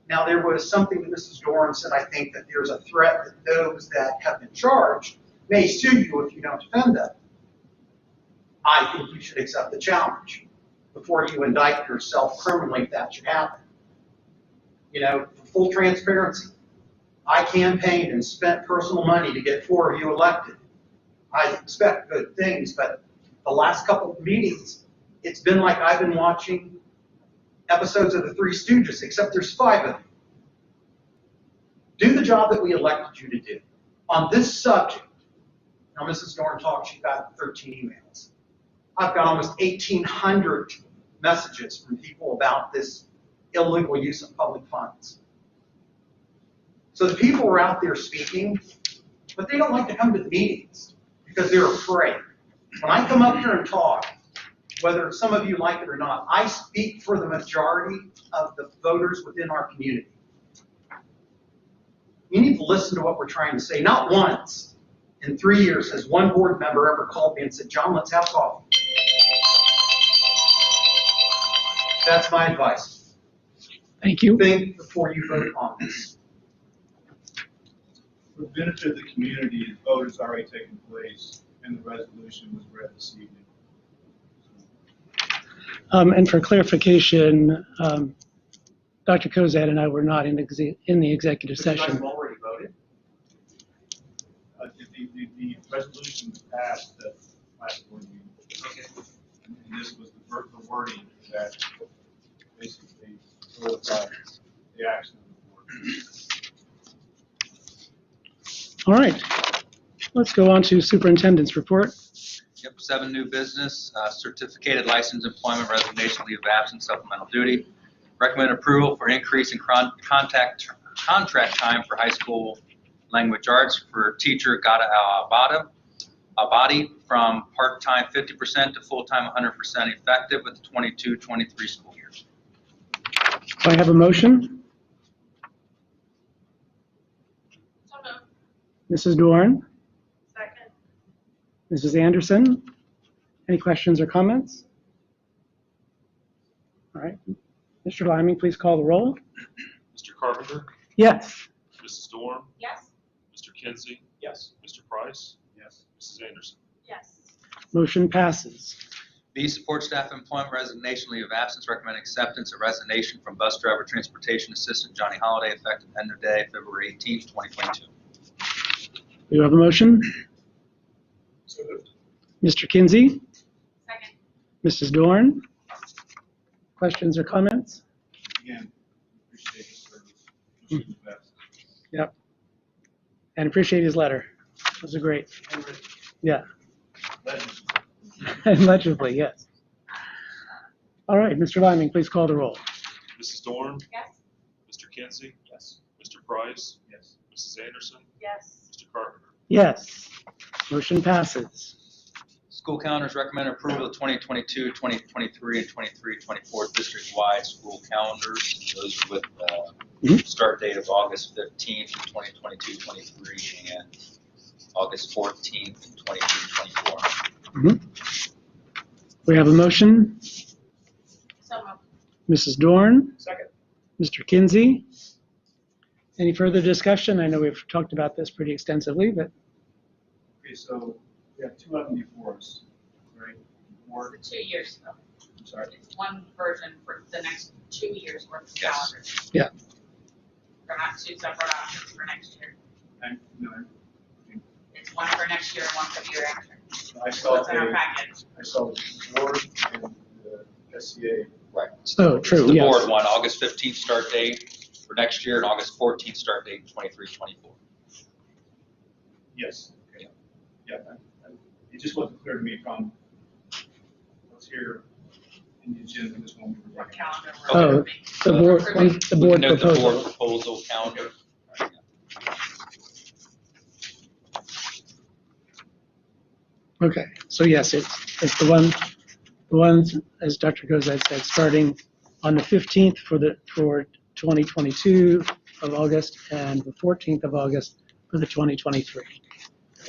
Now, there was something that Mrs. Doran said, I think that there's a threat that those that have been charged may sue you if you don't defend them. I think you should accept the challenge before you indict yourself criminally if that should happen. You know, for full transparency, I campaigned and spent personal money to get 4 of you elected. I expect good things, but the last couple of meetings, it's been like I've been watching episodes of the Three Stooges, except there's 5 of them. Do the job that we elected you to do. On this subject, now Mrs. Dorn talked, she got 13 emails. I've got almost 1,800 messages from people about this illegal use of public funds. So the people are out there speaking, but they don't like to come to the meetings because they're afraid. When I come up here and talk, whether some of you like it or not, I speak for the majority of the voters within our community. You need to listen to what we're trying to say. Not once in 3 years has one board member ever called me and said, John, let's have coffee. That's my advice. Thank you. Think before you vote on this. For the benefit of the community, the vote has already taken place and the resolution was read this evening. And for clarification, Dr. Kozad and I were not in the executive But you guys session. have already voted. The resolution was passed at last board meeting. Okay. And this was the wording that basically solidified the action of the board. All right, let's go on to superintendent's report. Yep, 7 new business, certificated license employment, resignation, leave of absence, supplemental duty. Recommend approval for increase in contract time for high school language arts for teacher Gada Abadi from part-time 50% to full-time 100% effective with the 22-23 school year. Do I have a motion? So moved. Mrs. Dorn, Second. Mrs. Anderson, any questions or comments? All right, Mr. Liming, please call the roll. Mr. Carpenter, Yes. Mrs. Dorn, Yes. Mr. Kinsey, Yes. Mr. Price, Yes. Mrs. Anderson. Yes. Motion passes. B, support staff employment, resignation, leave of absence, recommend acceptance of resignation from bus driver transportation assistant Johnny Holliday effective end of day February 18th, 2022. Do you have a motion? So moved. Mr. Kinsey, Second. Mrs. Dorn, questions or comments? Again, appreciate the service. Wish you the best. Yep. And appreciate his letter. Those are great. Yeah. Legends. And legibly, yes. All right, Mr. Liming, please call the roll. Mrs. Dorn, Yes. Mr. Kinsey, Yes. Mr. Price, Yes. Mrs. Anderson, Yes. Mr. Carpenter. Yes. Motion passes. School calendars recommend approval of 2022, 2023, and 23-24 district-wide school calendars. Those with start date of August 15th, 2022-23, and August 14th, 23-24. We have a motion. So moved. Mrs. Dorn, Second. Mr. Kinsey. Any further discussion? I know we've talked about this pretty extensively, but Okay, so we have two of them before us, right? For 2 years though. I'm sorry. It's one version for the next 2 years worth of Yes. calendars. Yeah. They're not two separate options for next year. And, no, It's one for next year and one for the year after. I saw What's in our the packet? board and the SCA. Right. so true, The yes. board one, August 15th start date for next year, and August 14th start date 23-24. Yes. Okay. Yeah, it just wasn't clear to me from what's here in the agenda, this one we were What looking at. calendar Oh, we're the approving. board, the We board can note the board proposal. proposal calendar. Okay, so yes, it's the one, as Dr. Kozad said, starting on the 15th for 2022 of August and the 14th of August for the 2023.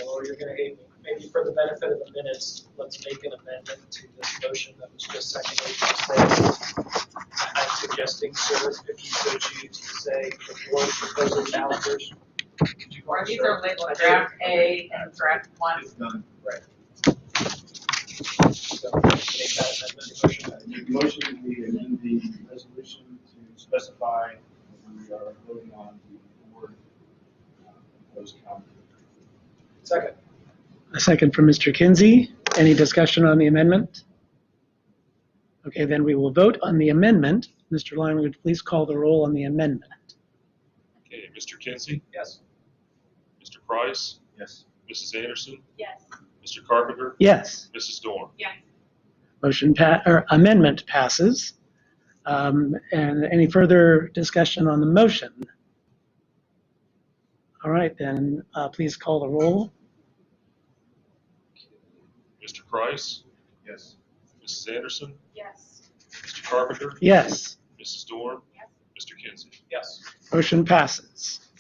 Well, you're gonna hate me. Maybe for the benefit of the minutes, let's make an amendment to this motion that was just seconded to say, I'm suggesting, sir, if you so choose to say the board proposal calendars. Or these are labeled draft A and draft 1. It's done. Right. So, make that amendment motion. The motion would be in the resolution to specify that we are voting on the board proposed calendar. Second. A second from Mr. Kinsey. Any discussion on the amendment? Okay, then we will vote on the amendment. Mr. Lyman, would you please call the roll on the amendment? Okay, Mr. Kinsey, Yes. Mr. Price, Yes. Mrs. Anderson, Yes. Mr. Carpenter, Yes. Mrs. Dorn. Yes. Amendment passes. And any further discussion on the motion? All right, then please call the roll. Mr. Price, Yes. Mrs. Anderson, Yes. Mr. Carpenter, Yes, Mrs. Dorn, Yes. Mr. Kinsey. Yes. motion passes.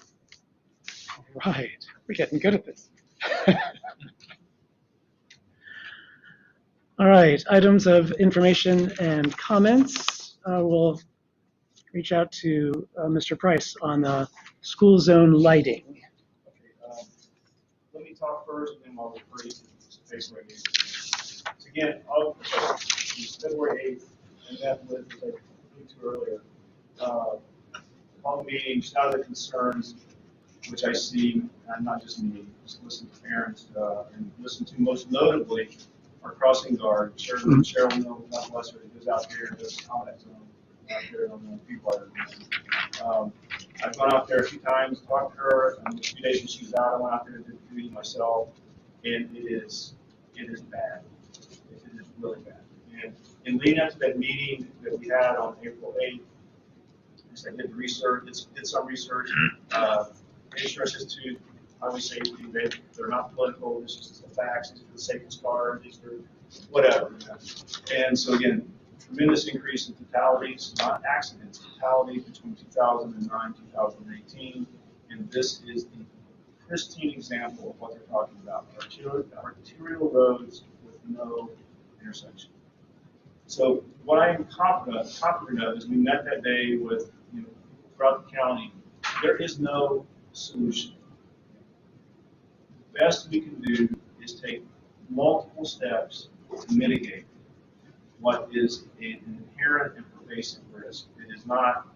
All right, we're getting good at this. All right, items of information and comments. we'll reach out to Mr. Price on the school zone lighting. Okay, let me talk first, and then I'll refer you to February 8th. So again, February 8th, and that was, as I alluded to earlier, all the meetings, out of the concerns, which I see, and not just me, just listen to parents, and listen to most notably our crossing guard, Cheryl Mill, God bless her, who goes out there and does combat zone out there on the Feedwater. I've gone out there a few times, talked to her, and a few days when she was out, I went out there and did the meeting myself, and it is bad. It is really bad. And in leading up to that meeting that we had on April 8th, I did the research, did some research. Insurance Institute, highway safety, they're not political, this is just the facts, these are the safest cars, these are whatever. And so again, tremendous increase in fatalities, not accidents, fatalities between 2009 2018. And this is the pristine example of what they're talking about. Arterial roads with no intersection. So what I am confident of is we met that day with throughout the county. There is no solution. The best we can do is take multiple steps to mitigate what is an inherent and pervasive risk. It is not,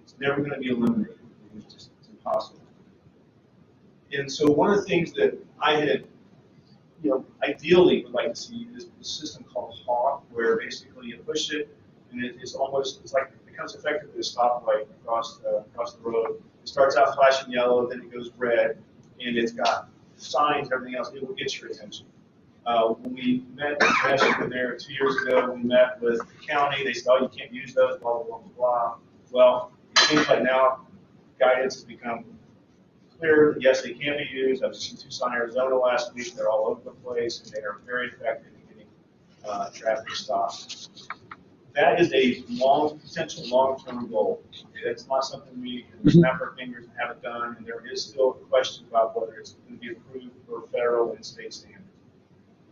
it's never going to be eliminated. It's impossible. And so one of the things that I had, ideally would like to see is a system called HAWK, where basically you push it, and it's like it becomes effectively a stoplight across the road. It starts out flashing yellow, then it goes red, and it's got signs, everything else. It will get your attention. When we met there 2 years ago, we met with the county. They said, "Oh, you can't use those." Blah blah blah blah. Well, it seems like now guidance has become clear that yes, they can be used. I was just in Tucson, Arizona last week. They're all over the place, and they are very effective in getting traffic stopped. That is a potential long-term goal. Okay, that's not something we can snap our fingers and have it done, and there is still a question about whether it's going to be approved for federal and state standards.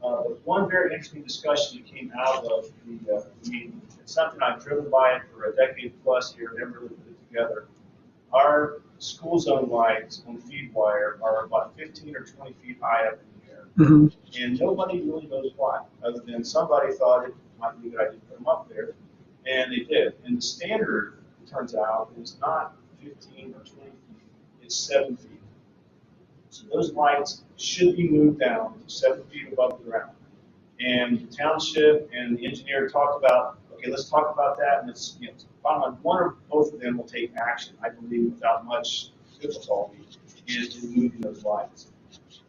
But one very interesting discussion that came out of the meeting, it's something I've driven by it for a decade plus here, never really put it together. Our school zone lights on feed wire are about 15 or 20 feet high up in the air. And nobody really knows why, other than somebody thought it might be a good idea to put them up there, and they did. And the standard, it turns out, is not 15 or 20 feet, it's 7 feet. So those lights should be moved down to 7 feet above the ground. And the township and the engineer talked about, okay, let's talk about that, and it's, one or both of them will take action, I believe, without much difficulty, is to moving those lights.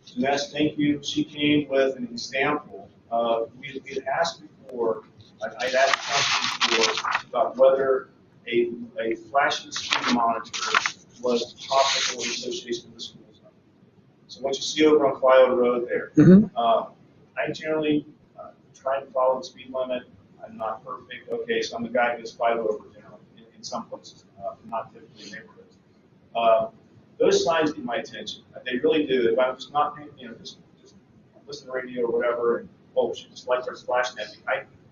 So Ness, thank you. She came with an example. We had asked before, I'd asked council before about whether a flashing speed monitor was possible in association with the school zone. So what you see over on Clio Road there, I generally try to follow the speed limit. I'm not perfect. Okay, so I'm the guy who goes 5 over generally in some places, not typically in neighborhoods. Those signs get my attention. They really do. If I'm just not, just listen to the radio or whatever, and just lights starts flashing at me,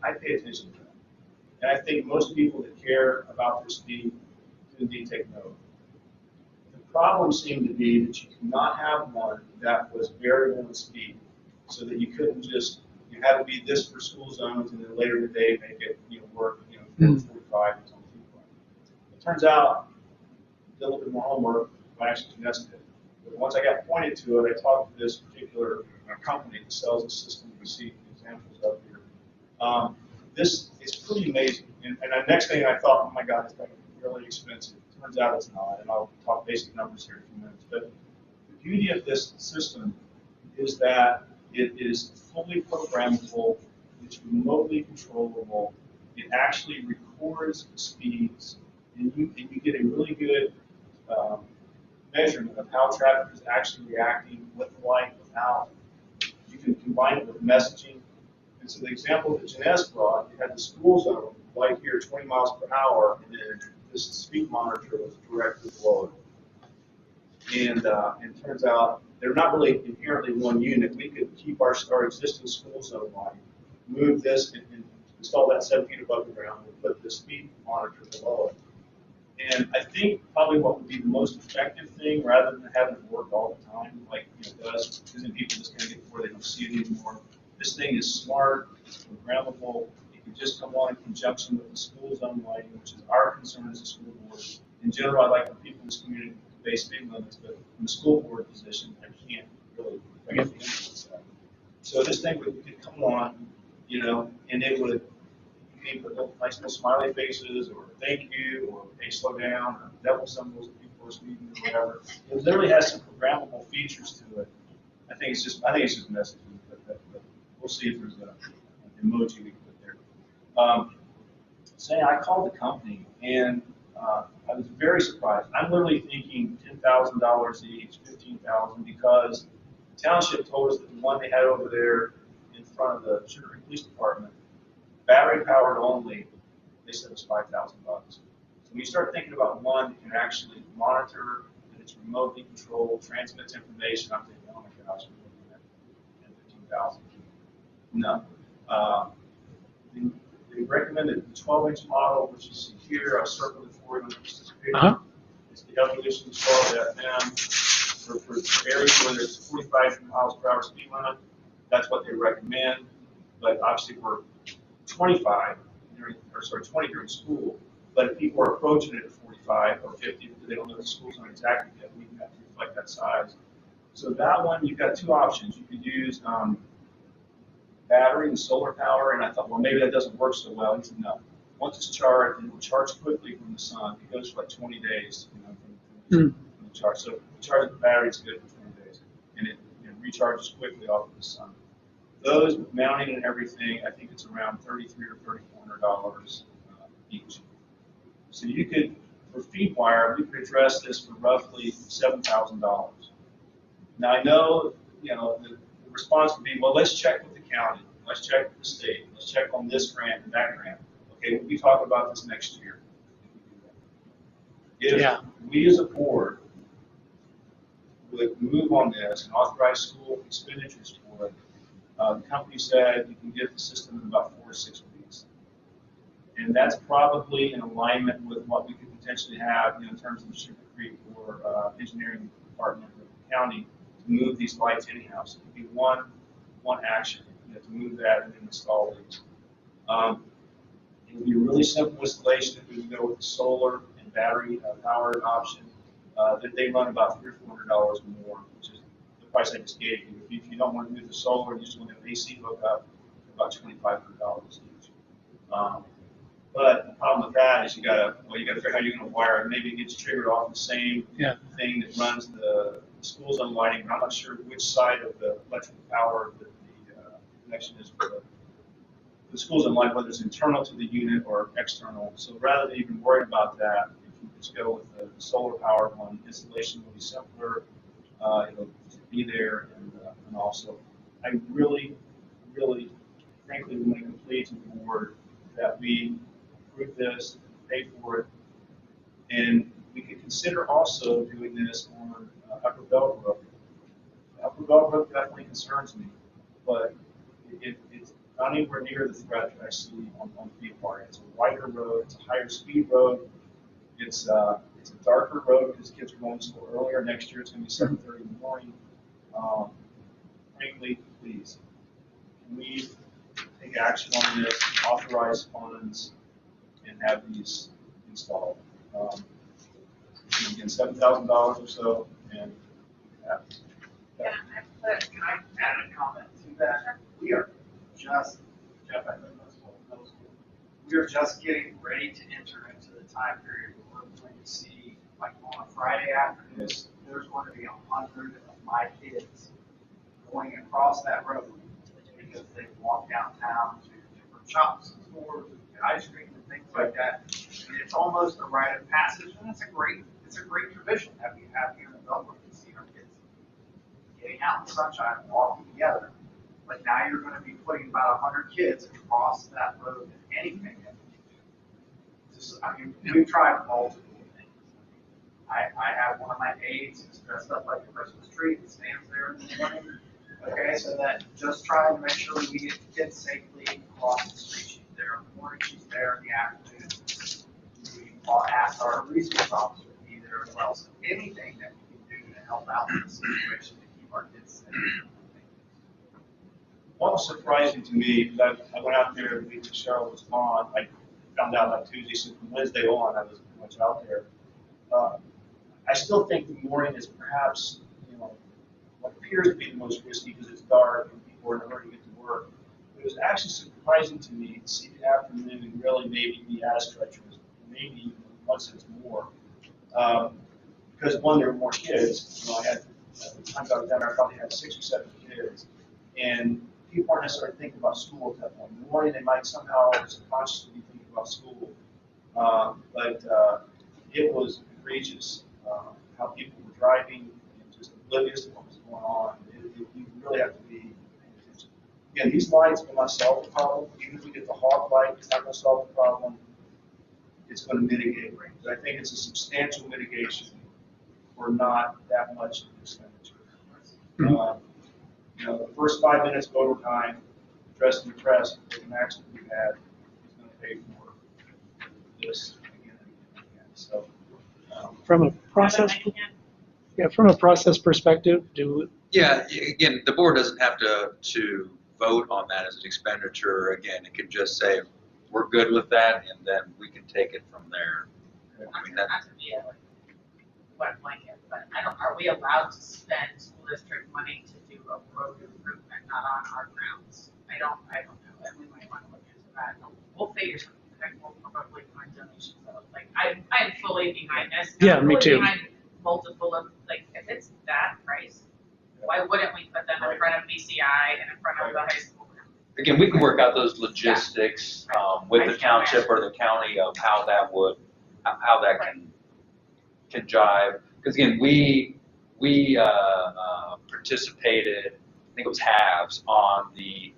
I pay attention to that. And I think most people that care about their speed do indeed take note. The problem seemed to be that you could not have one that was variable in speed, so that you couldn't just, you had to be this for school zones, and then later in the day make it work 45 until 2. It turns out, did a little bit more homework, I actually invested it. But once I got pointed to it, I talked to this particular company that sells a system. We see examples of here. This is pretty amazing. And the next thing I thought, oh my God, it's going to be really expensive. Turns out it's not, and I'll talk basic numbers here in a few minutes. But the beauty of this system is that it is fully programmable, it's remotely controllable, it actually records the speeds, and you get a really good measurement of how traffic is actually reacting with the light, without. You can combine it with messaging. And so the example that Janez brought, you had the school zone light here 20 miles per hour, and then this speed monitor was directly below it. And it turns out they're not really inherently one unit. We could keep our existing school zone light, move this, and install that 7 feet above the ground, and put the speed monitor below it. And I think probably what would be the most effective thing, rather than having it work all the time, like it does, because then people just kind of get bored, they don't see it anymore. This thing is smart, it's programmable, it can just come on in conjunction with the school zone lighting, which is our concern as a school board. In general, I like for people in this community to obey speed limits, but from the school board position, I can't really influence that. So this thing could come on, and it would, you put nice little smiley faces, or thank you, or hey, slow down, or devil symbols if people are speeding, or whatever. It literally has some programmable features to it. I think it's just messaging, but we'll see if there's an emoji we can put there. Say I called the company, and I was very surprised. I'm literally thinking $10,000 each, $15,000, because the township told us that the one they had over there in front of the Sugar Creek Police Department, battery powered only, they said it was $5,000. So when you start thinking about one that can actually monitor, that it's remotely controlled, transmits information, I'm thinking, oh my gosh, we're looking at 15,000. No. They recommended the 12-inch model, which you see here. I'll circle it for you on this picture. It's the evolution 12 FM for areas where there's 45 miles per hour speed limit. That's what they recommend. But obviously, we're 20 during school. But if people are approaching it at 45 or 50, because they don't know the school zone exactly yet, we have to reflect that size. So that one, you've got two options. You could use battery and solar power, and I thought, well, maybe that doesn't work so well. He said, no. Once it's charged, it will charge quickly from the sun. It goes for like 20 days, from the charge. So charging the battery is good for 20 days, and it recharges quickly off of the sun. Those with mounting and everything, I think it's around $3,300 or $3,400 each. So you could, for feed wire, we could address this for roughly $7,000. Now I know, the response would be, well, let's check with the county, let's check with the state, let's check on this grant and that grant. Okay, we'll be talking about this next year. If we as a board would move on this and authorize school expenditures for it, the company said you can get the system in about 4 to 6 weeks. And that's probably in alignment with what we could potentially have in terms of the Sugar Creek or engineering department of the county to move these lights anyhow. So it could be one action, to move that and then install these. It would be a really simple installation if we would go with the solar and battery powered option. That they run about $300 or $400 more, which is the price I just gave you. If you don't want to do the solar and you just want to have AC hookup, about $2,500 each. But the problem with that is you got to figure out how you're going to wire it. Maybe it gets triggered off the same thing that runs the school zone lighting, but I'm not sure which side of the electrical power that the connection is for the school zone light, whether it's internal to the unit or external. So rather than even worry about that, if you just go with the solar power one, installation will be simpler. It'll be there, and also, I really, frankly, want to complete to the board that we approve this, pay for it, and we could consider also doing this on Upper Bellbrook. Upper Bellbrook definitely concerns me, but it's not anywhere near the threat that I see on feed wire. It's a wider road, it's a higher speed road, it's a darker road because kids are going to school earlier. Next year it's going to be 7:30 in the morning. Frankly, please, can we take action on this, authorize funds, and have these installed? Again, $7,000 or so, and Can I add a comment to that? We are just, Jeff, I know middle school. We are just getting ready to enter into the time period where we're going to see, like on a Friday afternoon, there's going to be 100 of my kids going across that road because they walk downtown to different shops and stores and get ice cream and things like that. And it's almost a rite of passage, and it's a great tradition that we have here in Bellbrook to see our kids getting out in the sunshine and walking together. But now you're going to be putting about 100 kids across that road and anything that you do. Just, we've tried multiple things. I have one of my aides who's dressed up like a Christmas tree and stands there in the morning. Okay, so that just trying to make sure we get the kids safely across the street. She's there morning, she's there in the afternoon. We all asked our resource officer to be there as well, so anything that we can do to help out in this situation to keep our kids safe. What was surprising to me, because I went out there the week that Cheryl was gone, I found out on Tuesday, so from Wednesday on, I was pretty much out there. I still think the morning is perhaps, what appears to be the most risky because it's dark and people are in a hurry to get to work. It was actually surprising to me to see the afternoon really maybe be as treacherous, maybe even one sense more. Because one, there were more kids. I had, at the time I was down there, I probably had 6 or 7 kids. And people aren't necessarily thinking about school at that point. In the morning, they might somehow subconsciously be thinking about school. But it was egregious how people were driving and just oblivious to what was going on. You really have to be paying attention. Again, these lights will not solve the problem. Even if we get the hawk light, it's not going to solve the problem. It's going to mitigate. But I think it's a substantial mitigation for not that much expenditure. The first 5 minutes of overtime, dressed in the press, with an accident we've had, is going to pay for this again and again. So, From a process, from a process perspective, Yeah, again, the board doesn't have to vote on that as an expenditure. Again, it can just say, we're good with that, and then we can take it from there. I mean, Not to be a wet blanket, but are we allowed to spend school district money to do a road improvement, not on our grounds? I don't know, and we might want to look into that. We'll figure something. We'll probably find donations. Like, I'm fully behind this. Yeah, I'm me fully too. Behind multiple of, like, if it's that price, why wouldn't we put them in front of BCI and in front of the high school? Again, we can work out those logistics with the township or the county of how that can jive. Because again, we participated, I think it was halves, on the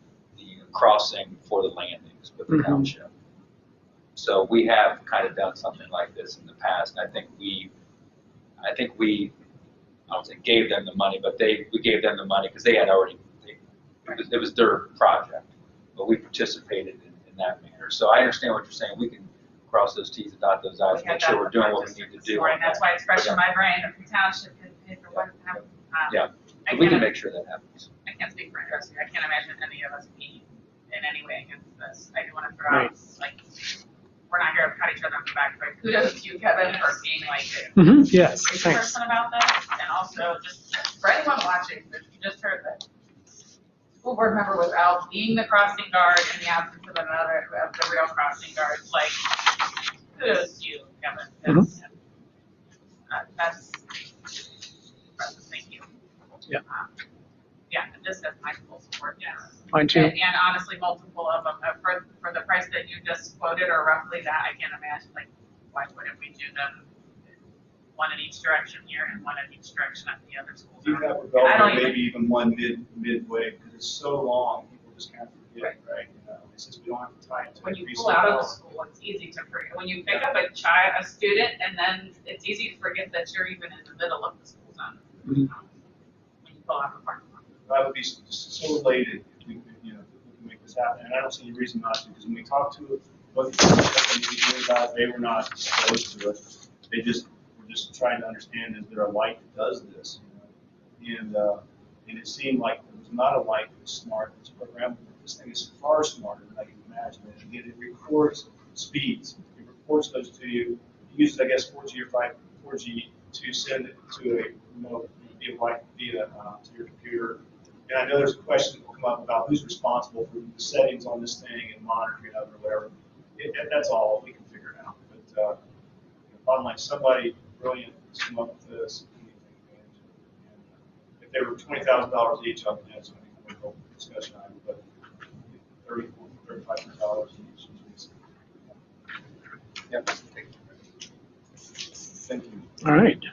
crossing for the landings with the township. So we have kind of done something like this in the past, and I think we I don't say gave them the money, but we gave them the money because they had already, it was their project, but we participated in that manner. So I understand what you're saying. We can cross those T's and dot those I's, make sure we're doing what we need to do. And that's why it's fresh in my brain. If the township can pay for one, Yeah, we can make sure that happens. I can't speak for industry. I can't imagine any of us being in any way against this. I do want to throw out, like, we're not here to pat each other on the back, but kudos to you, Kevin, for being like yes, a thanks. person about this, and also just for anyone watching, that you just heard that school board member was out being the crossing guard in the absence of the real crossing guard. Like, kudos to you, Kevin. That's impressive. Thank you. Yeah. Yeah, and this has my full support. Yeah. Mine too. And honestly, multiple of them for the price that you just quoted, or roughly that, I can't imagine. Like, why wouldn't we do them one in each direction here and one in each direction at the other schools? You have a Bellbrook, maybe even one midway, because it's so long, people just kind of forget, right? It's just we don't have the time to. When you pull out of the school, it's easy to forget. When you pick up a student, and then it's easy to forget that you're even in the middle of the school zone. When you pull out of the parking lot. I would be so elated if we could, if we can make this happen, and I don't see any reason not to, because when we talked to what they were not opposed to it. They just were just trying to understand, is there a light that does this? And it seemed like there was not a light that was smart. This program, this thing is far smarter than I can imagine. And again, it records speeds. It reports those to you. It uses, I guess, 4G or 4G to send it to a remote via to your computer. And I know there's questions that will come up about who's responsible for the settings on this thing and monitoring of it or whatever. That's all we can figure it out. But bottom line, somebody brilliant has come up with this. And if they were $20,000 each, I would have some discussion on it. But $3,500 each. Yeah. Thank you. All right.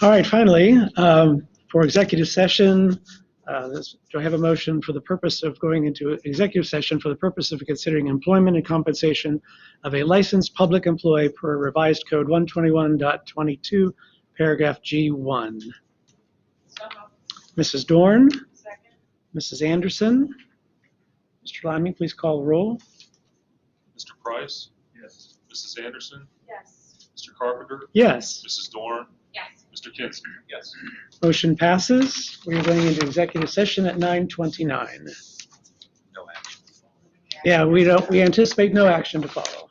All right, finally, for executive session, do I have a motion for the purpose of going into executive session for the purpose of considering employment and compensation of a licensed public employee per revised code 121.22, paragraph G1? Mrs. Dorn? Second. Mrs. Anderson? Mr. Lyman, please call the roll. Mr. Price, Yes. Mrs. Anderson, Yes. Mr. Carpenter, Yes, Mrs. Dorn, Yes. Mr. Kinzer. Yes. motion passes. We are going into executive session at 9:29. No action. Yeah, we anticipate no action to follow.